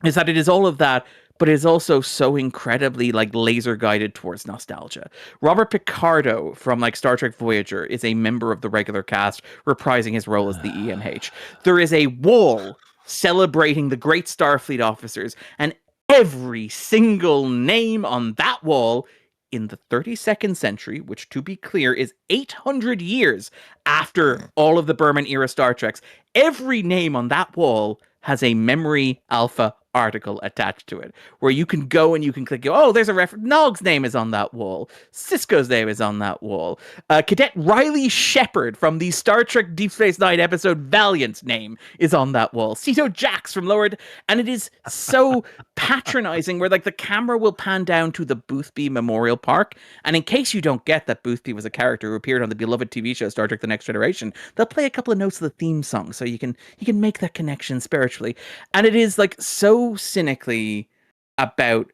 is that it is all of that, but it is also so incredibly like laser guided towards nostalgia. Robert Picardo from like Star Trek Voyager is a member of the regular cast, reprising his role as the EMH. There is a wall celebrating the great Starfleet officers, and every single name on that wall in the 32nd century, which to be clear is 800 years after all of the Berman era Star Treks, every name on that wall has a Memory Alpha article attached to it, where you can go and you can click, oh, there's a reference. Nog's name is on that wall. Cisco's name is on that wall. Cadet Riley Shepard from the Star Trek Deep Space Nine episode Valiant's name is on that wall. Cito Jax from Lower... And it is so patronizing where like the camera will pan down to the Boothby Memorial Park, and in case you don't get that Boothby was a character who appeared on the beloved TV show Star Trek The Next Generation, they'll play a couple of notes of the theme song so you can make that connection spiritually. And it is like so cynically about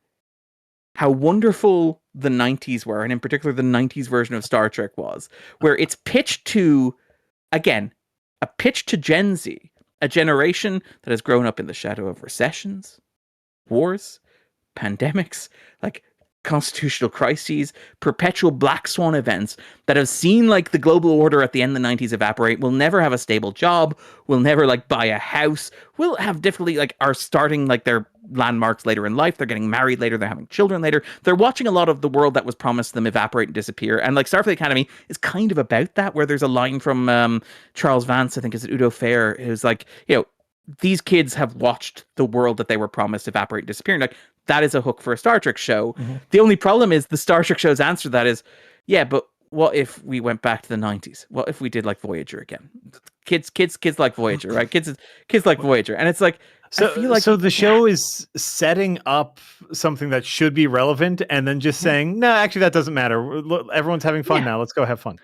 how wonderful the 90s were, and in particular the 90s version of Star Trek was, where it's pitched to, again, a pitch to Gen Z, a generation that has grown up in the shadow of recessions, wars, pandemics, like constitutional crises, perpetual black swan events that have seen like the global order at the end of the 90s evaporate, will never have a stable job, will never like buy a house, will have difficulty, like are starting like their landmarks later in life, they're getting married later, they're having children later, they're watching a lot of the world that was promised them evaporate and disappear. And like Starfleet Academy is kind of about that, where there's a line from Charles Vance, I think is it Udo Fair, who's like, you know, these kids have watched the world that they were promised evaporate and disappear. And like, that is a hook for a Star Trek show. Mm-hmm. The only problem is the Star Trek show's answer to that is, yeah, but what if we went back to the 90s? What if we did like Voyager again? Kids like Voyager, right? Kids like Voyager. And it's like, so the show is setting up something that should be relevant and then just saying, no, actually that doesn't matter. Everyone's having fun now. Let's go have fun.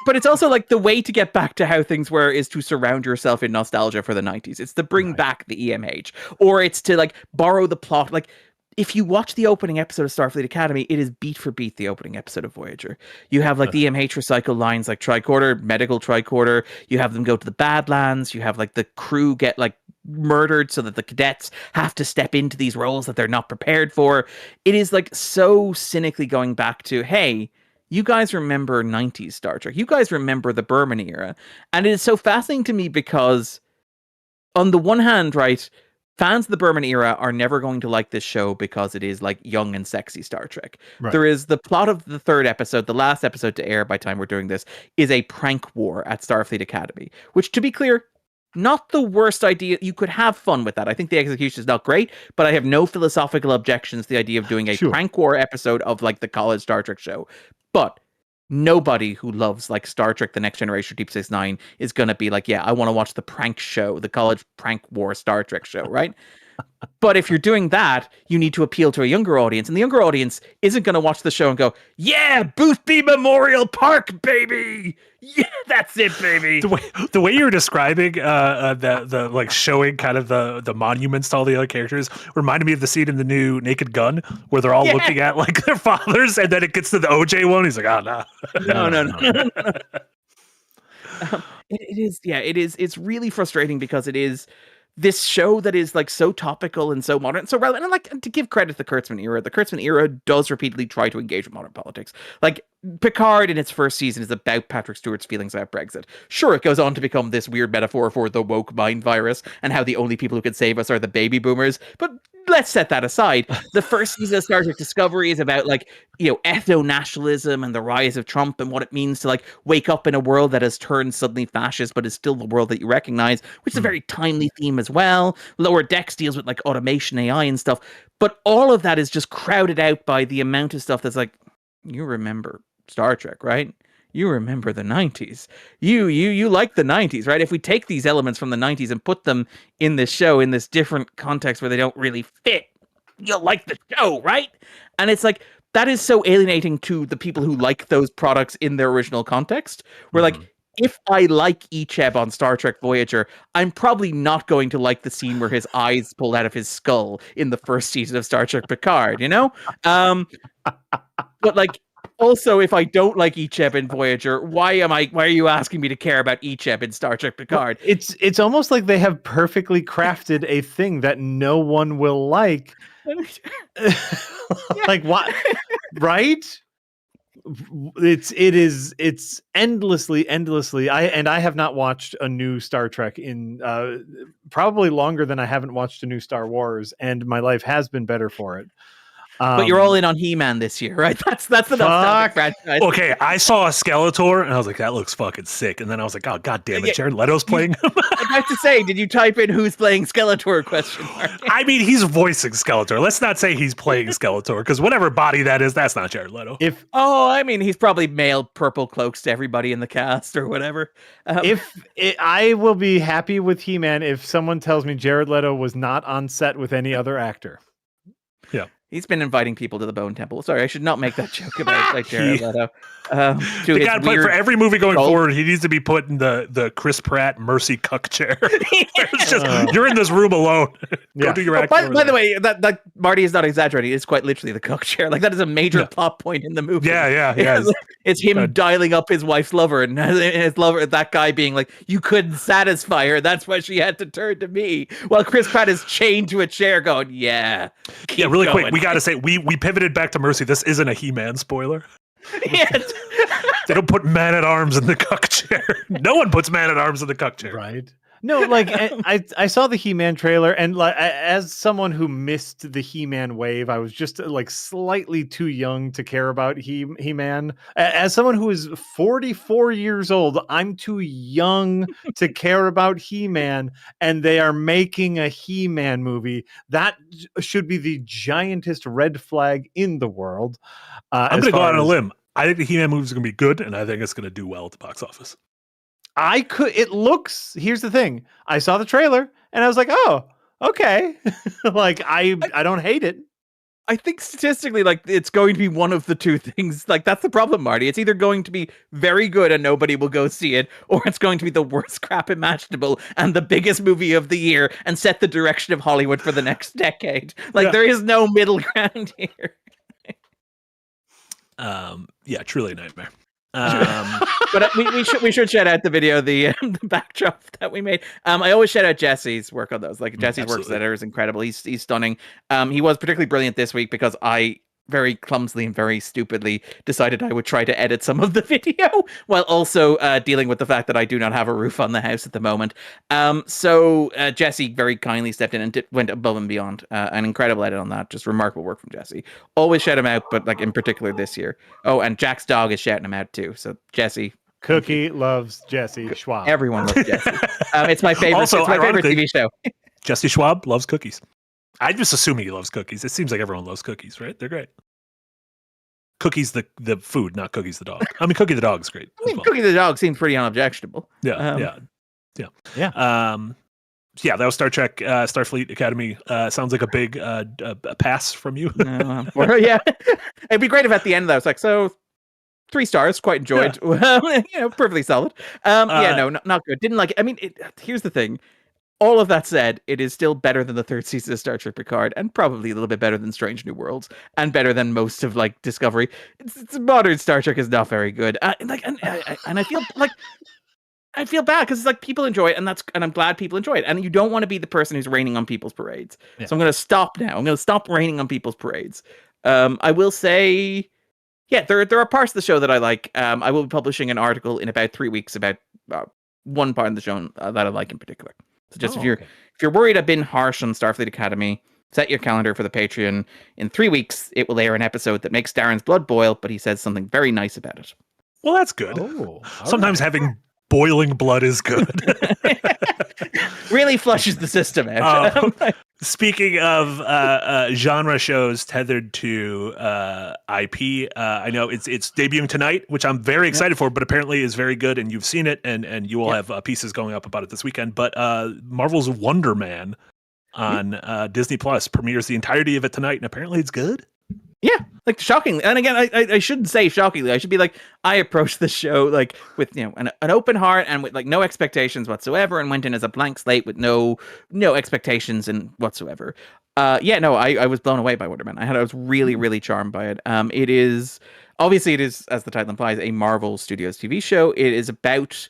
But it's also like the way to get back to how things were is to surround yourself in nostalgia for the 90s. It's to bring back the EMH, or it's to like borrow the plot. Like if you watch the opening episode of Starfleet Academy, it is beat for beat the opening episode of Voyager. You have like the EMH recycle lines like tricorder, medical tricorder. You have them go to the Badlands. You have like the crew get like murdered so that the cadets have to step into these roles that they're not prepared for. It is like so cynically going back to, hey, you guys remember 90s Star Trek. You guys remember the Berman era. And it is so fascinating to me because on the one hand, right, fans of the Berman era are never going to like this show because it is like young and sexy Star Trek. Right. There is the plot of the third episode, the last episode to air by the time we're doing this, is a prank war at Starfleet Academy, which, to be clear, not the worst idea. You could have fun with that. I think the execution is not great, but I have no philosophical objections to the idea of doing a prank war episode of like the college Star Trek show. But nobody who loves like Star Trek The Next Generation, Deep Space Nine is going to be like, yeah, I want to watch the prank show, the college prank war Star Trek show, right? But if you're doing that, you need to appeal to a younger audience, and the younger audience isn't going to watch the show and go, "Yeah, Boothby Memorial Park, baby! Yeah, that's it, baby." The way you were describing the like showing kind of the monuments to all the other characters reminded me of the scene in the new Naked Gun where they're all looking at like their fathers, and then it gets to the OJ one. He's like, "Oh no, no." It is, yeah, it is. It's really frustrating because it is this show that is like so topical and so modern, so relevant. And like, to give credit to the Kurtzman era does repeatedly try to engage with modern politics. Like Picard in its first season is about Patrick Stewart's feelings about Brexit. Sure, it goes on to become this weird metaphor for the woke mind virus and how the only people who can save us are the baby boomers. But let's set that aside. The first season of Star Trek Discovery is about like, you know, ethno-nationalism and the rise of Trump and what it means to like wake up in a world that has turned suddenly fascist, but is still the world that you recognize, which is a very timely theme as well. Lower Decks deals with like automation, AI and stuff. But all of that is just crowded out by the amount of stuff that's like, you remember Star Trek, right? You remember the 90s. You like the 90s, right? If we take these elements from the 90s and put them in this show in this different context where they don't really fit, you'll like the show, right? And it's like, that is so alienating to the people who like those products in their original context. Where like, if I like Icheb on Star Trek Voyager, I'm probably not going to like the scene where his eyes pulled out of his skull in the first season of Star Trek Picard, you know? But like, also, if I don't like Icheb in Voyager, why are you asking me to care about Icheb in Star Trek Picard? Well, it's almost like they have perfectly crafted a thing that no one will like. Like what? Right? It's endlessly. I have not watched a new Star Trek in probably longer than I haven't watched a new Star Wars, and my life has been better for it. But you're all in on He-Man this year, right? That's the nostalgic franchise. Okay, I saw a Skeletor and I was like, that looks fucking sick. And then I was like, oh god damn it, Jared Leto's playing him. I have to say, did you type in who's playing Skeletor? Question mark. I mean, he's voicing Skeletor. Let's not say he's playing Skeletor, because whatever body that is, that's not Jared Leto. I mean, he's probably mailed purple cloaks to everybody in the cast or whatever. I will be happy with He-Man if someone tells me Jared Leto was not on set with any other actor. Yeah. He's been inviting people to the Bone Temple. Sorry, I should not make that joke about like Jared Leto. They got to put for every movie going forward. He needs to be put in the Chris Pratt mercy cuck chair. It's just you're in this room alone. Go do your acting. By the way, that Marty is not exaggerating. It's quite literally the cuck chair. Like that is a major plot point in the movie. Yeah. It's him dialing up his wife's lover, and his lover, that guy being like, "You couldn't satisfy her. That's why she had to turn to me." While Chris Pratt is chained to a chair, going, "Yeah." Really quick, we got to say we pivoted back to Mercy. This isn't a He-Man spoiler. They don't put Man-at-Arms in the cuck chair. No one puts Man-at-Arms in the cuck chair. Right. No, like I saw the He-Man trailer, and like as someone who missed the He-Man wave, I was just like slightly too young to care about He-Man. As someone who is 44 years old, I'm too young to care about He-Man, and they are making a He-Man movie. That should be the giantest red flag in the world. I'm going to go out on a limb. I think the He-Man movie is going to be good, and I think it's going to do well at the box office. Here's the thing. I saw the trailer and I was like, oh, okay. Like I don't hate it. I think statistically, like it's going to be one of the two things. Like that's the problem, Marty. It's either going to be very good and nobody will go see it, or it's going to be the worst crap imaginable and the biggest movie of the year and set the direction of Hollywood for the next decade. Like there is no middle ground here. Truly a nightmare. But we should shout out the video, the backdrop that we made. I always shout out Jesse's work on those. Like Jesse's work editor is incredible. He's stunning. He was particularly brilliant this week because I very clumsily and very stupidly decided I would try to edit some of the video while also dealing with the fact that I do not have a roof on the house at the moment. So Jesse very kindly stepped in and went above and beyond. An incredible edit on that. Just remarkable work from Jesse. Always shout him out, but like in particular this year. Oh, and Jack's dog is shouting him out too. So Jesse. Cookie loves Jesse Schwab. Everyone loves Jesse. It's my favorite. Also, it's my favorite TV show. Jesse Schwab loves cookies. I'm just assuming he loves cookies. It seems like everyone loves cookies, right? They're great. Cookies the food, not Cookies the dog. I mean, Cookie the dog is great. Cookie the dog seems pretty unobjectionable. Yeah. yeah, that was Star Trek Starfleet Academy. Sounds like a big a pass from you. Well, yeah, it'd be great if at the end that was like, so 3 stars, quite enjoyed. Perfectly solid. No, not good. Didn't like it. I mean, here's the thing. All of that said, it is still better than the 3rd season of Star Trek Picard, and probably a little bit better than Strange New Worlds, and better than most of like Discovery. It's modern Star Trek is not very good. And I feel bad because it's like people enjoy it, and I'm glad people enjoy it. And you don't want to be the person who's raining on people's parades. Yeah. So I'm going to stop now. I'm going to stop raining on people's parades. I will say, yeah, there are parts of the show that I like. I will be publishing an article in about 3 weeks about one part of the show that I like in particular. So just if you're worried I've been harsh on Starfleet Academy, set your calendar for the Patreon. In 3 weeks, it will air an episode that makes Darren's blood boil, but he says something very nice about it. Well, that's good. Sometimes having boiling blood is good. Really flushes the system out. Speaking of genre shows tethered to IP, I know it's debuting tonight, which I'm very excited for, but apparently is very good, and you've seen it, and you will have pieces going up about it this weekend. But Marvel's Wonder Man on Disney Plus premieres the entirety of it tonight, and apparently it's good. Yeah, like shockingly, and again, I shouldn't say shockingly. I should be like, I approached the show like with an open heart and with like no expectations whatsoever, and went in as a blank slate with no expectations and whatsoever. I was blown away by Wonder Man. I was really, really charmed by it. It is as the title implies, a Marvel Studios TV show. It is about.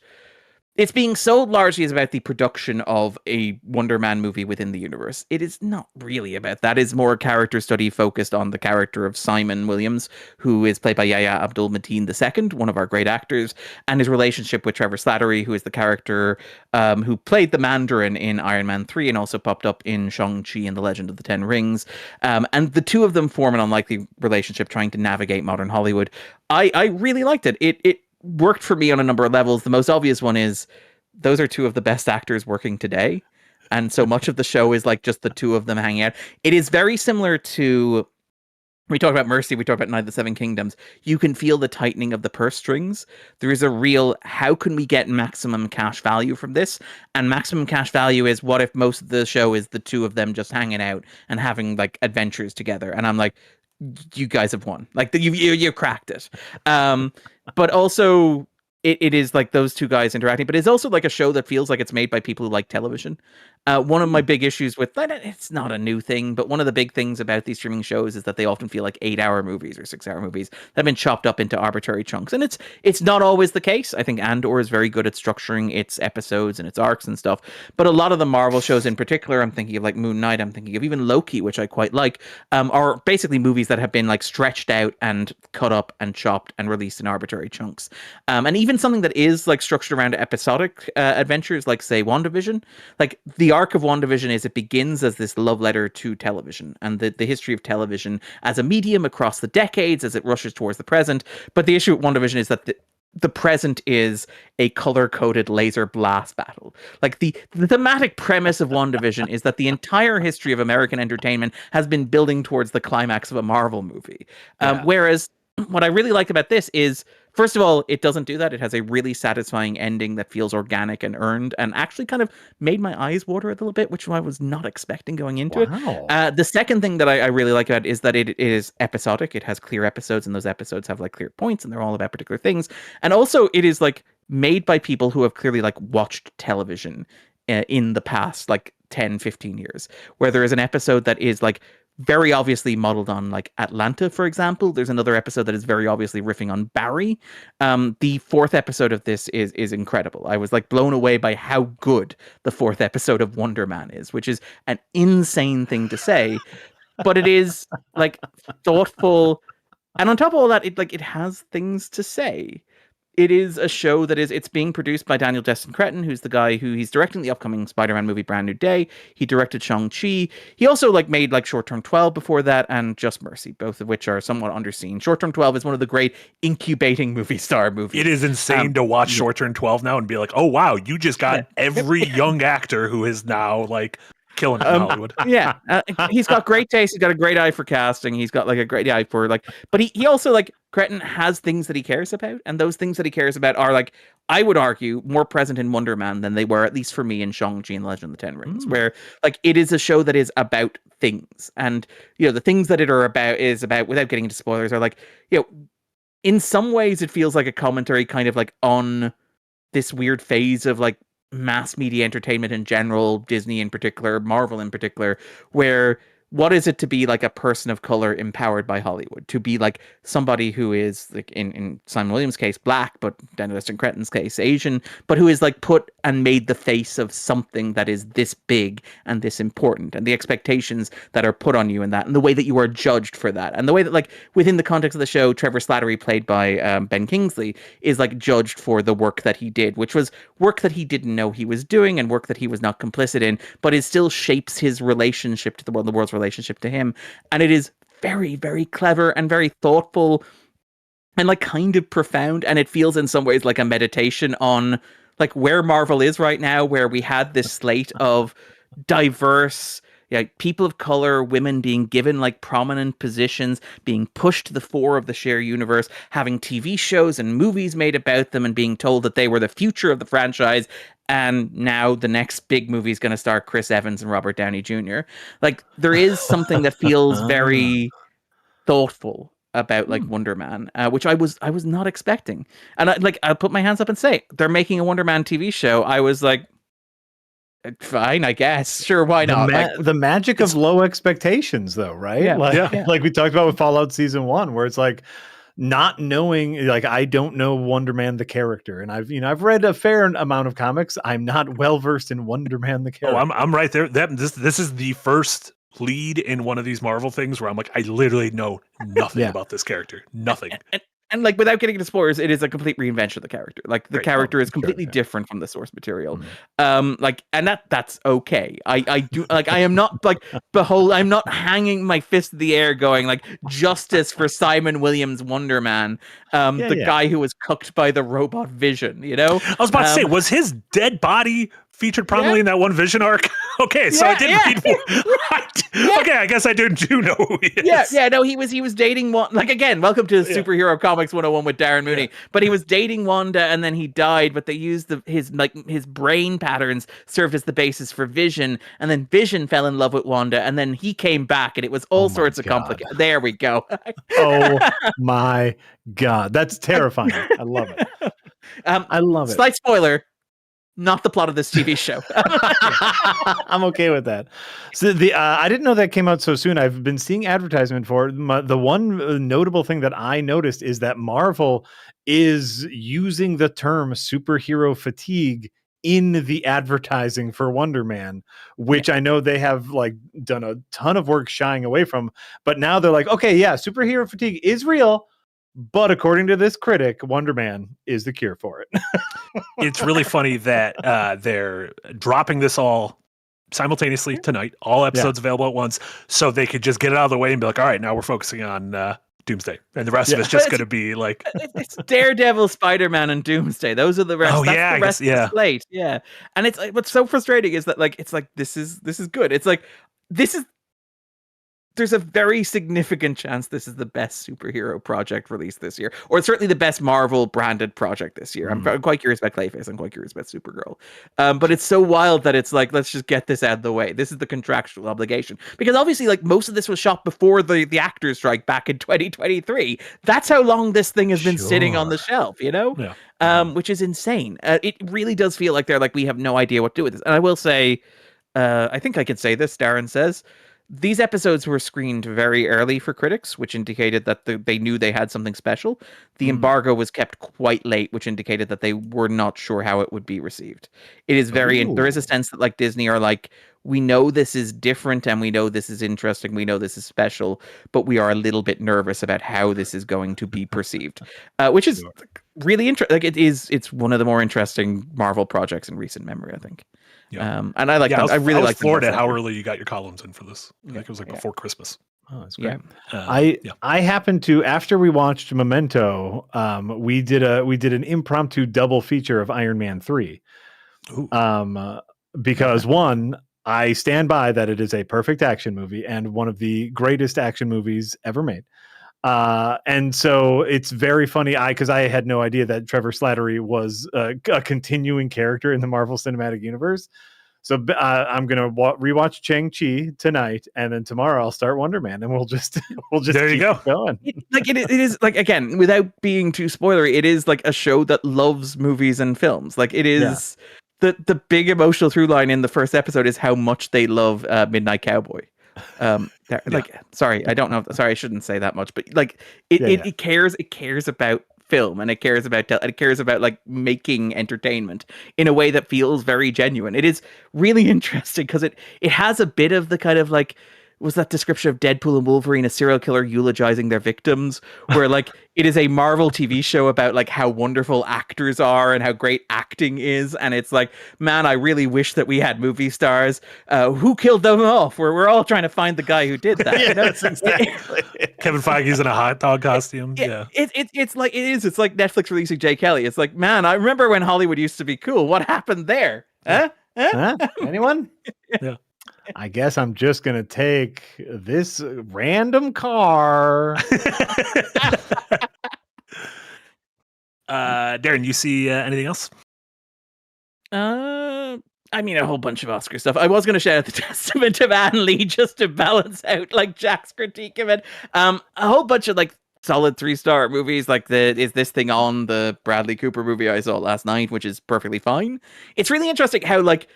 It's being sold largely as about the production of a Wonder Man movie within the universe. It is not really about that. It's more a character study focused on the character of Simon Williams, who is played by Yahya Abdul-Mateen II, one of our great actors, and his relationship with Trevor Slattery, who is the character who played the Mandarin in Iron Man 3 and also popped up in Shang-Chi and the Legend of the Ten Rings. And the two of them form an unlikely relationship trying to navigate modern Hollywood. I really liked it. It worked for me on a number of levels. The most obvious one is those are two of the best actors working today. And so much of the show is like just the two of them hanging out. It is very similar to, we talk about Mercy, we talk about Night of the Seven Kingdoms. You can feel the tightening of the purse strings. There is a real, how can we get maximum cash value from this? And maximum cash value is, what if most of the show is the two of them just hanging out and having like adventures together? And I'm like, you guys have won. Like you cracked it. But also it is like those two guys interacting, but it's also like a show that feels like it's made by people who like television. One of my big issues with it's not a new thing, but one of the big things about these streaming shows is that they often feel like 8-hour movies or 6-hour movies that have been chopped up into arbitrary chunks. And it's not always the case. I think Andor is very good at structuring its episodes and its arcs and stuff. But a lot of the Marvel shows in particular, I'm thinking of like Moon Knight, I'm thinking of even Loki, which I quite like, are basically movies that have been like stretched out and cut up and chopped and released in arbitrary chunks. And even something that is like structured around episodic adventures, like say WandaVision, like the arc of WandaVision is it begins as this love letter to television and the history of television as a medium across the decades as it rushes towards the present. But the issue with WandaVision is that the present is a color-coded laser blast battle. Like the thematic premise of WandaVision is that the entire history of American entertainment has been building towards the climax of a Marvel movie. Whereas what I really like about this is, first of all, it doesn't do that. It has a really satisfying ending that feels organic and earned and actually kind of made my eyes water a little bit, which I was not expecting going into it. The second thing that I really like about it is that it is episodic. It has clear episodes, and those episodes have like clear points, and they're all about particular things. And also it is like made by people who have clearly like watched television in the past like 10, 15 years, where there is an episode that is like very obviously modeled on like Atlanta, for example. There's another episode that is very obviously riffing on Barry. The 4th episode of this is incredible. I was like blown away by how good the 4th episode of Wonder Man is, which is an insane thing to say, but it is like thoughtful. And on top of all that, it has things to say. It is a show that it's being produced by Daniel Destin Cretton, who's the guy he's directing the upcoming Spider-Man movie, Brand New Day. He directed Shang-Chi. He also made Short Term 12 before that and Just Mercy, both of which are somewhat underseen. Short Term 12 is one of the great incubating movie star movies. It is insane to watch Short Term 12 now and be like, oh wow, you just got every young actor who is now Killing it in Hollywood. Yeah, he's got great taste. He's got a great eye for casting. He's got like a great eye for like, but he also like Cretton has things that he cares about, and those things that he cares about are like, I would argue, more present in Wonder Man than they were, at least for me, in Shang-Chi and Legend of the Ten Rings, where like it is a show that is about things, and you know the things that it are about is about, without getting into spoilers, are like, you know, in some ways it feels like a commentary kind of like on this weird phase of like mass media entertainment in general, Disney in particular, Marvel in particular, where what is it to be like a person of color empowered by Hollywood? To be like somebody who is like in Simon Williams' case black, but Dennis and Cretton's case Asian, but who is like put and made the face of something that is this big and this important, and the expectations that are put on you in that, and the way that you are judged for that, and the way that like within the context of the show, Trevor Slattery, played by Ben Kingsley, is like judged for the work that he did, which was work that he didn't know he was doing and work that he was not complicit in, but it still shapes his relationship to the world, the world's relationship to him. And it is very, very clever and very thoughtful and like kind of profound. And it feels in some ways like a meditation on like where Marvel is right now, where we had this slate of diverse, people of color, women being given like prominent positions, being pushed to the fore of the shared universe, having TV shows and movies made about them, and being told that they were the future of the franchise. And now the next big movie is going to star Chris Evans and Robert Downey Jr. Like there is something that feels very thoughtful about like Wonder Man, which I was not expecting. And I'll put my hands up and say, they're making a Wonder Man TV show. I was like, fine, I guess. Sure, why not? The magic of low expectations, though, right? Yeah, like we talked about with Fallout Season 1, where it's like not knowing, like I don't know Wonder Man the character, and I've read a fair amount of comics. I'm not well versed in Wonder Man the character. Oh, I'm right there. This is the first lead in one of these Marvel things where I'm like, I literally know nothing about this character. Nothing. And like without getting into spoilers, it is a complete reinvention of the character. Like the character is completely different from the source material. Like, and that's okay. I do like, I am not like, behold, I'm not hanging my fist in the air going like justice for Simon Williams Wonder Man, the guy who was cooked by the robot Vision, you know? I was about to say, was his dead body featured prominently in that one Vision arc? Okay, so I didn't read more. Okay, I guess I do know who he is. No, he was dating one, like, again, welcome to Superhero Comics 101 with Darren Mooney. But he was dating Wanda and then he died, but they used his brain patterns served as the basis for Vision, and then Vision fell in love with Wanda, and then he came back, and it was all sorts of complicated. There we go. Oh my God, that's terrifying. I love it. I love it. Slight spoiler. Not the plot of this TV show. I'm okay with that. So I didn't know that came out so soon. I've been seeing advertisement for it. The one notable thing that I noticed is that Marvel is using the term superhero fatigue in the advertising for Wonder Man, which I know they have like done a ton of work shying away from. But now they're like, okay, yeah, superhero fatigue is real. But according to this critic, Wonder Man is the cure for it. It's really funny that they're dropping this all simultaneously tonight, all episodes available at once, so they could just get it out of the way and be like, all right, now we're focusing on Doomsday. And the rest of it's just going to be like... It's Daredevil, Spider-Man, and Doomsday. Those are the rest. That's the rest of the slate. Yeah. And it's like, what's so frustrating is that like, it's like, this is good. It's like, there's a very significant chance this is the best superhero project released this year, or certainly the best Marvel branded project this year. I'm quite curious about Clayface. I'm quite curious about Supergirl. But it's so wild that it's like, let's just get this out of the way. This is the contractual obligation, because obviously like most of this was shot before the actors strike back in 2023. That's how long this thing has been sitting on the shelf, you know? Which is insane. It really does feel like they're like, we have no idea what to do with this. And I will say, I think I could say this, Darren says, these episodes were screened very early for critics, which indicated that they knew they had something special. The embargo was kept quite late, which indicated that they were not sure how it would be received. It is there is a sense that like Disney are like, we know this is different and we know this is interesting. We know this is special, but we are a little bit nervous about how this is going to be perceived, which is really interesting. Like it's one of the more interesting Marvel projects in recent memory, I think. And I like them. I really like floored at how early you got your columns in for this. I think it was like before Christmas. Oh, that's great. I happened to, after we watched Memento, we did an impromptu double feature of Iron Man 3. Because one, I stand by that it is a perfect action movie and one of the greatest action movies ever made. And so it's very funny. Because I had no idea that Trevor Slattery was a continuing character in the Marvel Cinematic Universe. So I'm gonna rewatch Shang-Chi tonight, and then tomorrow I'll start Wonder Man, and we'll just there you keep go. going. It is like, again, without being too spoilery, it is like a show that loves movies and films. Like it is the big emotional through line in the first episode is how much they love Midnight Cowboy. Like, sorry, I don't know. Sorry, I shouldn't say that much, but like it cares about film, and it cares about like making entertainment in a way that feels very genuine. It is really interesting because it has a bit of the kind of like, was that description of Deadpool and Wolverine, a serial killer eulogizing their victims, where like it is a Marvel TV show about like how wonderful actors are and how great acting is, and it's like, man, I really wish that we had movie stars. Who killed them off? We're all trying to find the guy who did that. Yes, exactly. Kevin Feige's in a hot dog costume. It's like Netflix releasing Jay Kelly. It's like, man, I remember when Hollywood used to be cool. What happened there? Huh? Anyone? Yeah. I guess I'm just gonna take this random car. Darren, you see anything else? I mean, a whole bunch of Oscar stuff. I was going to shout out the Testament of Anne Lee just to balance out like Jack's critique of it. A whole bunch of like solid 3-star movies, like Is This Thing On, the Bradley Cooper movie I saw last night, which is perfectly fine. It's really interesting how like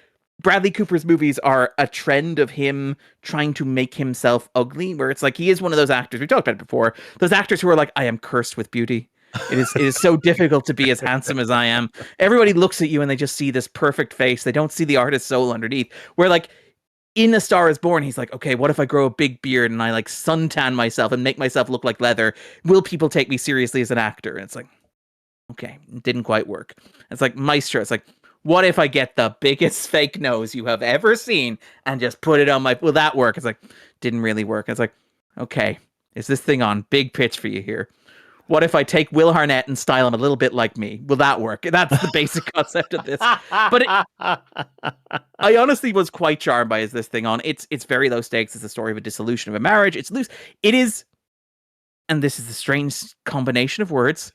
Bradley Cooper's movies are a trend of him trying to make himself ugly, where it's like he is one of those actors, we talked about it before, those actors who are like, I am cursed with beauty. It is so difficult to be as handsome as I am. Everybody looks at you and they just see this perfect face. They don't see the artist's soul underneath. Where like in A Star Is Born, he's like, okay, what if I grow a big beard and I like suntan myself and make myself look like leather? Will people take me seriously as an actor? And it's like, okay, it didn't quite work. It's like Maestro. It's like, what if I get the biggest fake nose you have ever seen and just put it on my... Will that work? It's like, didn't really work. It's like, okay, Is This Thing On? Big pitch for you here. What if I take Will Arnett and style him a little bit like me? Will that work? That's the basic concept of this. But I honestly was quite charmed by Is This Thing On. It's very low stakes. It's the story of a dissolution of a marriage. It's loose. It is, and this is the strange combination of words,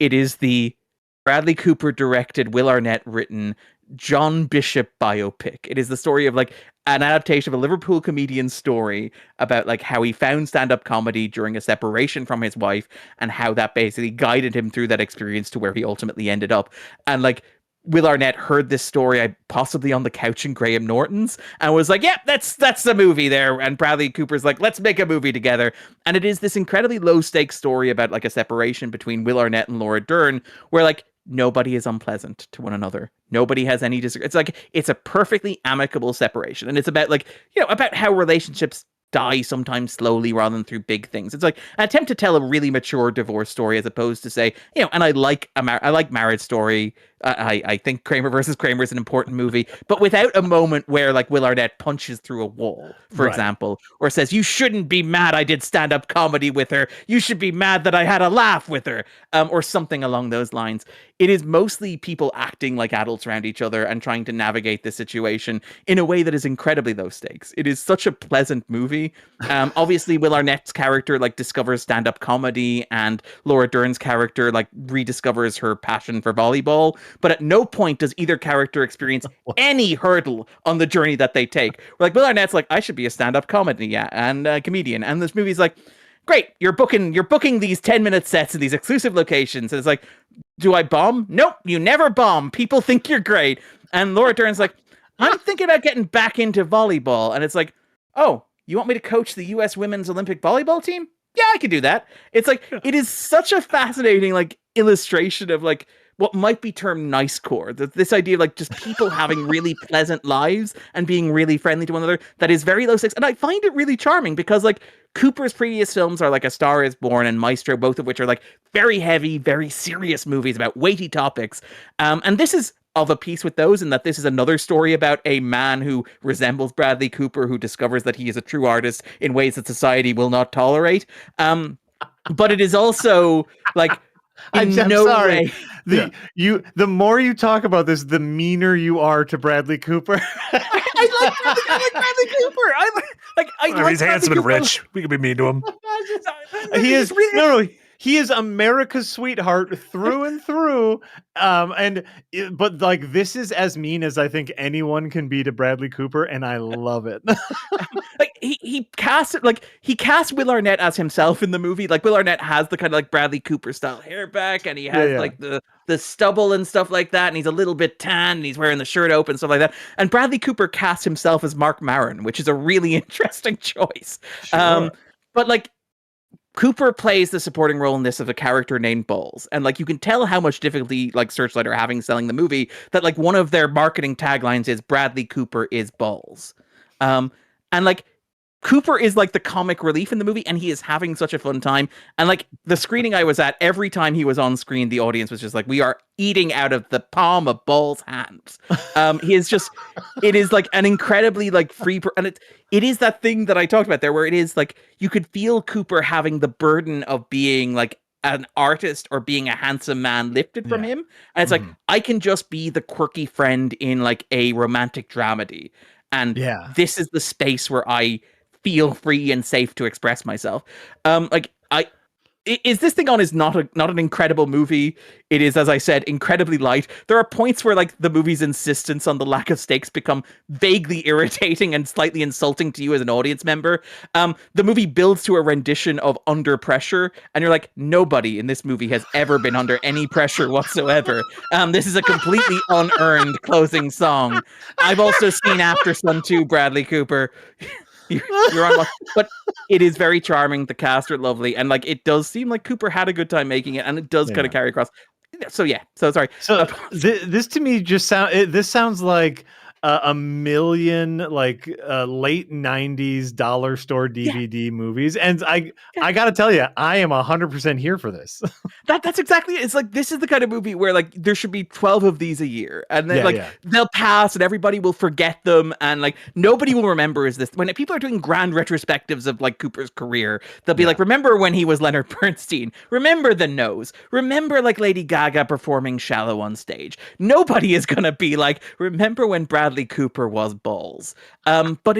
it is the Bradley Cooper directed, Will Arnett written John Bishop biopic. It is the story of like an adaptation of a Liverpool comedian's story about like how he found stand-up comedy during a separation from his wife and how that basically guided him through that experience to where he ultimately ended up. And like Will Arnett heard this story possibly on the couch in Graham Norton's and was like, yeah, that's the movie there. And Bradley Cooper's like, let's make a movie together. And it is this incredibly low stakes story about like a separation between Will Arnett and Laura Dern, where like nobody is unpleasant to one another. Nobody has any disagreement. It's like, it's a perfectly amicable separation. And it's about like, you know, about how relationships die sometimes slowly rather than through big things. It's like an attempt to tell a really mature divorce story as opposed to say, you know, and I like Marriage Story. I think Kramer versus Kramer is an important movie, but without a moment where like Will Arnett punches through a wall, for example, or says, you shouldn't be mad I did stand-up comedy with her. You should be mad that I had a laugh with her, or something along those lines. It is mostly people acting like adults around each other and trying to navigate the situation in a way that is incredibly low stakes. It is such a pleasant movie. Obviously, Will Arnett's character like discovers stand-up comedy, and Laura Dern's character like rediscovers her passion for volleyball. But at no point does either character experience any hurdle on the journey that they take. We're like, Will Arnett's like, I should be a stand-up comedy and comedian, and this movie's like, great, you're booking these 10-minute sets in these exclusive locations. And it's like, do I bomb? Nope, you never bomb. People think you're great. And Laura Dern's like, I'm thinking about getting back into volleyball. And it's like, oh, you want me to coach the U.S. Women's Olympic volleyball team? Yeah, I can do that. It's like, it is such a fascinating like illustration of like what might be termed nice core. This idea of like just people having really pleasant lives and being really friendly to one another that is very low stakes. And I find it really charming because like Cooper's previous films are like A Star Is Born and Maestro, both of which are like very heavy, very serious movies about weighty topics. And this is of a piece with those, in that this is another story about a man who resembles Bradley Cooper, who discovers that he is a true artist in ways that society will not tolerate. But it is also like I'm no sorry. way. The more you talk about this, the meaner you are to Bradley Cooper. I like Bradley Cooper. I Whatever, like he's Bradley handsome and Cooper. rich. We can be mean to him. He He's is really no, he is America's sweetheart through and through. But like this is as mean as I think anyone can be to Bradley Cooper, and I love it. like he cast Will Arnett as himself in the movie. Like Will Arnett has the kind of like Bradley Cooper style hair back, and he has Yeah. like the stubble and stuff like that, and he's a little bit tan, and he's wearing the shirt open, stuff like that. And Bradley Cooper cast himself as Mark Maron, which is a really interesting choice. Sure. But like Cooper plays the supporting role in this of a character named Balls. And like you can tell how much difficulty like Searchlight are having selling the movie, that like one of their marketing taglines is Bradley Cooper is Balls. And like Cooper is like the comic relief in the movie, and he is having such a fun time. And like the screening I was at, every time he was on screen, the audience was just like, we are eating out of the palm of Ball's hands. He is just, it is like an incredibly like and it is that thing that I talked about there, where it is like, you could feel Cooper having the burden of being like an artist or being a handsome man lifted from him. And it's like, I can just be the quirky friend in like a romantic dramedy. And this is the space where I feel free and safe to express myself. Is this thing on is not an incredible movie. It is, as I said, incredibly light. There are points where like the movie's insistence on the lack of stakes become vaguely irritating and slightly insulting to you as an audience member. The movie builds to a rendition of Under Pressure, and you're like, nobody in this movie has ever been under any pressure whatsoever. This is a completely unearned closing song. I've also seen After Sun 2, Bradley Cooper. You're on, but it is very charming. The cast are lovely, and like it does seem like Cooper had a good time making it, and it does kind of carry across. So sorry. So this to me just this sounds like a million like late 90s dollar store DVD movies, and I gotta tell you, I am 100% here for this. That's exactly it. It's like, this is the kind of movie where like there should be 12 of these a year, and then they'll pass and everybody will forget them, and like nobody will remember is this when people are doing grand retrospectives of like Cooper's career, they'll be like, remember when he was Leonard Bernstein, remember The Nose, remember like Lady Gaga performing Shallow on stage. Nobody is gonna be like, remember when Bradley Cooper was Balls. But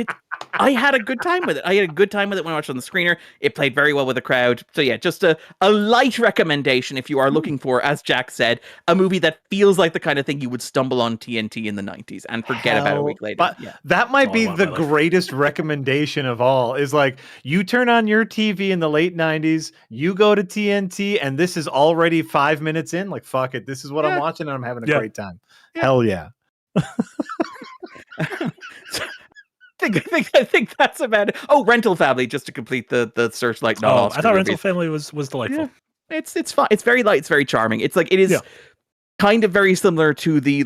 I had a good time with it. I had a good time with it when I watched it on the screener. It played very well with the crowd. So yeah, just a light recommendation if you are looking for, as Jack said, a movie that feels like the kind of thing you would stumble on TNT in the 90s and forget about a week later. But that might be the greatest recommendation of all, is like, you turn on your TV in the late 90s, you go to TNT, and this is already 5 minutes in. Like, fuck it. This is what I'm watching, and I'm having a great time. Hell yeah. I think that's about it. Oh, Rental Family, just to complete the Searchlight. I thought Rental Family was delightful. Yeah. It's fun. It's very light. It's very charming. It's like, it is kind of very similar to the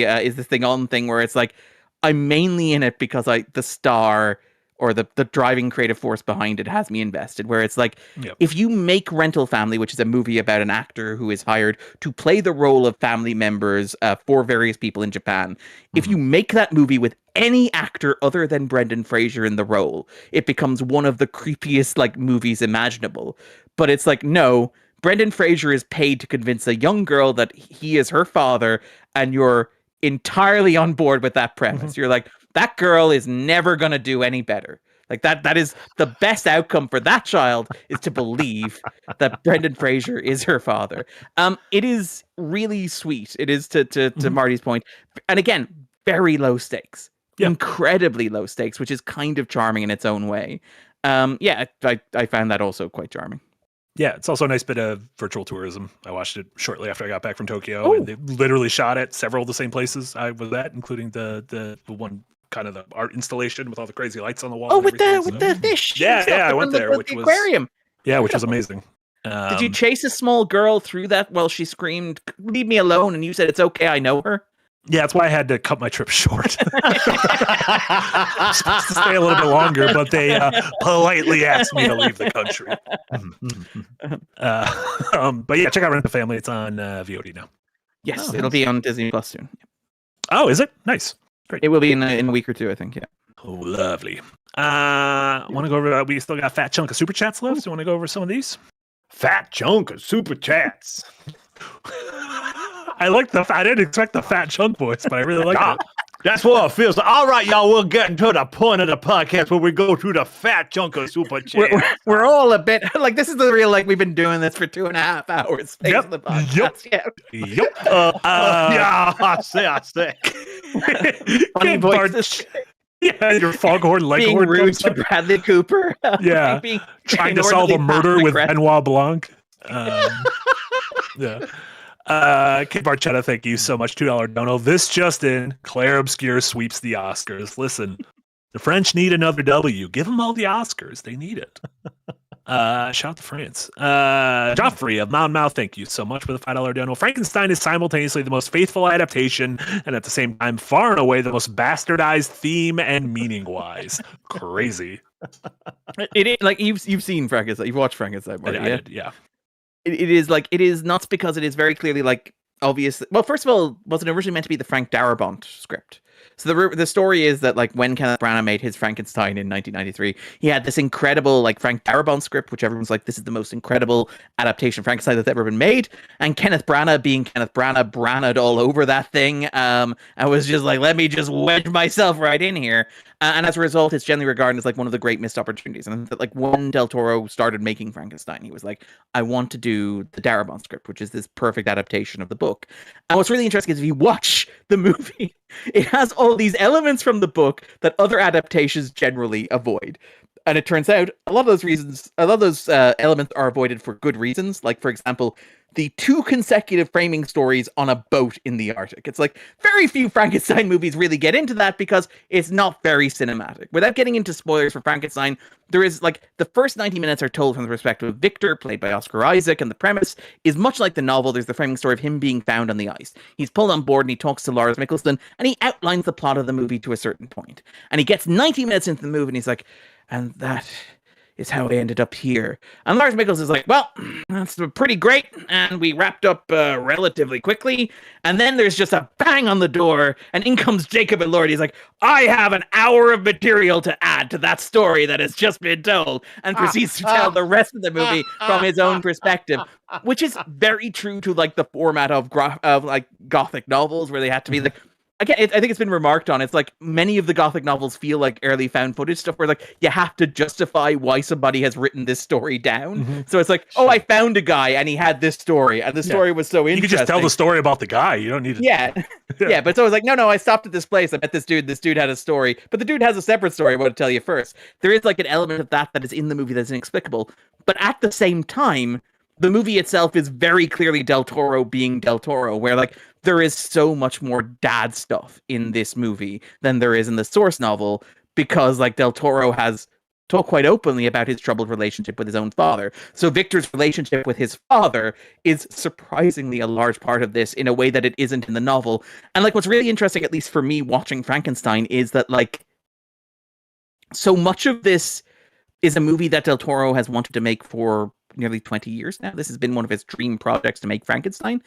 Is This Thing On thing, where it's like, I'm mainly in it because the star or the driving creative force behind it has me invested, where it's like, if you make Rental Family, which is a movie about an actor who is hired to play the role of family members for various people in Japan, if you make that movie with any actor other than Brendan Fraser in the role, it becomes one of the creepiest like movies imaginable. But it's like, no, Brendan Fraser is paid to convince a young girl that he is her father, and you're entirely on board with that premise. You're like, that girl is never going to do any better. Like that is the best outcome for that child, is to believe that Brendan Fraser is her father. It is really sweet. It is to Marty's point. And again, very low stakes, incredibly low stakes, which is kind of charming in its own way. I found that also quite charming. Yeah, it's also a nice bit of virtual tourism. I watched it shortly after I got back from Tokyo, and they literally shot at several of the same places I was at, including the one kind of the art installation with all the crazy lights on the wall. Oh, with the fish. I went there, which was aquarium. Yeah, which was amazing. Did you chase a small girl through that while she screamed, "Leave me alone"? And you said, "It's okay, I know her." Yeah, that's why I had to cut my trip short. I was supposed to stay a little bit longer, but they politely asked me to leave the country. But yeah, check out Rent the Family. It's on VOD now. Yes, it'll be on Disney Plus soon. Oh, is it? Nice. Great. It will be in a week or two, I think. Yeah. Oh, lovely. Want to go over? We still got a fat chunk of super chats left. So want to go over some of these? Fat chunk of super chats. I didn't expect the fat chunk voice, but I really like it. That's what it feels like. All right, y'all, we're getting to the point of the podcast where we go through the fat chunk of super chats. We're all a bit like this is the real like we've been doing this for 2.5 hours. Yep. The podcast. Yep. Yeah, I say. Funny voices. Yeah, your foghorn Being leghorn rude comes to up. Bradley Cooper. Yeah. Being Trying to solve a murder with Benoit Blanc. Yeah. Kid Barchetta, thank you so much. $2 dono. This just in, Claire Obscure sweeps the Oscars. Listen, the French need another W. Give them all the Oscars. They need it. Shout out to France. Joffrey of Mound Mouth, thank you so much for the $5 dono. Frankenstein is simultaneously the most faithful adaptation and at the same time far and away the most bastardized theme and meaning wise. Crazy. It is like you've seen Frankenstein. You've watched Frankenstein, Marty, I did, yeah. It is like it is nuts because it is very clearly like obvious. Well, first of all, was it originally meant to be the Frank Darabont script? So the story is that like when Kenneth Branagh made his Frankenstein in 1993, he had this incredible like Frank Darabont script, which everyone's like, this is the most incredible adaptation of Frankenstein that's ever been made. And Kenneth Branagh, being Kenneth Branagh, Branagh'd all over that thing. I was just like, let me just wedge myself right in here. And as a result, it's generally regarded as like one of the great missed opportunities. And that like when Del Toro started making Frankenstein, he was like, I want to do the Darabont script, which is this perfect adaptation of the book. And what's really interesting is if you watch the movie, it has all these elements from the book that other adaptations generally avoid. And it turns out a lot of those elements are avoided for good reasons. Like, for example, the 2 consecutive framing stories on a boat in the Arctic. It's like very few Frankenstein movies really get into that because it's not very cinematic. Without getting into spoilers for Frankenstein, there is like the first 90 minutes are told from the perspective of Victor, played by Oscar Isaac, and the premise is much like the novel. There's the framing story of him being found on the ice. He's pulled on board and he talks to Lars Mikkelsen and he outlines the plot of the movie to a certain point. And he gets 90 minutes into the movie and he's like, and that is how I ended up here. And Lars Mikkelsen is like, well, that's pretty great. And we wrapped up relatively quickly. And then there's just a bang on the door. And in comes Jacob and Lord. He's like, I have an hour of material to add to that story that has just been told. And proceeds to tell the rest of the movie from his own perspective. Which is very true to like the format of like Gothic novels where they had to be like, again, I think it's been remarked on. It's like many of the Gothic novels feel like early found footage stuff where like you have to justify why somebody has written this story down. Mm-hmm. So it's like, oh, I found a guy and he had this story and the story was so interesting. You could just tell the story about the guy. You don't need to. Yeah. Yeah. But so I was like, no, I stopped at this place. I met this dude. This dude had a story, but the dude has a separate story I want to tell you first. There is like an element of that is in the movie that's inexplicable. But at the same time, the movie itself is very clearly Del Toro being Del Toro, where like there is so much more dad stuff in this movie than there is in the source novel, because like Del Toro has talked quite openly about his troubled relationship with his own father. So Victor's relationship with his father is surprisingly a large part of this in a way that it isn't in the novel. And like what's really interesting, at least for me watching Frankenstein, is that like so much of this is a movie that Del Toro has wanted to make for nearly 20 years now. This has been one of his dream projects to make Frankenstein.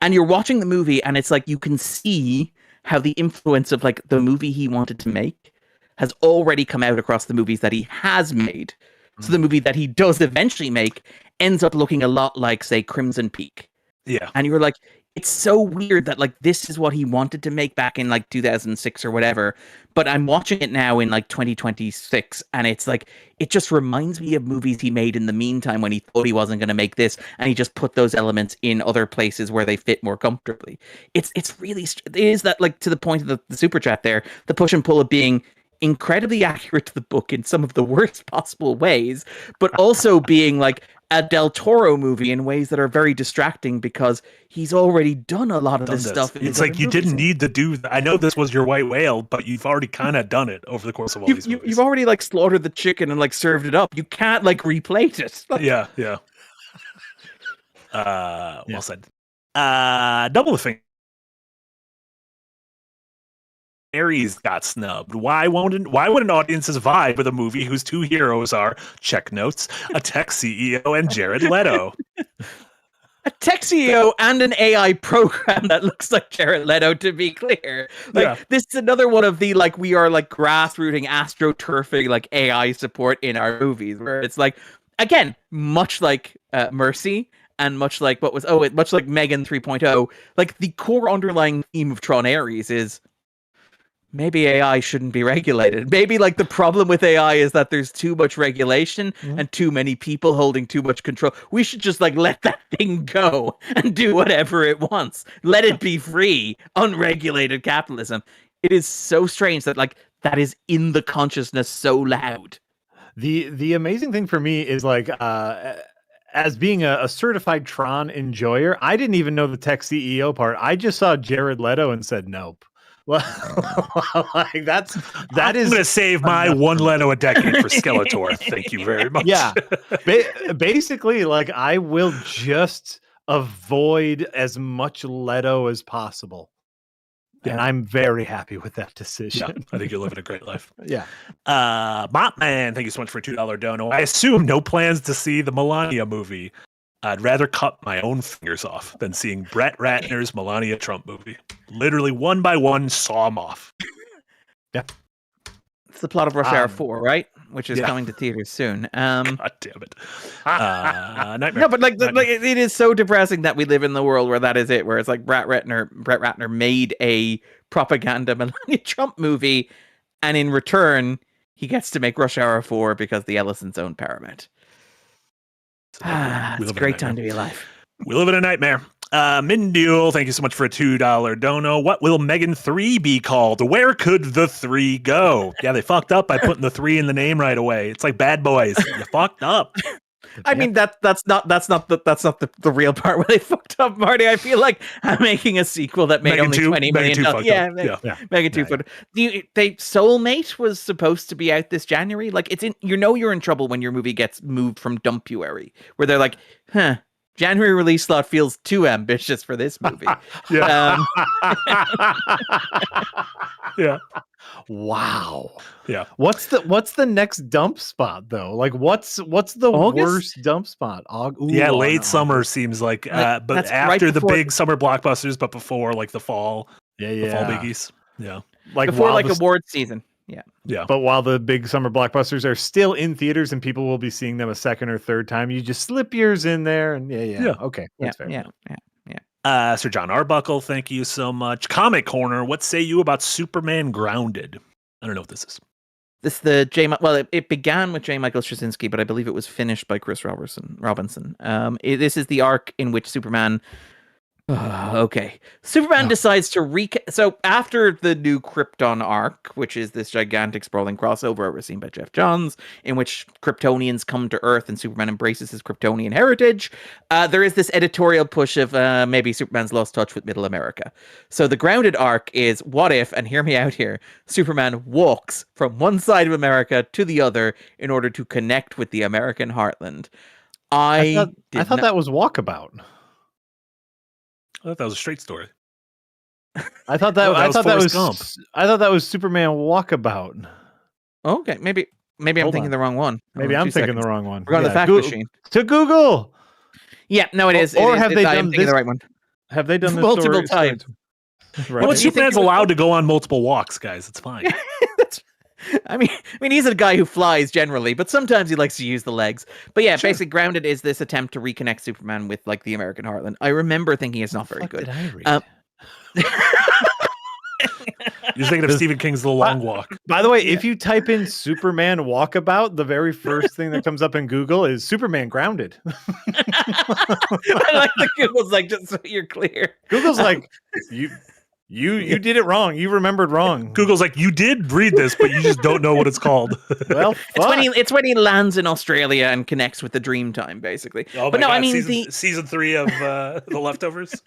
And you're watching the movie and it's like you can see how the influence of like the movie he wanted to make has already come out across the movies that he has made. So the movie that he does eventually make ends up looking a lot like, say, Crimson Peak. Yeah. And you were like, it's so weird that like this is what he wanted to make back in like 2006 or whatever, but I'm watching it now in like 2026 and it's like it just reminds me of movies he made in the meantime when he thought he wasn't going to make this and he just put those elements in other places where they fit more comfortably. It is that like to the point of the super chat there, the push and pull of being incredibly accurate to the book in some of the worst possible ways, but also being like a Del Toro movie in ways that are very distracting because he's already done a lot of this stuff. It's like you didn't need to do that. I know this was your white whale, but you've already kind of done it over the course of all these movies. You've already like slaughtered the chicken and like served it up. You can't like replate it. Yeah. Well said. Double the thing. Aries got snubbed. Why would an audience's vibe with a movie whose 2 heroes are, check notes, a tech CEO and Jared Leto? A tech CEO and an AI program that looks like Jared Leto, to be clear. Like this is another one of the like we are like grassrooting astroturfing like AI support in our movies where it's like again, much like Mercy and much like much like Megan 3.0, like the core underlying theme of Tron Ares is maybe AI shouldn't be regulated. Maybe like the problem with AI is that there's too much regulation and too many people holding too much control. We should just like let that thing go and do whatever it wants. Let it be free, unregulated capitalism. It is so strange that like that is in the consciousness so loud. The amazing thing for me is like as being a certified Tron enjoyer, I didn't even know the tech CEO part. I just saw Jared Leto and said nope. Well, like I'm going to save my one Leto a decade for Skeletor. Thank you very much. Yeah. Basically, like I will just avoid as much Leto as possible. Yeah. And I'm very happy with that decision. Yeah, I think you're living a great life. Yeah. Mopman, thank you so much for a $2 dono. I assume no plans to see the Melania movie. I'd rather cut my own fingers off than seeing Brett Ratner's Melania Trump movie. Literally one by one, saw them off. Yeah. It's the plot of Rush Hour 4, right? Which is coming to theaters soon. God damn it. Nightmare. No, but like it is so depressing that we live in the world where that is it, where it's like Brett Ratner made a propaganda Melania Trump movie, and in return, he gets to make Rush Hour 4 because the Ellisons own Paramount. It's a great time to be alive. We live in a nightmare. Minduel, thank you so much for a $2 dono. What will Megan 3 be called? Where could the 3 go? Yeah, they fucked up by putting the 3 in the name right away. It's like Bad Boys. You fucked up. I mean that's not the real part where they fucked up, Marty. I feel like I'm making a sequel that made Megan only 2, $20 Megan million. 2 yeah. Megan 2 fucked up. Soulmate was supposed to be out this January. Like it's in, you're in trouble when your movie gets moved from Dumpuary, where they're like, January release slot feels too ambitious for this movie. Yeah. Yeah. Wow. Yeah. What's the next dump spot though? Like what's the August? worst dump spot? Late summer seems like but after right the big summer blockbusters, but before like the fall. The fall biggies. Yeah. Like before like awards season. Yeah. Yeah. But while the big summer blockbusters are still in theaters and people will be seeing them a second or third time, you just slip yours in there and yeah. Okay. That's fair. Yeah. Sir John Arbuckle, thank you so much. Comic Corner, what say you about Superman Grounded? I don't know what this is. It began with J. Michael Straczynski, but I believe it was finished by Chris Robinson. This is the arc in which Superman Superman decides to so after the new Krypton arc, which is this gigantic sprawling crossover overseen by Jeff Johns, in which Kryptonians come to Earth and Superman embraces his Kryptonian heritage, there is this editorial push of maybe Superman's lost touch with Middle America. So the Grounded arc is, what if, and hear me out here, Superman walks from one side of America to the other in order to connect with the American heartland. I thought that was Walkabout. I thought that was a straight story. I thought that was Superman Walkabout. Okay, maybe I'm thinking the wrong one. Maybe I'm thinking the wrong one. We're on the fact machine. To Google. Yeah, no, it is. Or have they done the right one? Have they done this multiple times? Right. Well, Superman's allowed to go on multiple walks, guys. It's fine. I mean, he's a guy who flies generally, but sometimes he likes to use the legs. But yeah, basically, Grounded is this attempt to reconnect Superman with like the American heartland. I remember thinking it's not very good. Did I read? You're thinking of Stephen King's The Long Walk. By the way, if you type in Superman Walkabout, the very first thing that comes up in Google is Superman Grounded. I like the Google's like, just so you're clear. Google's like, You did it wrong. You remembered wrong. Google's like, you did read this, but you just don't know what it's called. Well, it's when he lands in Australia and connects with the Dreamtime, basically. Oh, but no, God, I mean season 3 of The Leftovers.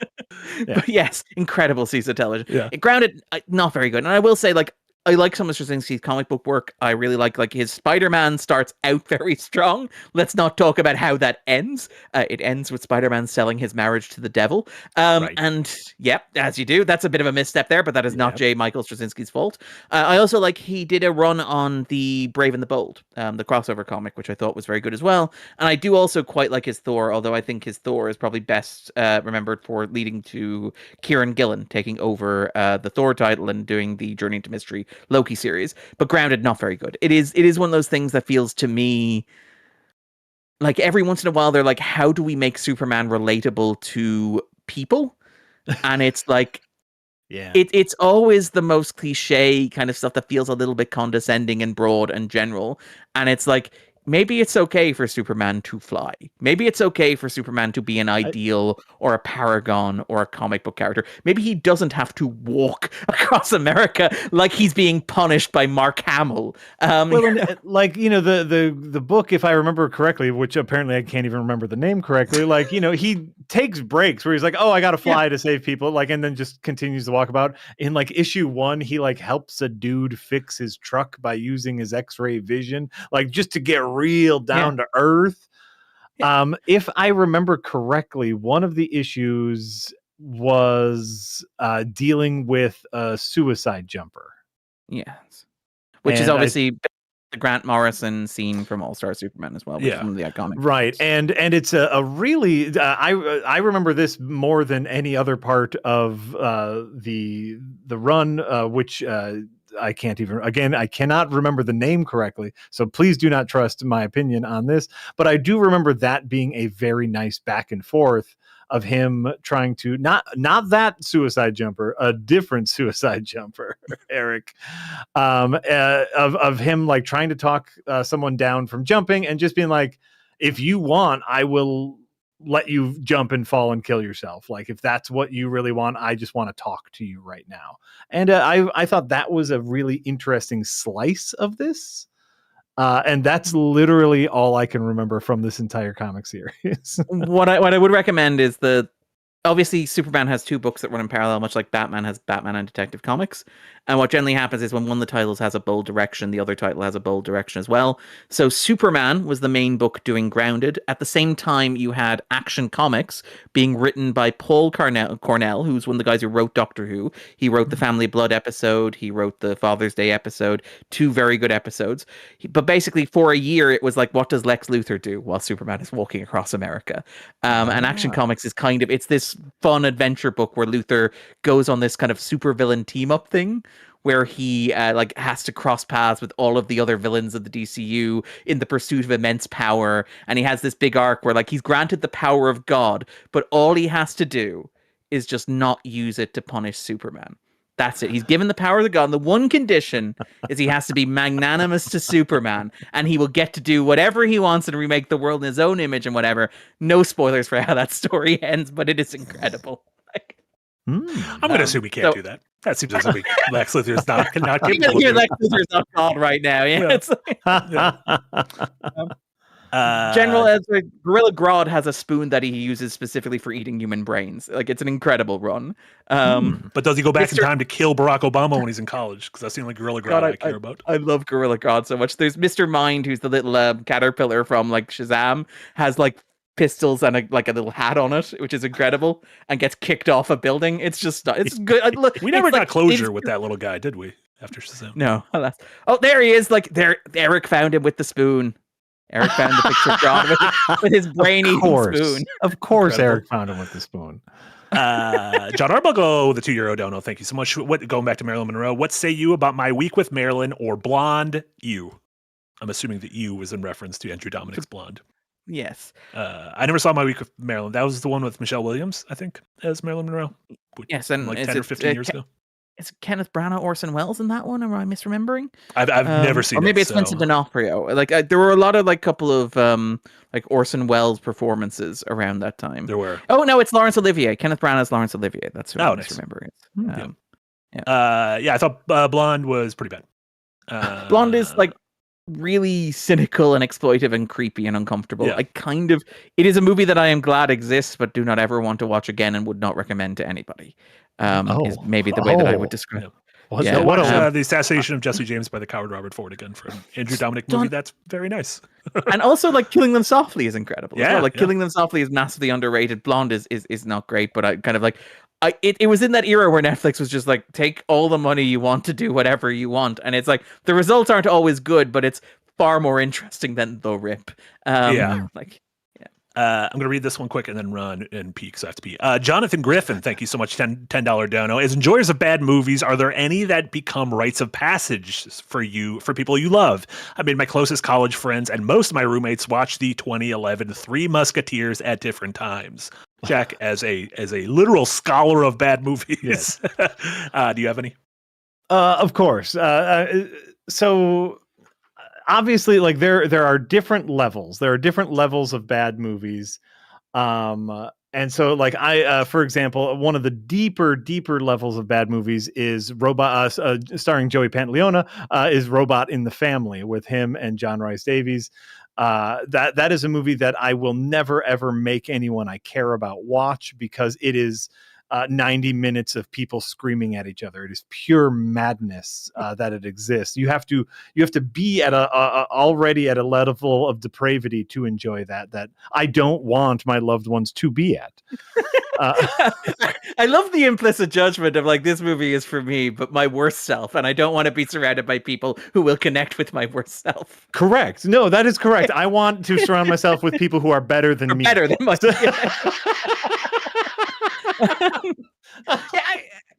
But yes, incredible season of television. Yeah. Grounded, not very good. And I will say, like, I like some of Straczynski's comic book work. I really like his Spider-Man starts out very strong. Let's not talk about how that ends. It ends with Spider-Man selling his marriage to the devil. Right. And yep, as you do, that's a bit of a misstep there, but that is not J. Michael Straczynski's fault. I also like he did a run on the Brave and the Bold, the crossover comic, which I thought was very good as well. And I do also quite like his Thor, although I think his Thor is probably best remembered for leading to Kieran Gillen taking over the Thor title and doing the Journey into Mystery Loki series. But Grounded, not very good. It is one of those things that feels to me like every once in a while they're like, how do we make Superman relatable to people? And it's like, it's always the most cliche kind of stuff that feels a little bit condescending and broad and general. And it's like, maybe it's okay for Superman to fly. Maybe it's okay for Superman to be an ideal or a paragon or a comic book character. Maybe he doesn't have to walk across America like he's being punished by Mark Hamill. Like, the book, if I remember correctly, which apparently I can't even remember the name correctly, like, he takes breaks where he's like, oh, I got to fly to save people, like, and then just continues to walk about. In like issue 1, he like helps a dude fix his truck by using his X-ray vision, like just to get real down to earth. If I remember correctly, one of the issues was dealing with a suicide jumper. Yes. Which is obviously the Grant Morrison scene from All-Star Superman as well, which is one of the iconic right things. And it's a really I remember this more than any other part of the run, which I cannot remember the name correctly, so please do not trust my opinion on this, but I do remember that being a very nice back and forth of him trying to not that suicide jumper, a different suicide jumper, Eric, of him like trying to talk someone down from jumping and just being like, if you want, I will let you jump and fall and kill yourself. Like, if that's what you really want, I just want to talk to you right now. And I thought that was a really interesting slice of this. And that's literally all I can remember from this entire comic series. What I would recommend is obviously Superman has 2 books that run in parallel, much like Batman has Batman and Detective Comics. And what generally happens is when one of the titles has a bold direction, the other title has a bold direction as well. So Superman was the main book doing Grounded. At the same time, you had Action Comics being written by Paul Cornell, who's one of the guys who wrote Doctor Who. He wrote the Family Blood episode. He wrote the Father's Day episode. 2 very good episodes. But basically, for a year, it was like, what does Lex Luthor do while Superman is walking across America? And Action Comics is it's this fun adventure book where Luthor goes on this kind of supervillain team-up thing, where he has to cross paths with all of the other villains of the DCU in the pursuit of immense power. And he has this big arc where like he's granted the power of God, but all he has to do is just not use it to punish Superman. That's it. He's given the power of the God. And the one condition is he has to be magnanimous to Superman, and he will get to do whatever he wants and remake the world in his own image and whatever. No spoilers for how that story ends, but it is incredible. I'm going to assume we can't do that. That seems as if Lex Luthor's not capable. Lex Luthor's not God right now. Yeah. General Ezra Gorilla Grodd has a spoon that he uses specifically for eating human brains. Like, it's an incredible run. But does he go back in time to kill Barack Obama when he's in college? Because that's the only Gorilla Grodd I care about. I love Gorilla Grodd so much. There's Mr. Mind, who's the little caterpillar from like Shazam, has like pistols and a little hat on it, which is incredible, and gets kicked off a building. It's just it's good. We never got closure with that little guy, did we? After Shazam? No. Oh, there he is. Like there, Eric found him with the spoon. Eric found the picture of Grodd with his brainy spoon. Of course, Eric found him with the spoon. John Arbuckle, the €2 dono. Thank you so much. Going back to Marilyn Monroe, what say you about my week with Marilyn or Blonde You? I'm assuming the "you" was in reference to Andrew Dominic's Blonde. Yes. I never saw My Week with Marilyn. That was the one with Michelle Williams, I think, as Marilyn Monroe. Yes, and like 10 or 15 years ago. Is Kenneth Branagh, Orson Welles in that one? Or am I misremembering? I've never seen it. Or maybe it's Vincent D'Onofrio. There were a lot of couple of Orson Welles performances around that time. There were. Oh no, it's Laurence Olivier. Kenneth Branagh's Laurence Olivier. That's who I'm misremembering. I thought Blonde was pretty bad. Blonde is really cynical and exploitive and creepy and uncomfortable. Yeah. It is a movie that I am glad exists, but do not ever want to watch again and would not recommend to anybody. Is maybe the way that I would describe it. Watch The Assassination of Jesse James by the coward Robert Ford again for an Andrew Dominic movie. That's very nice. And also Killing Them Softly is incredible. Yeah, as well. Killing Them Softly is massively underrated. Blonde is not great, but I kind of it was in that era where Netflix was just take all the money you want to do whatever you want, and it's the results aren't always good, but it's far more interesting than the rip. I'm going to read this one quick and then run and pee because I have to pee. Jonathan Griffin, thank you so much. $10 dono. As enjoyers of bad movies, are there any that become rites of passage for people you love? I mean, my closest college friends and most of my roommates watched the 2011 Three Musketeers at different times. Jack, as a literal scholar of bad movies, Yes. Do you have any? Of course. So obviously, like there are different levels. There are different levels of bad movies. And so like for example, one of the deeper levels of bad movies is Robot, starring Joey Pantoliano, is Robot in the Family with him and John Rhys Davies. That is a movie that I will never ever make anyone I care about watch, because it is 90 minutes of people screaming at each other. It is pure madness that it exists. You have to be at already at a level of depravity to enjoy that I don't want my loved ones to be at. I love the implicit judgment of like, this movie is for me, but my worst self, and I don't want to be surrounded by people who will connect with my worst self. Correct. No, that is correct. I want to surround myself with people who are better than me. Better than my.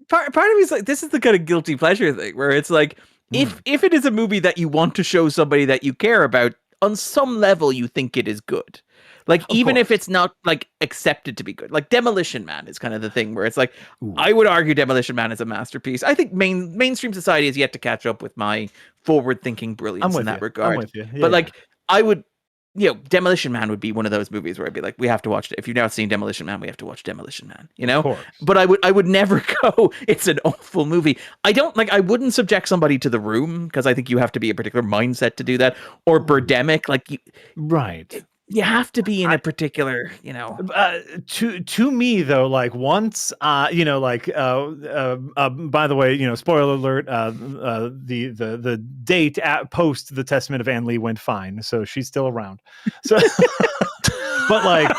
Part of me is like, this is the kind of guilty pleasure thing where it's like, if it is a movie that you want to show somebody that you care about, on some level you think it is good. Like, even if it's not like accepted to be good. Like Demolition Man is kind of the thing where it's like, I would argue Demolition Man is a masterpiece. I think mainstream society has yet to catch up with my forward-thinking brilliance in that regard. I'm with you. Yeah, but like, I would, Demolition Man would be one of those movies where I'd be like, we have to watch it. If you've not seen Demolition Man, we have to watch Demolition Man, Of course. But I would never go, it's an awful movie. I wouldn't subject somebody to The Room, because I think you have to be a particular mindset to do that, or Birdemic. Like, right. You have to be in a particular, to me though, like once, by the way, spoiler alert, the date post the Testament of Anne Lee went fine, so she's still around. So, but like,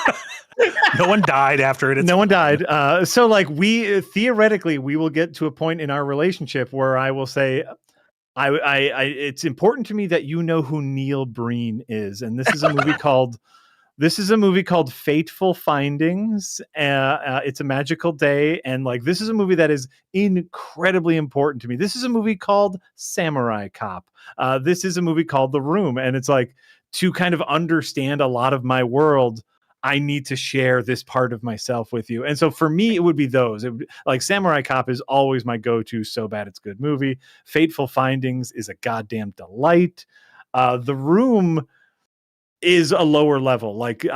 no one died after it. No one died. So like we theoretically we will get to a point in our relationship where I will say, it's important to me that you know who Neil Breen is, and this is a movie called Fateful Findings. It's a magical day, and like this is a movie that is incredibly important to me. This is a movie called Samurai Cop. This is a movie called The Room, and it's like, to kind of understand a lot of my world, I need to share this part of myself with you. And so for me, it would be those. Like Samurai Cop is always my go-to. So bad it's good movie. Fateful Findings is a goddamn delight. The Room is a lower level. Like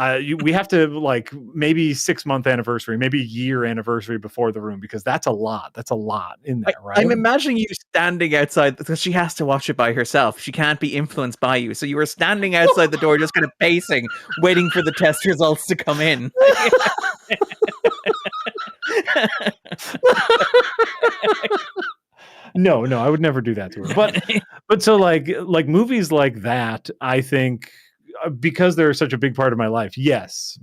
we have to like maybe 6-month anniversary, maybe year anniversary before The Room, because that's a lot. That's a lot in there, right? I'm imagining you standing outside, because she has to watch it by herself. She can't be influenced by you. So you were standing outside the door, just kind of pacing, waiting for the test results to come in. No, I would never do that to her. But so like movies like that, I think, because they're such a big part of my life, yes,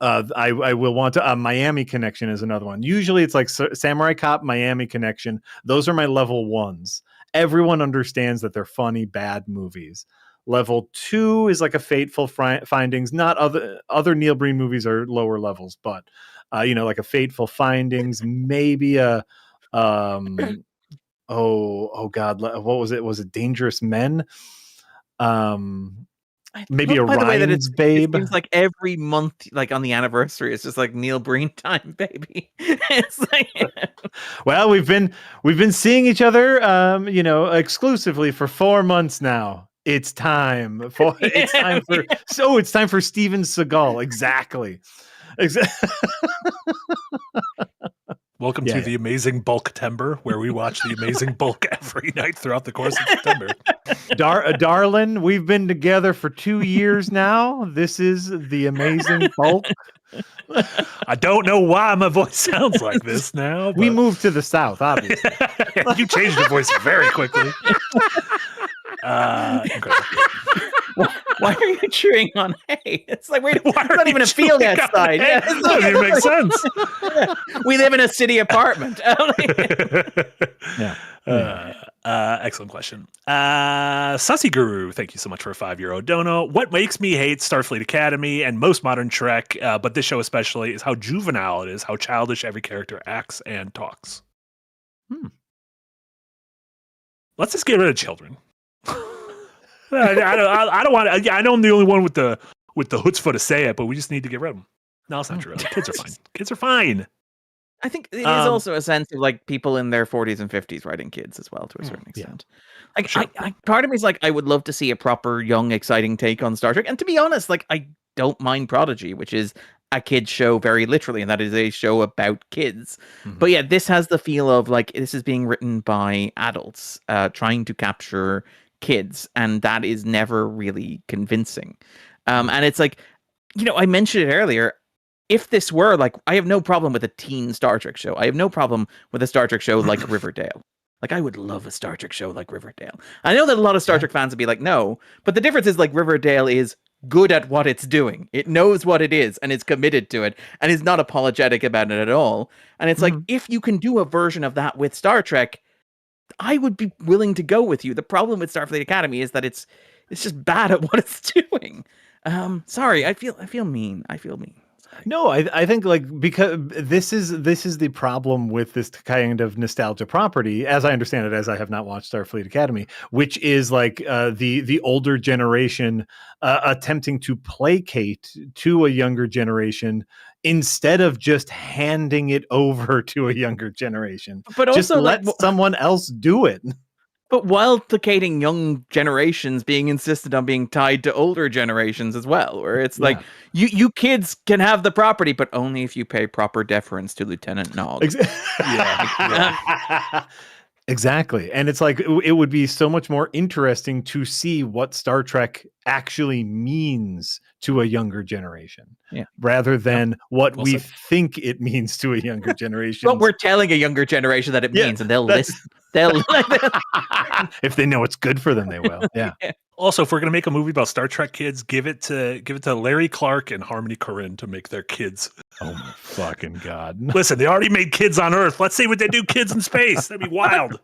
I will want to. Miami Connection is another one. Usually it's like Samurai Cop, Miami Connection. Those are my level ones. Everyone understands that they're funny, bad movies. Level 2 is like a Fateful Findings. Not other Neil Breen movies are lower levels, but like a Fateful Findings, maybe a oh God, what was it? Was it Dangerous Men? Maybe a Ryan's Babe. It seems like every month, like on the anniversary, it's just like Neil Breen time, baby. It's like, well, we've been seeing each other, exclusively for 4 months now. It's time for Steven Seagal. Exactly. Welcome to the Amazing Bulk Timber, where we watch the Amazing Bulk every night throughout the course of September. Darlin, we've been together for 2 years now. This is the Amazing Bulk. I don't know why my voice sounds like this now. We moved to the South, obviously. You changed your voice very quickly. Incredible. Why are you chewing on hay? It's like it's Why are not you even a field chewing on outside. hay? Yeah, That doesn't even make sense. we live in a city apartment. Excellent question. Sussy Guru, thank you so much for a €5 dono. What makes me hate Starfleet Academy and most modern Trek, but this show especially, is how juvenile it is, how childish every character acts and talks. Let's just get rid of children. I don't want. I know I'm the only one with the chutzpah to say it, but we just need to get rid of them. No, it's not true. Kids are fine. Kids are fine. I think it is also a sense of like people in their 40s and 50s writing kids as well to a certain extent. Like Sure. part of me is like I would love to see a proper young, exciting take on Star Trek. And to be honest, like I don't mind Prodigy, which is a kids show very literally, and that is a show about kids. But yeah, this has the feel of like this is being written by adults trying to capture kids, and that is never really convincing. And it's like, I mentioned it earlier. If this were like, I have no problem with a teen Star Trek show. I have no problem with a Star Trek show like Riverdale. Like, I would love a Star Trek show like Riverdale. I know that a lot of Star Trek fans would be like, no, but the difference is like Riverdale is good at what it's doing. It knows what it is and is committed to it and is not apologetic about it at all. And it's like, if you can do a version of that with Star Trek, I would be willing to go with you. The problem with Starfleet Academy is that it's just bad at what it's doing. Sorry, I feel mean. No, I think like because this is the problem with this kind of nostalgia property, as I understand it, as I have not watched Starfleet Academy, which is like the older generation attempting to placate to a younger generation instead of just handing it over to a younger generation. But just also let someone else do it. But while placating young generations, being insisted on being tied to older generations as well, where it's like you kids can have the property, but only if you pay proper deference to Lieutenant Nog. Exactly. And it's like it would be so much more interesting to see what Star Trek actually means to a younger generation, rather than what we think it means to a younger generation. But we're telling a younger generation that it means, and they'll listen. They'll if they know it's good for them, they will. Yeah. Also, if we're gonna make a movie about Star Trek kids, give it to Larry Clark and Harmony Korine to make their kids. Oh my fucking god! Listen, they already made kids on Earth. Let's see what they do kids in space. That'd be wild.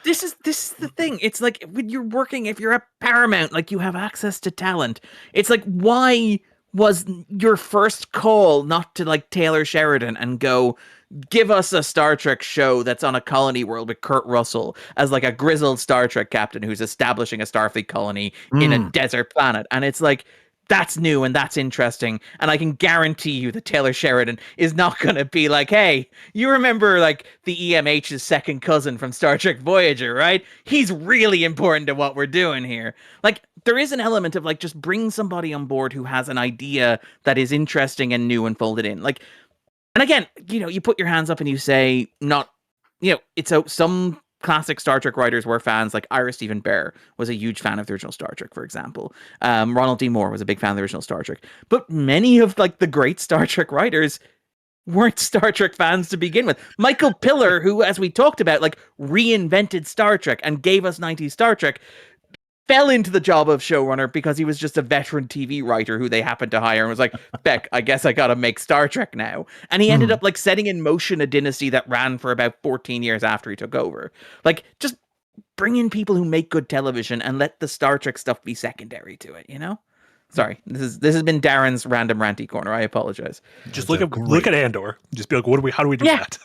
This is the thing. It's like when you're working, if you're at Paramount, like you have access to talent. It's like, why was your first call not to like Taylor Sheridan and go, give us a Star Trek show that's on a colony world with Kurt Russell as like a grizzled Star Trek captain who's establishing a Starfleet colony in a desert planet? And it's like, that's new and that's interesting. And I can guarantee you that Taylor Sheridan is not going to be like, hey, you remember like the EMH's second cousin from Star Trek Voyager, right? He's really important to what we're doing here. Like, there is an element of like, just bring somebody on board who has an idea that is interesting and new and fold it in. Like, and again, you put your hands up and you say, some classic Star Trek writers were fans, like Ira Stephen Bear was a huge fan of the original Star Trek, for example. Ronald D. Moore was a big fan of the original Star Trek. But many of like the great Star Trek writers weren't Star Trek fans to begin with. Michael Piller, who, as we talked about, like reinvented Star Trek and gave us 90s Star Trek, fell into the job of showrunner because he was just a veteran TV writer who they happened to hire and was like, Beck, I guess I gotta make Star Trek now. And he ended up like setting in motion a dynasty that ran for about 14 years after he took over. Like, just bring in people who make good television and let the Star Trek stuff be secondary to it, Sorry, this has been Darren's random ranty corner. I apologize. Just look at Andor. Just be like, how do we do that?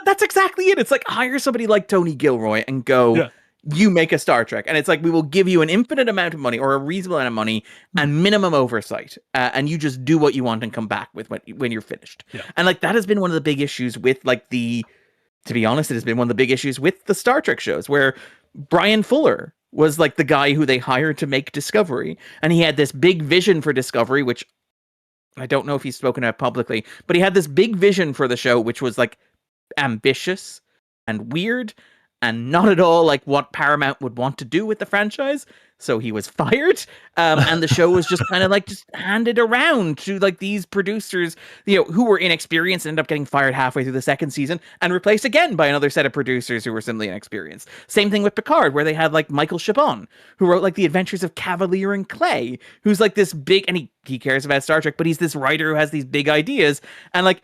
That's exactly it. It's like, hire somebody like Tony Gilroy and go, you make a Star Trek. And it's like, we will give you an infinite amount of money or a reasonable amount of money and minimum oversight. And you just do what you want and come back with when you're finished. Yeah. And like, that has been one of the big issues with like to be honest, it has been one of the big issues with the Star Trek shows, where Brian Fuller was like the guy who they hired to make Discovery. And he had this big vision for Discovery, which I don't know if he's spoken about publicly, but he had this big vision for the show, which was like ambitious and weird. and not at all like what Paramount would want to do with the franchise. So he was fired, and the show was just kind of like just handed around to like these producers, who were inexperienced, and ended up getting fired halfway through the second season and replaced again by another set of producers who were similarly inexperienced. Same thing with Picard, where they had like Michael Chabon, who wrote like The Adventures of Cavalier and Clay, who's like this big, and he cares about Star Trek, but he's this writer who has these big ideas. And like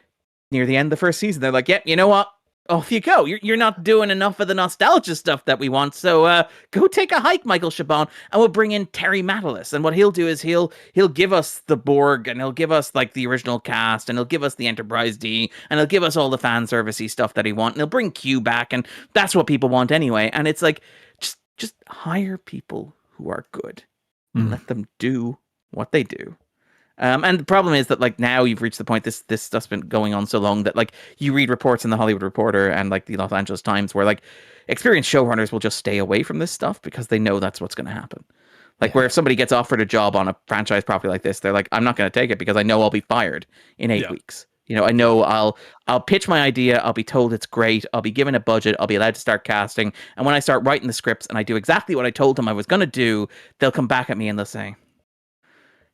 near the end of the first season, they're like, yep, you know what? Off you go. You're not doing enough of the nostalgia stuff that we want. So go take a hike, Michael Chabon, and we'll bring in Terry Matalas. And what he'll do is he'll give us the Borg, and he'll give us like the original cast, and he'll give us the Enterprise D, and he'll give us all the fan servicey stuff that he wants. And he'll bring Q back, and that's what people want anyway. And it's like just hire people who are good and let them do what they do. And the problem is that like now you've reached the point, this stuff's been going on so long that like you read reports in the Hollywood Reporter and like the Los Angeles Times where like experienced showrunners will just stay away from this stuff because they know that's what's going to happen. Like where if somebody gets offered a job on a franchise property like this, they're like, I'm not going to take it because I know I'll be fired in 8 weeks. I know I'll pitch my idea. I'll be told it's great. I'll be given a budget. I'll be allowed to start casting. And when I start writing the scripts and I do exactly what I told them I was going to do, they'll come back at me and they'll say,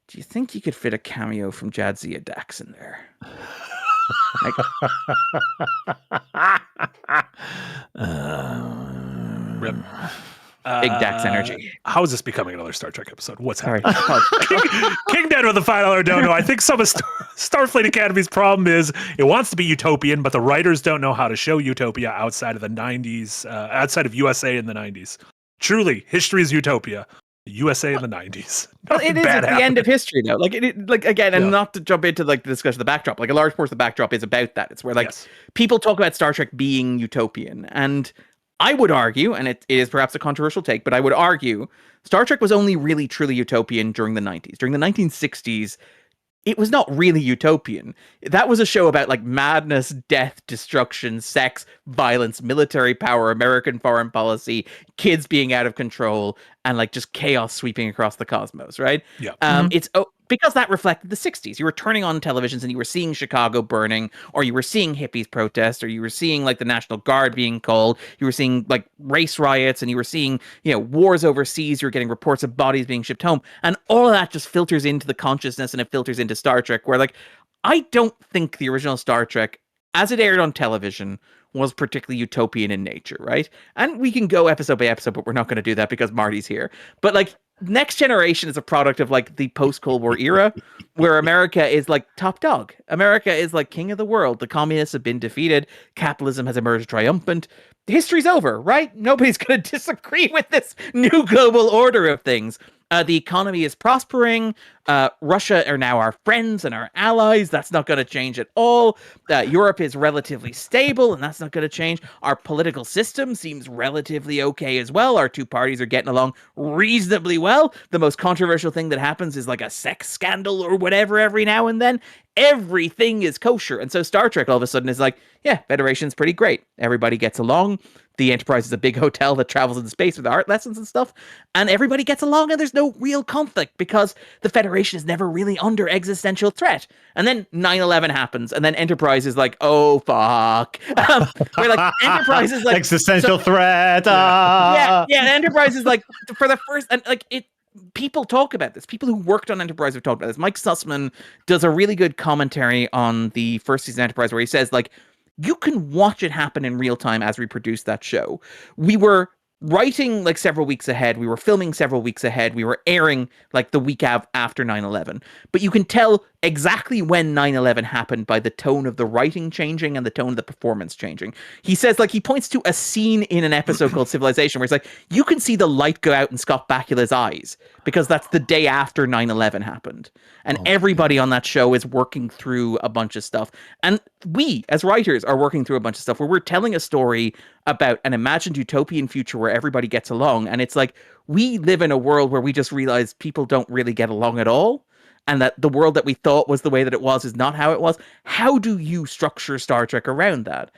do you think you could fit a cameo from Jadzia Dax in there? Rip. Big Dax energy. How is this becoming another Star Trek episode? What's happening? King Dead with the final or don't know. I think some of Starfleet Academy's problem is it wants to be utopian, but the writers don't know how to show utopia outside of the 90s, outside of USA in the 90s. Truly, history is utopia. USA in the 90s. Well, it is at the end of history now. Like again, and not to jump into like the discussion of the backdrop. Like a large portion of the backdrop is about that. It's where like people talk about Star Trek being utopian, and I would argue, and it is perhaps a controversial take, but I would argue Star Trek was only really truly utopian during the 90s. During the 1960s, it was not really utopian. That was a show about like madness, death, destruction, sex, violence, military power, American foreign policy, kids being out of control, and like just chaos sweeping across the cosmos, right? Yeah. It's because that reflected the 60s. You were turning on televisions and you were seeing Chicago burning, or you were seeing hippies protest, or you were seeing like the National Guard being called. You were seeing like race riots, and you were seeing, wars overseas. You were getting reports of bodies being shipped home. And all of that just filters into the consciousness, and it filters into Star Trek, where like, I don't think the original Star Trek, as it aired on television, was particularly utopian in nature, right? And we can go episode by episode, but we're not going to do that because Marty's here. But like, Next Generation is a product of like the post-Cold War era, where America is like top dog. America is like king of the world. The communists have been defeated. Capitalism has emerged triumphant. History's over, right? Nobody's going to disagree with this new global order of things. The economy is prospering. Russia are now our friends and our allies. That's not going to change at all. Europe is relatively stable, and that's not going to change. Our political system seems relatively okay as well. Our two parties are getting along reasonably well. The most controversial thing that happens is like a sex scandal or whatever every now and then. Everything is kosher. And so Star Trek all of a sudden is like, yeah, Federation's pretty great. Everybody gets along. The Enterprise is a big hotel that travels in space with art lessons and stuff. And everybody gets along, and there's no real conflict because the Federation is never really under existential threat. And then 9/11 happens, and then Enterprise is like, oh, fuck. Where like Enterprise is like... existential threat. Yeah, Enterprise is like, for the first... And like, people talk about this. People who worked on Enterprise have talked about this. Mike Sussman does a really good commentary on the first season of Enterprise where he says, like, you can watch it happen in real time as we produce that show. We were writing like several weeks ahead. We were filming several weeks ahead. We were airing like the week after 9/11. But you can tell exactly when 9/11 happened by the tone of the writing changing and the tone of the performance changing. He says, like, he points to a scene in an episode called Civilization where he's like, you can see the light go out in Scott Bakula's eyes because that's the day after 9/11 happened. And everybody on that show is working through a bunch of stuff. And we, as writers, are working through a bunch of stuff where we're telling a story about an imagined utopian future where everybody gets along. And it's like, we live in a world where we just realize people don't really get along at all. And that the world that we thought was the way that it was is not how it was. How do you structure Star Trek around that?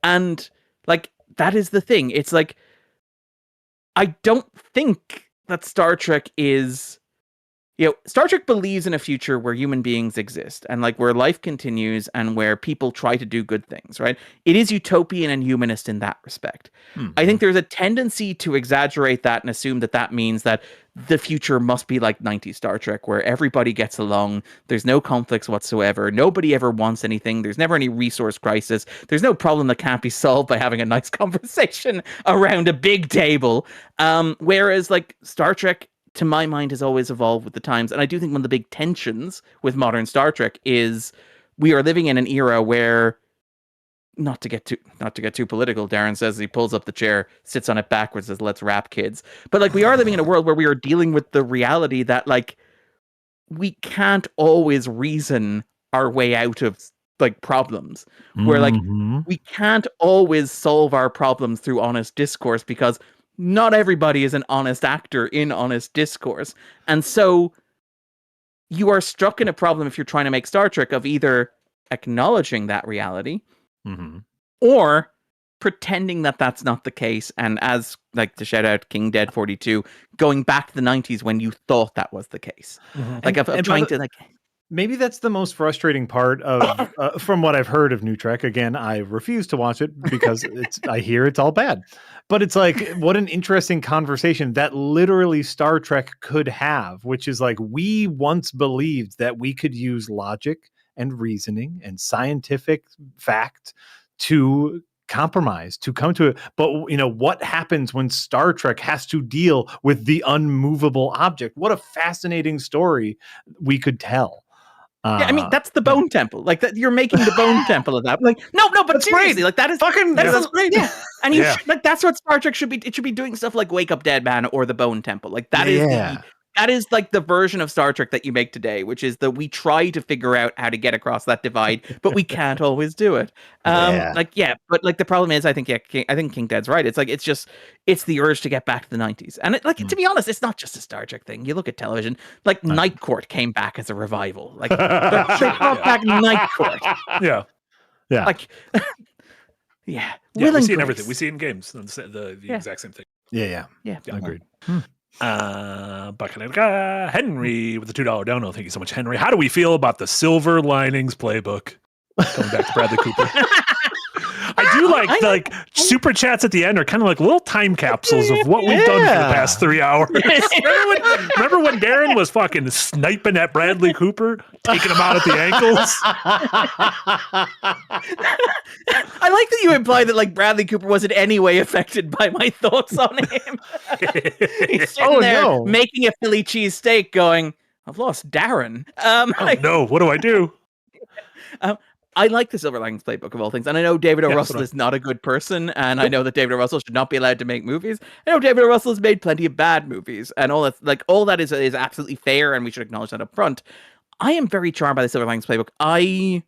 And like, that is the thing. It's like, I don't think that Star Trek is Star Trek believes in a future where human beings exist and like where life continues and where people try to do good things, right? It is utopian and humanist in that respect. I think there's a tendency to exaggerate that and assume that that means that the future must be like 90s Star Trek, where everybody gets along, there's no conflicts whatsoever, nobody ever wants anything, there's never any resource crisis, there's no problem that can't be solved by having a nice conversation around a big table. Whereas like Star Trek, to my mind, has always evolved with the times. And I do think one of the big tensions with modern Star Trek is we are living in an era where, not to get too political, Darren says, he pulls up the chair, sits on it backwards, says, let's rap, kids. But like we are living in a world where we are dealing with the reality that like we can't always reason our way out of like problems. Where like we can't always solve our problems through honest discourse, because not everybody is an honest actor in honest discourse. And so you are struck in a problem if you're trying to make Star Trek of either acknowledging that reality or pretending that that's not the case. And as like to shout out King Dead 42, going back to the 90s when you thought that was the case. Like of trying to like... Maybe that's the most frustrating part of, from what I've heard of New Trek. Again, I refuse to watch it because I hear it's all bad. But it's like, what an interesting conversation that literally Star Trek could have, which is like, we once believed that we could use logic and reasoning and scientific fact to compromise, to come to it. But what happens when Star Trek has to deal with the unmovable object? What a fascinating story we could tell. Yeah, I mean, that's the Bone Temple. Like that, you're making the Bone Temple of that. Like, no, but that's seriously, great. like that is fucking that's great. Yeah, and you like that's what Star Trek should be. It should be doing stuff like Wake Up Dead Man or the Bone Temple. Like that is that is like the version of Star Trek that you make today, which is that we try to figure out how to get across that divide, but we can't always do it. But like the problem is, I think King Dead's right. It's like it's the urge to get back to the 90s, and to be honest, it's not just a Star Trek thing. You look at television, like Night Court came back as a revival. Like they brought back Night Court. Yeah. Like we see it in everything. We see it in games. The exact same thing. Yeah. Agreed. Henry with the $2 dono. Thank you so much, Henry. How do we feel about the Silver Linings Playbook? Coming back to Bradley Cooper. I do like super chats at the end are kind of like little time capsules of what we've done for the past 3 hours. remember when Darren was fucking sniping at Bradley Cooper, taking him out at the ankles? I like that you imply that like Bradley Cooper was in any way affected by my thoughts on him. He's sitting there making a Philly cheesesteak going, I've lost Darren. No, what do I do? I like the Silver Linings Playbook of all things, and I know David O. Russell is not a good person, and I know that David O. Russell should not be allowed to make movies. I know David O. Russell has made plenty of bad movies, and all that is absolutely fair, and we should acknowledge that up front. I am very charmed by the Silver Linings Playbook.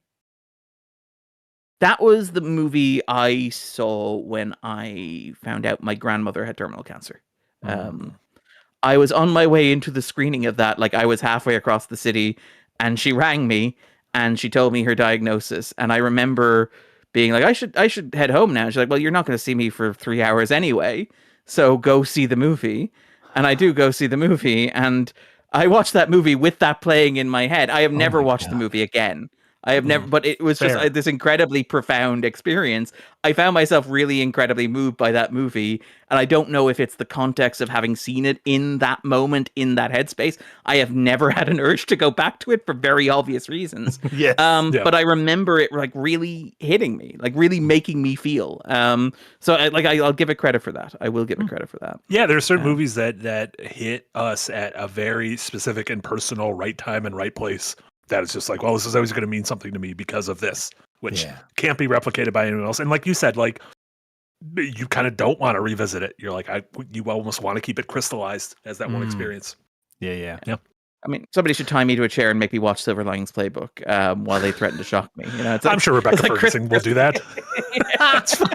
That was the movie I saw when I found out my grandmother had terminal cancer. I was on my way into the screening of that, like I was halfway across the city, and she rang me. And she told me her diagnosis, and I remember being like, I should head home now. She's like, well, you're not going to see me for 3 hours anyway, so go see the movie. And I do go see the movie, and I watched that movie with that playing in my head. I have never watched the movie again. I have never, but it was just this incredibly profound experience. I found myself really incredibly moved by that movie. And I don't know if it's the context of having seen it in that moment, in that headspace. I have never had an urge to go back to it for very obvious reasons. But I remember it like really hitting me, like really making me feel. So I'll give it credit for that. I will give it credit for that. Yeah, there are certain movies that hit us at a very specific and personal right time and right place. That is just like, well, this is always going to mean something to me because of this, which can't be replicated by anyone else. And like you said, like you kind of don't want to revisit it. You're like, you almost want to keep it crystallized as that one experience. Yeah. I mean, somebody should tie me to a chair and make me watch Silver Linings Playbook while they threaten to shock me. I'm sure Rebecca Ferguson will do that. That's fine.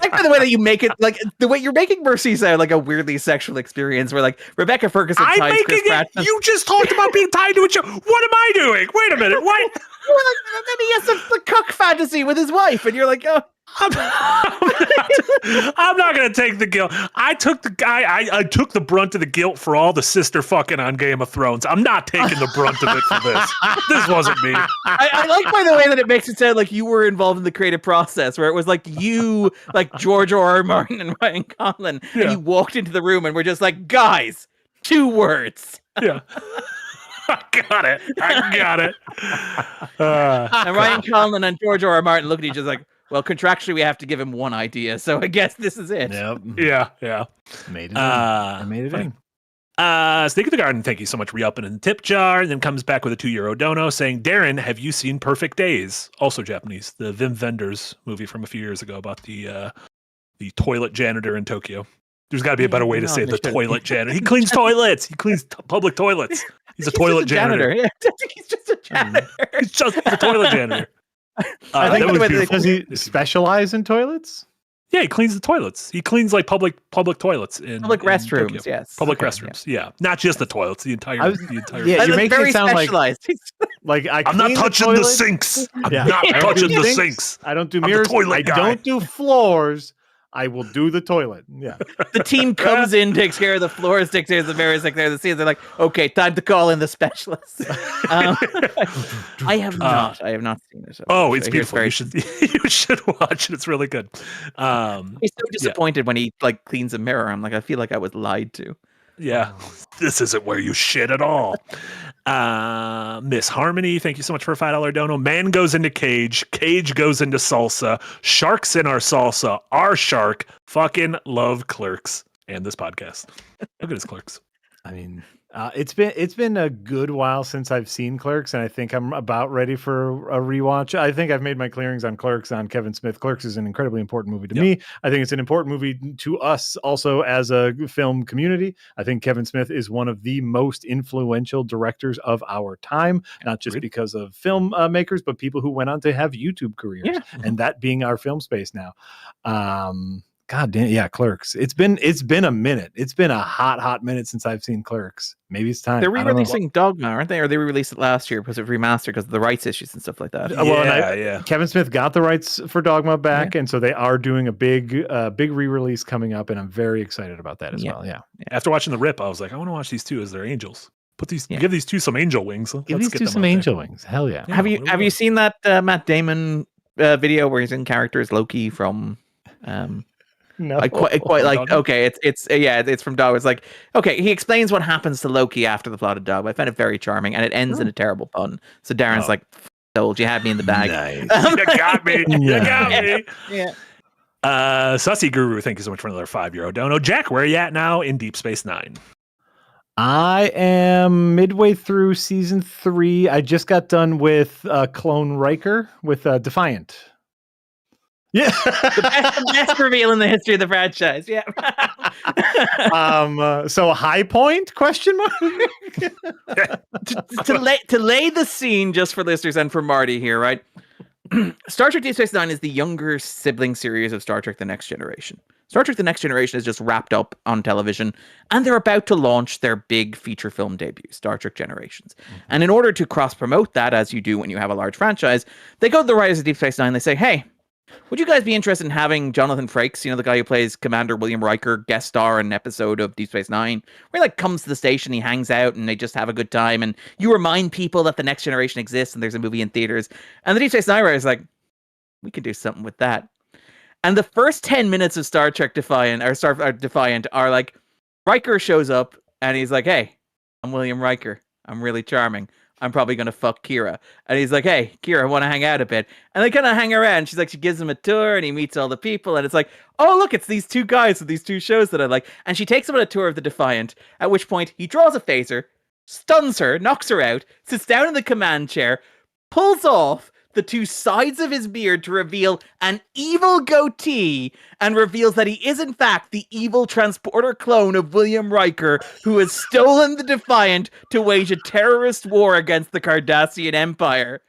Like the way that you make it, like the way you're making Mercy sound like a weirdly sexual experience, where like Rebecca Ferguson ties Chris Pratt. You just talked about being tied to a chair. What am I doing? Wait a minute. What? Then he has the cuck fantasy with his wife, and you're like, oh. I'm not gonna take the guilt. I took the brunt of the guilt for all the sister fucking on Game of Thrones. I'm not taking the brunt of it for this. This wasn't me. I like, by the way, that it makes it sound like you were involved in the creative process, where it was like you, like George R.R. Martin and Ryan Conlon, and you walked into the room and were just like, guys, 2 words. Yeah. I got it. And Ryan Conlon and George R.R. Martin look at each other like, well, contractually, we have to give him one idea, so I guess this is it. Yep. Yeah. Made it in. I made it in. Snake of the Garden, thank you so much for re-upping the tip jar, and then comes back with a €2 dono saying, Darren, have you seen Perfect Days? Also Japanese, the Wim Wenders movie from a few years ago about the toilet janitor in Tokyo. There's got to be a better way to say the toilet janitor. He cleans toilets. He cleans public toilets. He's a toilet janitor. Yeah, he's just a janitor. He's just a toilet janitor. I think that was beautiful. does he specialize in toilets? Yeah, he cleans the toilets. He cleans like public toilets in restrooms. Tokyo. Yes, public restrooms. Yeah, not just the toilets. The entire. Yeah, you're making very it sound specialized. like I'm not touching the sinks. I'm not touching the sinks. I don't do I'm mirrors. the toilet I guy. don't do floors. I will do the toilet. Yeah. The team comes in, takes care of the floors, takes care of the mirrors, takes care of the scenes. They're like, okay, time to call in the specialists. I have not seen this. Oh, it's beautiful. You should watch it. It's really good. He's so disappointed when he like cleans a mirror. I'm like, I feel like I was lied to. Yeah, this isn't where you shit at all. Miss Harmony, thank you so much for a $5 dono. Man goes into cage goes into salsa, sharks in our salsa, our shark fucking love Clerks and this podcast. How good is Clerks? I mean, it's been a good while since I've seen Clerks, and I think I'm about ready for a rewatch. I think I've made my clearings on Clerks on Kevin Smith. Clerks is an incredibly important movie to me. I think it's an important movie to us also as a film community. I think Kevin Smith is one of the most influential directors of our time, not just because of film makers, but people who went on to have YouTube careers, and that being our film space now. God damn, yeah, Clerks. It's been a minute. It's been a hot minute since I've seen Clerks. Maybe it's time. They're re-releasing Dogma, aren't they? Or they re-released it last year because it remastered because of the rights issues and stuff like that. Kevin Smith got the rights for Dogma back, and so they are doing a big re-release coming up, and I'm very excited about that as well. Yeah. After watching The Rip, I was like, I want to watch these two as their angels. Give these two some angel wings. Give these two some angel wings. Hell yeah. Have you seen that Matt Damon video where he's in character as Loki from? No, I quite like. Okay, it's from Dog. It's like, okay, he explains what happens to Loki after the plot of Dog. I find it very charming, and it ends in a terrible pun. So Darren's like, "Told you had me in the bag. Nice. You got me. You got me." Yeah. Sussy Guru, thank you so much for another €5 dono. Jack, where are you at now in Deep Space Nine? I am midway through season 3. I just got done with Clone Riker with Defiant. Yeah, the best reveal in the history of the franchise. Yeah. So high point? Question mark. to lay the scene just for listeners and for Marty here, right? Star Trek Deep Space Nine is the younger sibling series of Star Trek: The Next Generation. Star Trek: The Next Generation is just wrapped up on television, and they're about to launch their big feature film debut, Star Trek Generations. And in order to cross-promote that, as you do when you have a large franchise, they go to the writers of Deep Space Nine. They say, hey, would you guys be interested in having Jonathan Frakes, the guy who plays Commander William Riker, guest star in an episode of Deep Space Nine, where he comes to the station, he hangs out, and they just have a good time, and you remind people that the Next Generation exists, and there's a movie in theaters. And the Deep Space Nine writers like, we could do something with that. And the first 10 minutes of Star Trek Defiant are like, Riker shows up, and he's like, hey, I'm William Riker. I'm really charming. I'm probably going to fuck Kira. And he's like, hey, Kira, I want to hang out a bit. And they kind of hang around. She's like, she gives him a tour and he meets all the people. And it's like, oh, look, it's these two guys with these two shows that I like. And she takes him on a tour of the Defiant, at which point he draws a phaser, stuns her, knocks her out, sits down in the command chair, pulls off the two sides of his beard to reveal an evil goatee, and reveals that he is in fact the evil transporter clone of William Riker, who has stolen the Defiant to wage a terrorist war against the Cardassian Empire.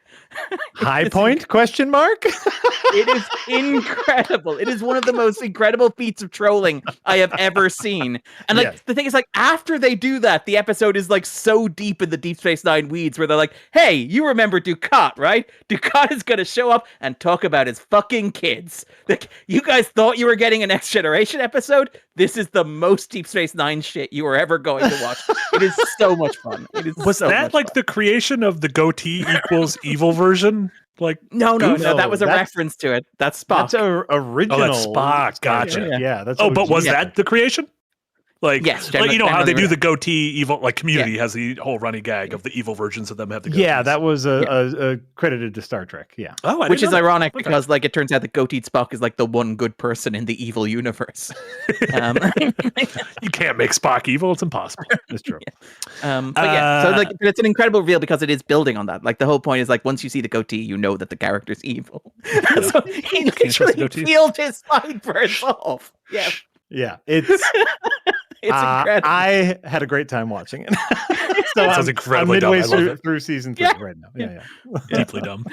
High point? Question mark? It is incredible. It is one of the most incredible feats of trolling I have ever seen. And like Yes. the thing is, like after they do that, the episode is like so deep in the Deep Space Nine weeds where they're like, "Hey, you remember Ducat, right? Ducat is going to show up and talk about his fucking kids. Like you guys thought you were getting a Next Generation episode. This is the most Deep Space Nine shit you were ever going to watch. It is so much fun. It is Was so that much like fun. the creation of the goatee equals evil version? Like No, No, that was a that's- reference to it. That's Spock. That's a original. Oh, that's Spock. Gotcha. Yeah, that's. Oh, but was OG. that the creation? Like, Yes, like you know how they generally, do the goatee evil, like Community has the whole running gag of the evil versions of them have the goatees. Yeah, that was a credited to Star Trek. Yeah. Oh, I Which didn't is know that. ironic Okay. because, like, it turns out that goateed Spock is like the one good person in the evil universe. You can't make Spock evil; it's impossible. That's true. But yeah, so like, it's an incredible reveal because it is building on that. Like, the whole point is like, once you see the goatee, you know that the character's evil. So he trust the literally goatee. peeled his sideburns off. Yeah, Yeah, it's it's incredible. I had a great time watching it. So That sounds I'm incredibly dumb. midway I love it. through season 3 Yeah. right now. Yeah. Deeply dumb.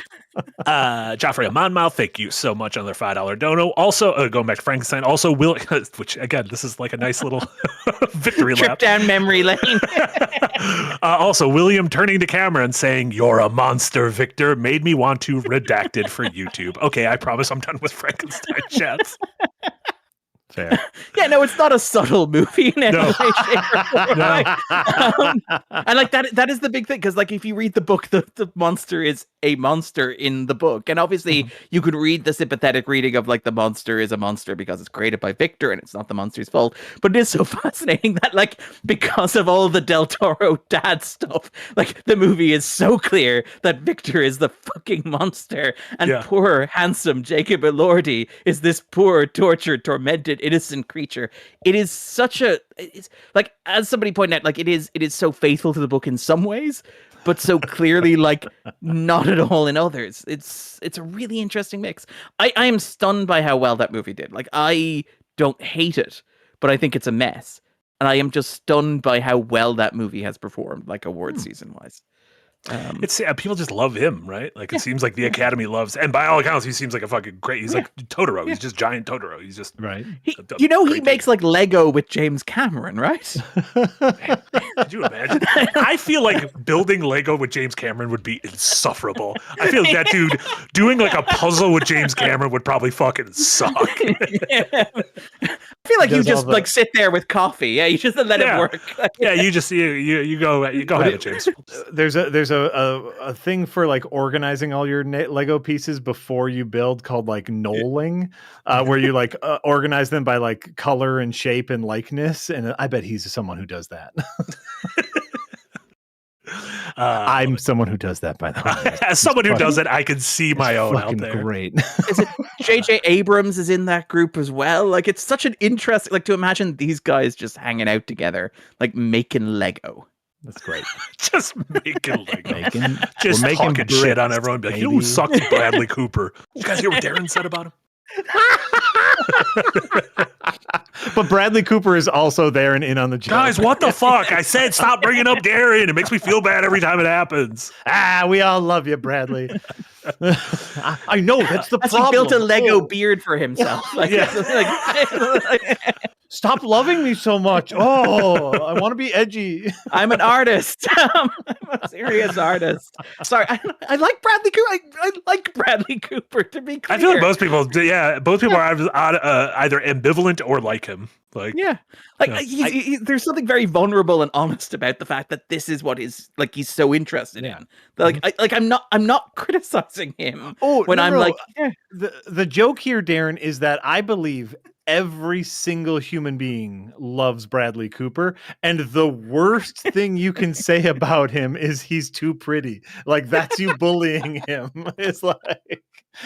Joffrey Monmouth, thank you so much on their $5 dono. Also, going back to Frankenstein, also Will, which again, this is like a nice little victory Trip lap. down memory lane. Also, William turning to camera and saying, "You're a monster, Victor," made me want to redact it for YouTube. Okay, I promise I'm done with Frankenstein chats. Fair. Yeah, no, it's not a subtle movie in any No. way, shape, or form. No. And like that is the big thing, because like if you read the book, the monster is a monster in the book, and obviously you could read the sympathetic reading of like the monster is a monster because it's created by Victor and it's not the monster's fault. But it is so fascinating that like because of all the Del Toro dad stuff, like the movie is so clear that Victor is the fucking monster, and Yeah. poor handsome Jacob Elordi is this poor tortured, tormented, innocent creature. It is such a, it's like, as somebody pointed out, like it is so faithful to the book in some ways, but so clearly like not at all in others. It's a really interesting mix. I am stunned by how well that movie did. Like, I don't hate it, but I think it's a mess, and I am just stunned by how well that movie has performed, like award season wise. It's people just love him, right? Like it seems like the Academy loves, and by all accounts, he seems like a fucking great. He's like Totoro. He's just giant Totoro. He's just Right. He great makes like Lego with James Cameron, right? Could you imagine? I feel like building Lego with James Cameron would be insufferable. I feel like that dude doing like a puzzle with James Cameron would probably fucking suck. I feel like you Does all just the- like sit there with coffee. Yeah, you just let Yeah. it work. Yeah, you just you go ahead, James. There's a thing for like organizing all your Lego pieces before you build called like knolling, where you like organize them by like color and shape and likeness. And I bet he's someone who does that. I'm someone who does that, by the way. As someone who fucking- does it, I can see my own out Fucking there. great. J.J. Abrams is in that group as well. Like, it's such an interesting, like, to imagine these guys just hanging out together, like making Lego. That's great. Just making Lego. Just Just talking shit on everyone. Be like, you know who sucks? Bradley Cooper. You guys hear what Darren said about him? But Bradley Cooper is also there and in on the joke. Guys, what the fuck? I said stop bringing up Darren. It makes me feel bad every time it happens. We all love you, Bradley. I know that's the As problem. he built a Lego Oh, beard for himself. Like, Yeah. stop loving me so much. Oh, I want to be edgy. I'm an artist. I'm a serious artist. Sorry, I like Bradley Cooper. I like Bradley Cooper, to be clear. I feel like both people are either ambivalent or like him. Like, Yeah, like Yeah. there's something very vulnerable and honest about the fact that this is what he's so interested in. Like, I'm not criticizing him. Oh, when no, I'm no. like, yeah. The joke here, Darren, is that I believe every single human being loves Bradley Cooper, and the worst thing you can say about him is he's too pretty. Like, that's you bullying him. It's like,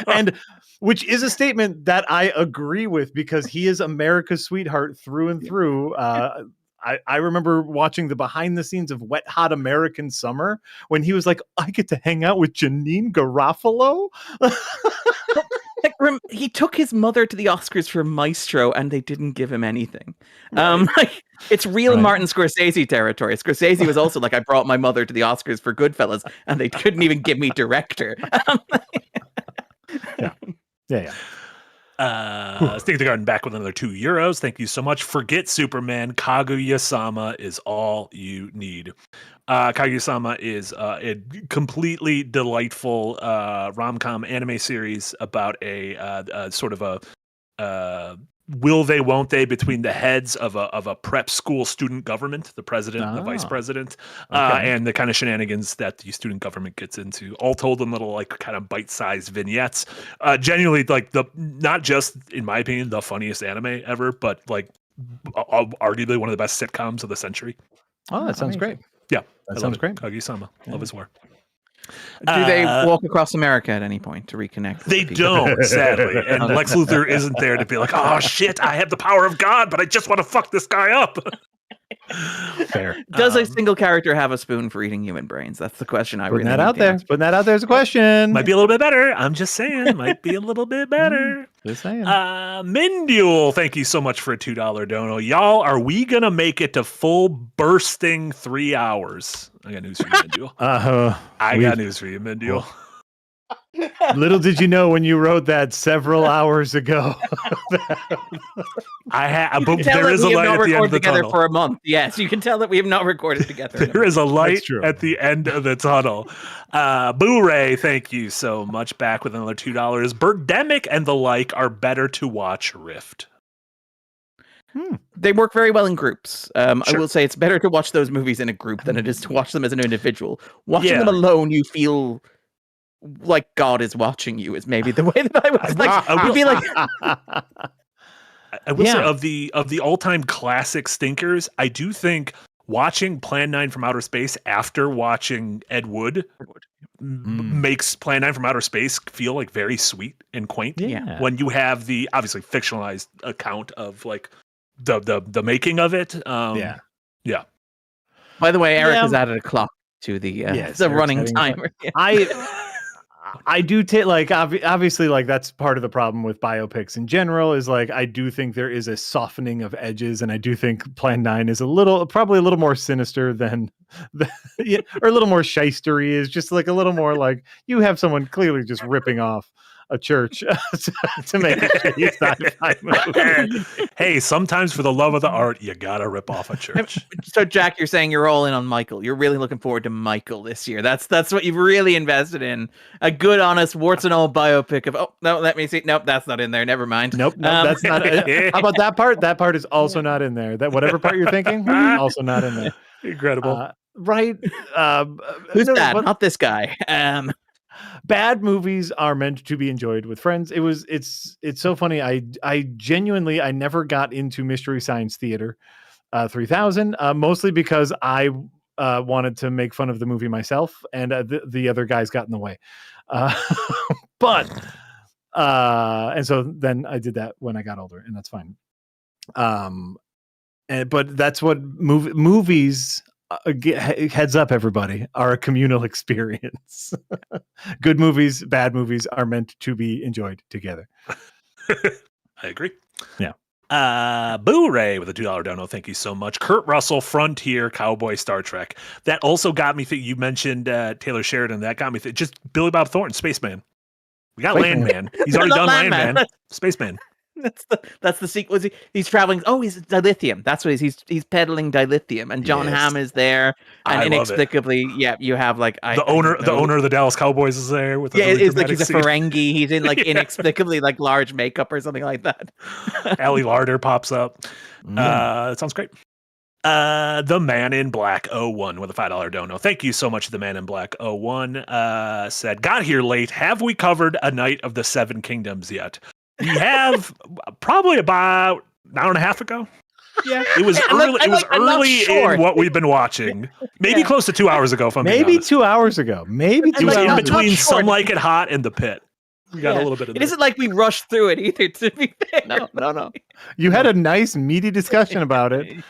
and which is a statement that I agree with, because he is America's sweetheart through and through. I remember watching the behind the scenes of Wet Hot American Summer when he was like, I get to hang out with Janine Garofalo. Like, He took his mother to the Oscars for Maestro, and they didn't give him anything. Like, it's real Martin Scorsese territory. Scorsese was also like, I brought my mother to the Oscars for Goodfellas, and they couldn't even give me director. Yeah. Stick the Garden back with another €2. Thank you so much. Forget Superman. Kaguya-sama is all you need. Kaguya-sama is a completely delightful rom-com anime series about a sort of a will they won't they between the heads of a prep school student government, the president and the vice president, and the kind of shenanigans that the student government gets into, all told in little like kind of bite-sized vignettes. Genuinely, like not just in my opinion the funniest anime ever, but like arguably one of the best sitcoms of the century. Oh, that sounds great. Yeah, that sounds great. Kaguya-sama, love his work. Do they walk across America at any point to reconnect? They don't, sadly. And Lex Luthor isn't there to be like, oh shit, I have the power of God, but I just want to fuck this guy up. Fair. Does a single character have a spoon for eating human brains? That's the question I putting really that out there. Putting that out there as a question. Might be a little bit better. I'm just saying, might be a little bit better. Just saying. Mindule, thank you so much for a $2 dono. Y'all, are we gonna make it to full bursting 3 hours? I got news for you, Mindule. I got news for you, Mindule. Little did you know when you wrote that several hours ago. But there is a light at the end of the tunnel. For a month. Yes, you can tell that we have not recorded together. There is a light at the end of the tunnel. Boo-ray, thank you so much. Back with another $2. Birdemic and the like are better to watch Rift. They work very well in groups. Sure. I will say it's better to watch those movies in a group than it is to watch them as an individual. Watching them alone, you feel like God is watching you is maybe the way that I was like. I would be like. I will say of the all-time classic stinkers, I do think watching Plan 9 from Outer Space after watching Ed Wood makes Plan 9 from Outer Space feel like very sweet and quaint. Yeah. When you have the obviously fictionalized account of like the making of it. Yeah. By the way, Eric has added a clock to the running timer. I do take like obviously like that's part of the problem with biopics in general is like I do think there is a softening of edges, and I do think Plan 9 is probably a little more sinister than or a little more shystery, is just like a little more like you have someone clearly just ripping off a church to make a shitty sci-fi movie. Hey, sometimes for the love of the art, you gotta rip off a church. So, Jack, you're saying you're all in on Michael. You're really looking forward to Michael this year. That's what you've really invested in. A good, honest, warts and all biopic of. Oh no, let me see. Nope, that's not in there. Never mind. Nope, that's not. How about that part? That part is also not in there. That whatever part you're thinking, also not in there. Incredible, right? Who's bad? Not this guy. Bad movies are meant to be enjoyed with friends. It's so funny. I genuinely never got into Mystery Science Theater 3000, mostly because I wanted to make fun of the movie myself, and the other guys got in the way. But so then I did that when I got older, and that's fine. But that's what movies. Heads up, everybody, are a communal experience. Good movies, bad movies are meant to be enjoyed together. I agree. Yeah. Boo-ray with a $2 dono. Thank you so much. Kurt Russell, Frontier, Cowboy, Star Trek. That also got me thinking. You mentioned Taylor Sheridan. That got me thinking. Just Billy Bob Thornton, Spaceman. We got Landman. He's already done Landman. Spaceman. That's the sequel. He's traveling. Oh, he's dilithium. That's what he's peddling dilithium, and John Hamm is there. And inexplicably, you have like the owner of the Dallas Cowboys is there with it's like he's a Ferengi. He's in like inexplicably like large makeup or something like that. Ali Larder pops up. That sounds great. The Man in Black 01 with a $5 dono. Thank you so much. The Man in Black 01 said, got here late. Have we covered A Night of the Seven Kingdoms yet? We have probably about an hour and a half ago. Yeah, it was early. It was early in what we've been watching. Maybe close to 2 hours ago. If I'm maybe 2 hours ago. Maybe it was in between Some Like It Hot and The Pit. We got a little bit of. It isn't like we rushed through it either. To be fair, no. You had a nice meaty discussion about it.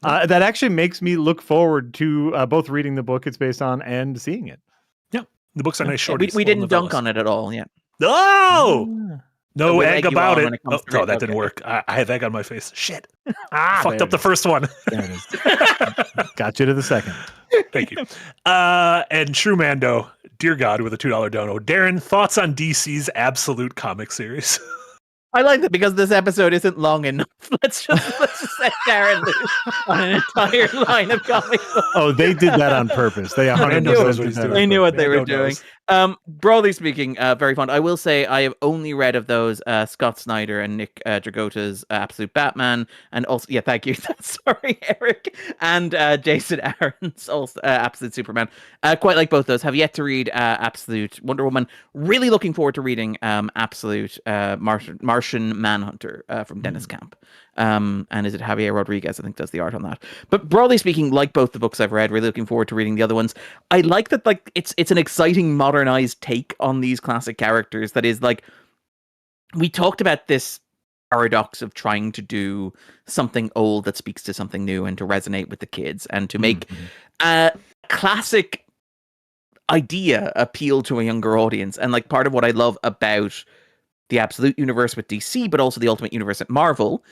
That actually makes me look forward to both reading the book it's based on and seeing it. Yeah, the books are nice short. We didn't dunk on it at all yet. Oh. No will egg egg you about on it. when it comes Oh, to no, it. that didn't Okay. work. I have egg on my face. Shit. Ah, Fucked there up the it is. first one. There it is. Got you to the second. Thank you. And Shrewmando, dear God, with a $2 dono. Darren, thoughts on DC's Absolute comic series? I like that because this episode isn't long enough. Let's just set Darren loose on an entire line of comic books. Oh, they did that on purpose. They 100% Mando knows what did he's that doing. on They knew what they Mando were doing. knows. Broadly speaking, very fun. I will say I have only read of those Scott Snyder and Nick Dragotta's Absolute Batman, and also thank you. Sorry, Eric, and Jason Aaron's also Absolute Superman. Quite like both those. Have yet to read Absolute Wonder Woman. Really looking forward to reading Absolute Martian Manhunter from Dennis Camp. And is it Javier Rodriguez, I think, does the art on that. But broadly speaking, like both the books I've read, really looking forward to reading the other ones. I like that, like, it's an exciting modernized take on these classic characters that is like, we talked about this paradox of trying to do something old that speaks to something new and to resonate with the kids and to make a classic idea appeal to a younger audience. And like part of what I love about the Absolute Universe with DC, but also the Ultimate Universe at Marvel,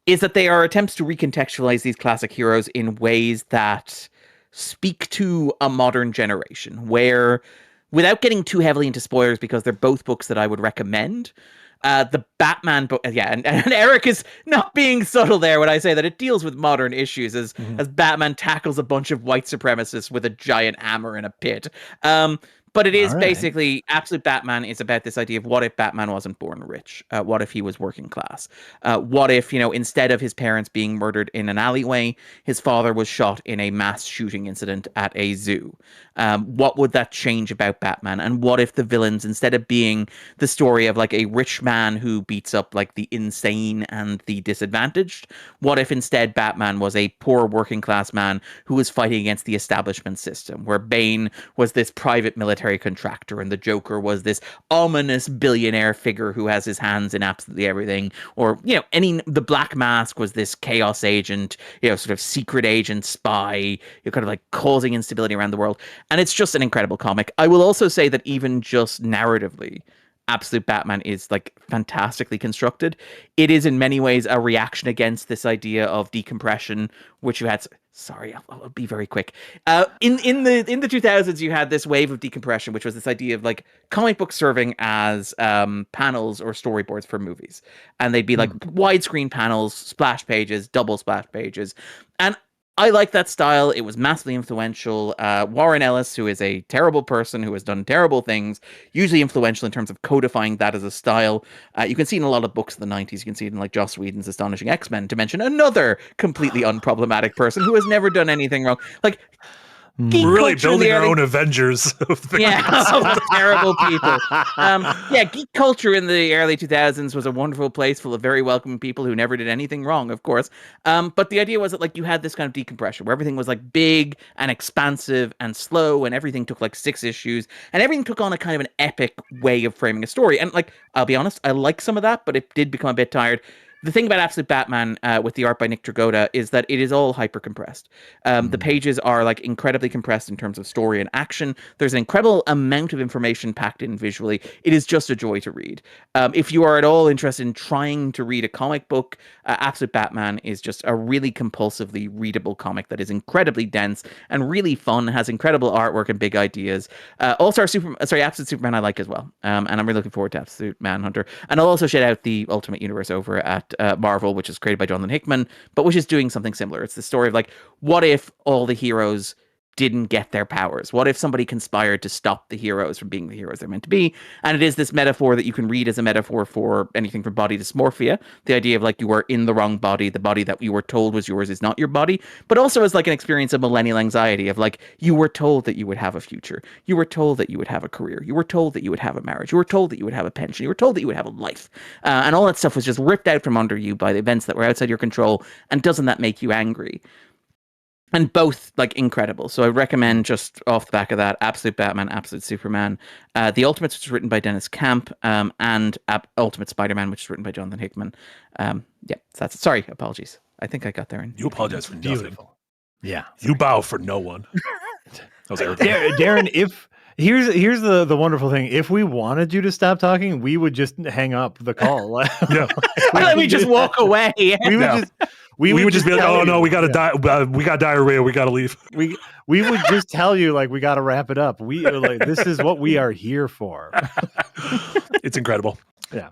is that they are attempts to recontextualize these classic heroes in ways that speak to a modern generation, where, without getting too heavily into spoilers, because they're both books that I would recommend, the Batman book, and Eric is not being subtle there when I say that it deals with modern issues as Batman tackles a bunch of white supremacists with a giant hammer in a pit. But it is basically, Absolute Batman is about this idea of what if Batman wasn't born rich? What if he was working class? What if, instead of his parents being murdered in an alleyway, his father was shot in a mass shooting incident at a zoo? What would that change about Batman? And what if the villains, instead of being the story of like a rich man who beats up like the insane and the disadvantaged, what if instead Batman was a poor working class man who was fighting against the establishment system, where Bane was this private military contractor and the Joker was this ominous billionaire figure who has his hands in absolutely everything, or the Black Mask was this chaos agent, sort of secret agent spy, kind of like causing instability around the world. And it's just an incredible comic. I will also say that even just narratively, Absolute Batman is like fantastically constructed. It is in many ways a reaction against this idea of decompression, which you had. Sorry, I'll be very quick. In the 2000s, you had this wave of decompression, which was this idea of like comic books serving as panels or storyboards for movies, and they'd be like widescreen panels, splash pages, double splash pages, and I like that style. It was massively influential. Warren Ellis, who is a terrible person who has done terrible things, hugely influential in terms of codifying that as a style. You can see it in a lot of books in the 90s. You can see it in like Joss Whedon's Astonishing X-Men, to mention another completely unproblematic person who has never done anything wrong. Like, geek We're really culture in the building our early- own Avengers of the of terrible people. Geek culture in the early 2000s was a wonderful place full of very welcoming people who never did anything wrong, of course. But the idea was that like you had this kind of decompression where everything was like big and expansive and slow, and everything took like 6 issues, and everything took on a kind of an epic way of framing a story. And like, I'll be honest, I like some of that, but it did become a bit tired. The thing about Absolute Batman with the art by Nick Dragotta is that it is all hyper compressed. The pages are like incredibly compressed in terms of story and action. There's an incredible amount of information packed in visually. It is just a joy to read. If you are at all interested in trying to read a comic book, Absolute Batman is just a really compulsively readable comic that is incredibly dense and really fun, has incredible artwork and big ideas. Absolute Superman I like as well. And I'm really looking forward to Absolute Manhunter. And I'll also shout out the Ultimate Universe over at Marvel, which is created by Jonathan Hickman, but which is doing something similar. It's the story of like, what if all the heroes didn't get their powers? What if somebody conspired to stop the heroes from being the heroes they're meant to be? And it is this metaphor that you can read as a metaphor for anything from body dysmorphia, the idea of like you are in the wrong body, the body that you were told was yours is not your body, but also as like an experience of millennial anxiety of like, you were told that you would have a future, you were told that you would have a career, you were told that you would have a marriage, you were told that you would have a pension, you were told that you would have a life, and all that stuff was just ripped out from under you by the events that were outside your control. And doesn't that make you angry? And both like incredible. So I recommend, just off the back of that, Absolute Batman, Absolute Superman, The Ultimates, which is written by Dennis Camp, and Ultimate Spider-Man, which is written by Jonathan Hickman. So that's it. Sorry, apologies. I think I got there. You apologize for nothing. Beautiful. Yeah. You bow for no one. That was arrogant. Darren, Here's the wonderful thing. If we wanted you to stop talking, we would just hang up the call. Yeah. Let me just walk away. We would Yeah. just We would just be like, tell oh no, you. we got to die. We got diarrhea. We got to leave. We would just tell you like we got to wrap it up. We like this is what we are here for. It's incredible. Yeah.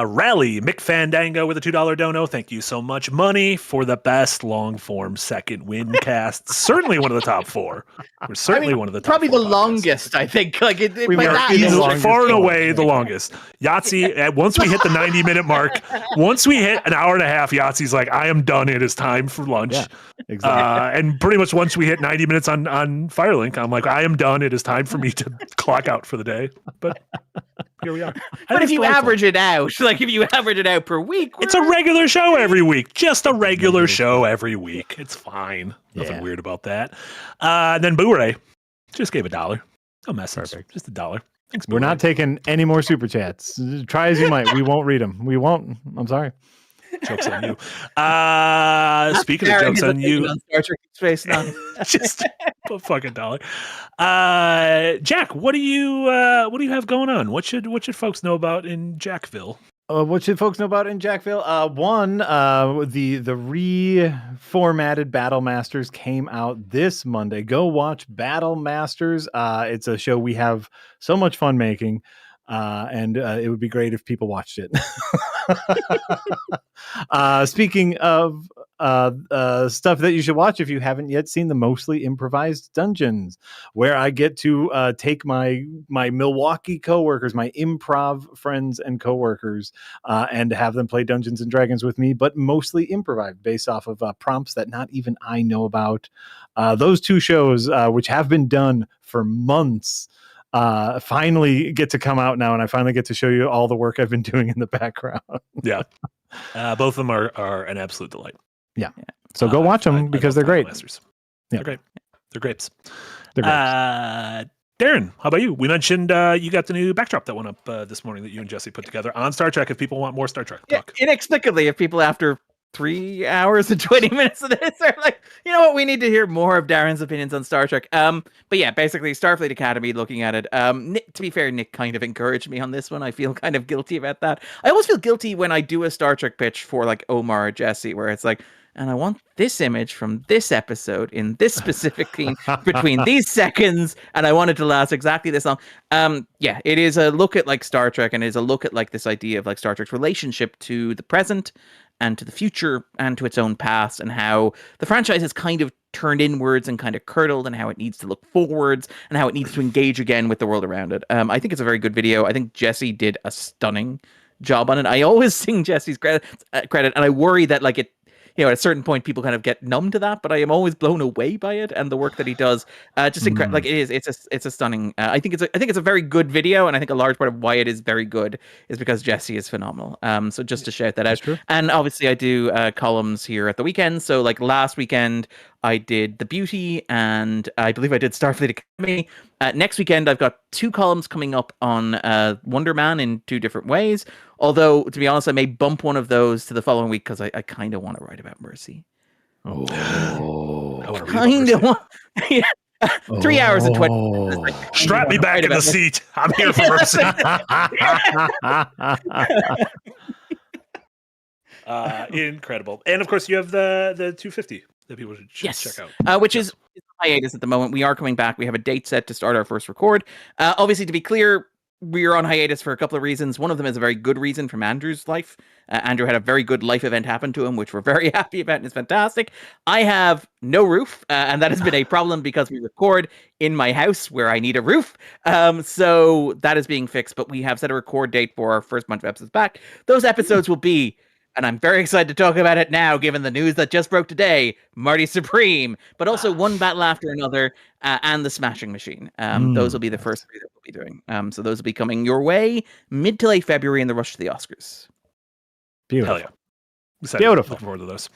Rally Mick Fandango with a $2 dono. Thank you so much. Money for the best long form second windcast. Certainly one of the top 4. We're certainly one of the top Probably 4 the podcasts. longest, I think. Like We by are that, easily it's the like- longest. Far and away the longest. Yahtzee, once we hit the 90-minute mark, once we hit an hour and a half, Yahtzee's like, I am done. It is time for lunch. Yeah, exactly. And pretty much once we hit 90 minutes on Firelink, I'm like, I am done. It is time for me to clock out for the day. But here we are. But if you average it out, like if you average it out per week, it's a regular show every week. Just a regular show every week. It's fine. Nothing Yeah. weird about that. Then Boo-Ray just gave $1. No message. Perfect. Just $1. Thanks, We're not Boo-Ray. taking any more super chats. Try as you might, we won't read them. We won't. I'm sorry. Jokes on you. Speaking of Darren jokes is on you, on Star Trek Space Nine. just a fucking $1. Jack, what do you have going on? What should folks know about in Jackville? What should folks know about in Jackville? One, the reformatted Battle Masters came out this Monday. Go watch Battle Masters. It's a show we have so much fun making, and it would be great if people watched it. Speaking of stuff that you should watch if you haven't yet seen the Mostly Improvised Dungeons, where I get to take my Milwaukee coworkers, my improv friends and coworkers, and have them play Dungeons and Dragons with me, but mostly improvised based off of prompts that not even I know about. Those 2 shows, which have been done for months, finally get to come out now, and I finally get to show you all the work I've been doing in the background. Yeah. Both of them are an absolute delight. Yeah. So go watch them I because love they're great. Masters. Yeah. They're great. They're grapes. They're great. Darren, how about you? We mentioned you got the new backdrop that went up this morning that you and Jesse put together on Star Trek. If people want more Star Trek talk. Inexplicably, if people after 3 hours and 20 minutes of this are like, you know what, we need to hear more of Darren's opinions on Star Trek. But yeah, basically Starfleet Academy, looking at it. Nick, to be fair, Nick kind of encouraged me on this one. I feel kind of guilty about that. I always feel guilty when I do a Star Trek pitch for like Omar or Jesse, where it's like, and I want this image from this episode in this specific scene between these seconds, and I want it to last exactly this long. Yeah, it is a look at like Star Trek, and it is a look at like this idea of like Star Trek's relationship to the present and to the future and to its own past, and how the franchise has kind of turned inwards and kind of curdled, and how it needs to look forwards and how it needs to engage again with the world around it. I think it's a very good video. I think Jesse did a stunning job on it. I always sing Jesse's credit, and I worry that like it, you know, at a certain point, people kind of get numb to that, but I am always blown away by it and the work that he does. Just incredible. Like it's a stunning. I think it's a very good video, and I think a large part of why it is very good is because Jesse is phenomenal. So just to shout that out. True. And obviously, I do columns here at the weekend. So like last weekend, I did The Beauty, and I believe I did Starfleet Academy. Next weekend, I've got 2 columns coming up on Wonder Man in 2 different ways. Although, to be honest, I may bump one of those to the following week because I kind of want to write about Mercy. Oh, I wanna read about Kind of Mercy. want. Yeah. 3 hours and 20 minutes. Oh. Like, Strap me back in the seat. I'm here for Mercy. Incredible. And of course, you have the 250 that people should check out. Which is hiatus at the moment. We are coming back. We have a date set to start our first record. Obviously, to be clear, we are on hiatus for a couple of reasons. One of them is a very good reason from Andrew's life. Andrew had a very good life event happen to him, which we're very happy about, and it's fantastic. I have no roof, and that has been a problem because we record in my house where I need a roof. So that is being fixed, but we have set a record date for our first bunch of episodes back. Those episodes will be, and I'm very excited to talk about it now, given the news that just broke today, Marty Supreme, but also One Battle After Another, and The Smashing Machine. Those will be the first 3 that we'll be doing. So those will be coming your way mid to late February in the rush to the Oscars. Beautiful. Hell yeah. Excited. Beautiful. Looking forward to those.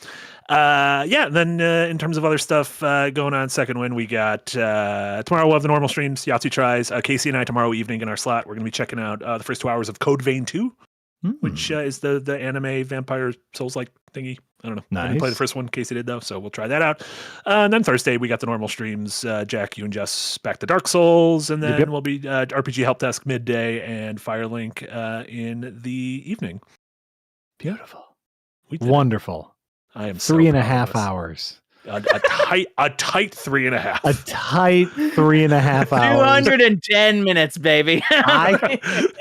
Yeah, then in terms of other stuff going on Second Wind, we got tomorrow we'll have the normal streams, Yahtzee tries. Casey and I tomorrow evening in our slot, we're going to be checking out the first 2 hours of Code Vein 2. which is the anime vampire Souls-like thingy. I don't know. I didn't play the first one. Casey did, though, so we'll try that out. And then Thursday, we got the normal streams. Jack, you and Jess back to Dark Souls, and then we'll be RPG Help Desk midday and Firelink in the evening. Beautiful. Wonderful. I am 3.5 hours. A tight 3.5. A tight 3.5 hours. 210 minutes, baby.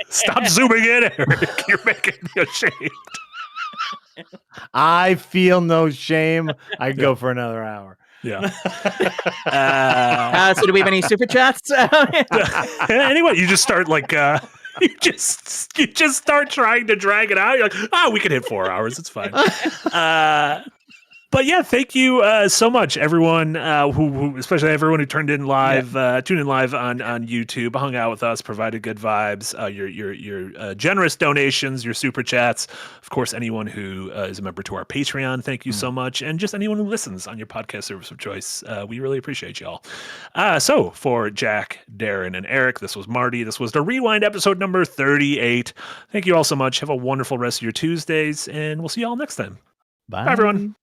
Stop zooming in, Eric. You're making me ashamed. I feel no shame. I go for another hour. Yeah. So do we have any super chats? Anyway, you just start like you just start trying to drag it out. You're like, we can hit 4 hours. It's fine. But yeah, thank you so much, everyone who, especially everyone who tuned in live on YouTube, hung out with us, provided good vibes. Your generous donations, your super chats, of course, anyone who is a member to our Patreon, thank you so much, and just anyone who listens on your podcast service of choice, we really appreciate y'all. So for Jack, Darren, and Eric, this was Marty. This was the Rewind episode number 38. Thank you all so much. Have a wonderful rest of your Tuesdays, and we'll see y'all next time. Bye, everyone.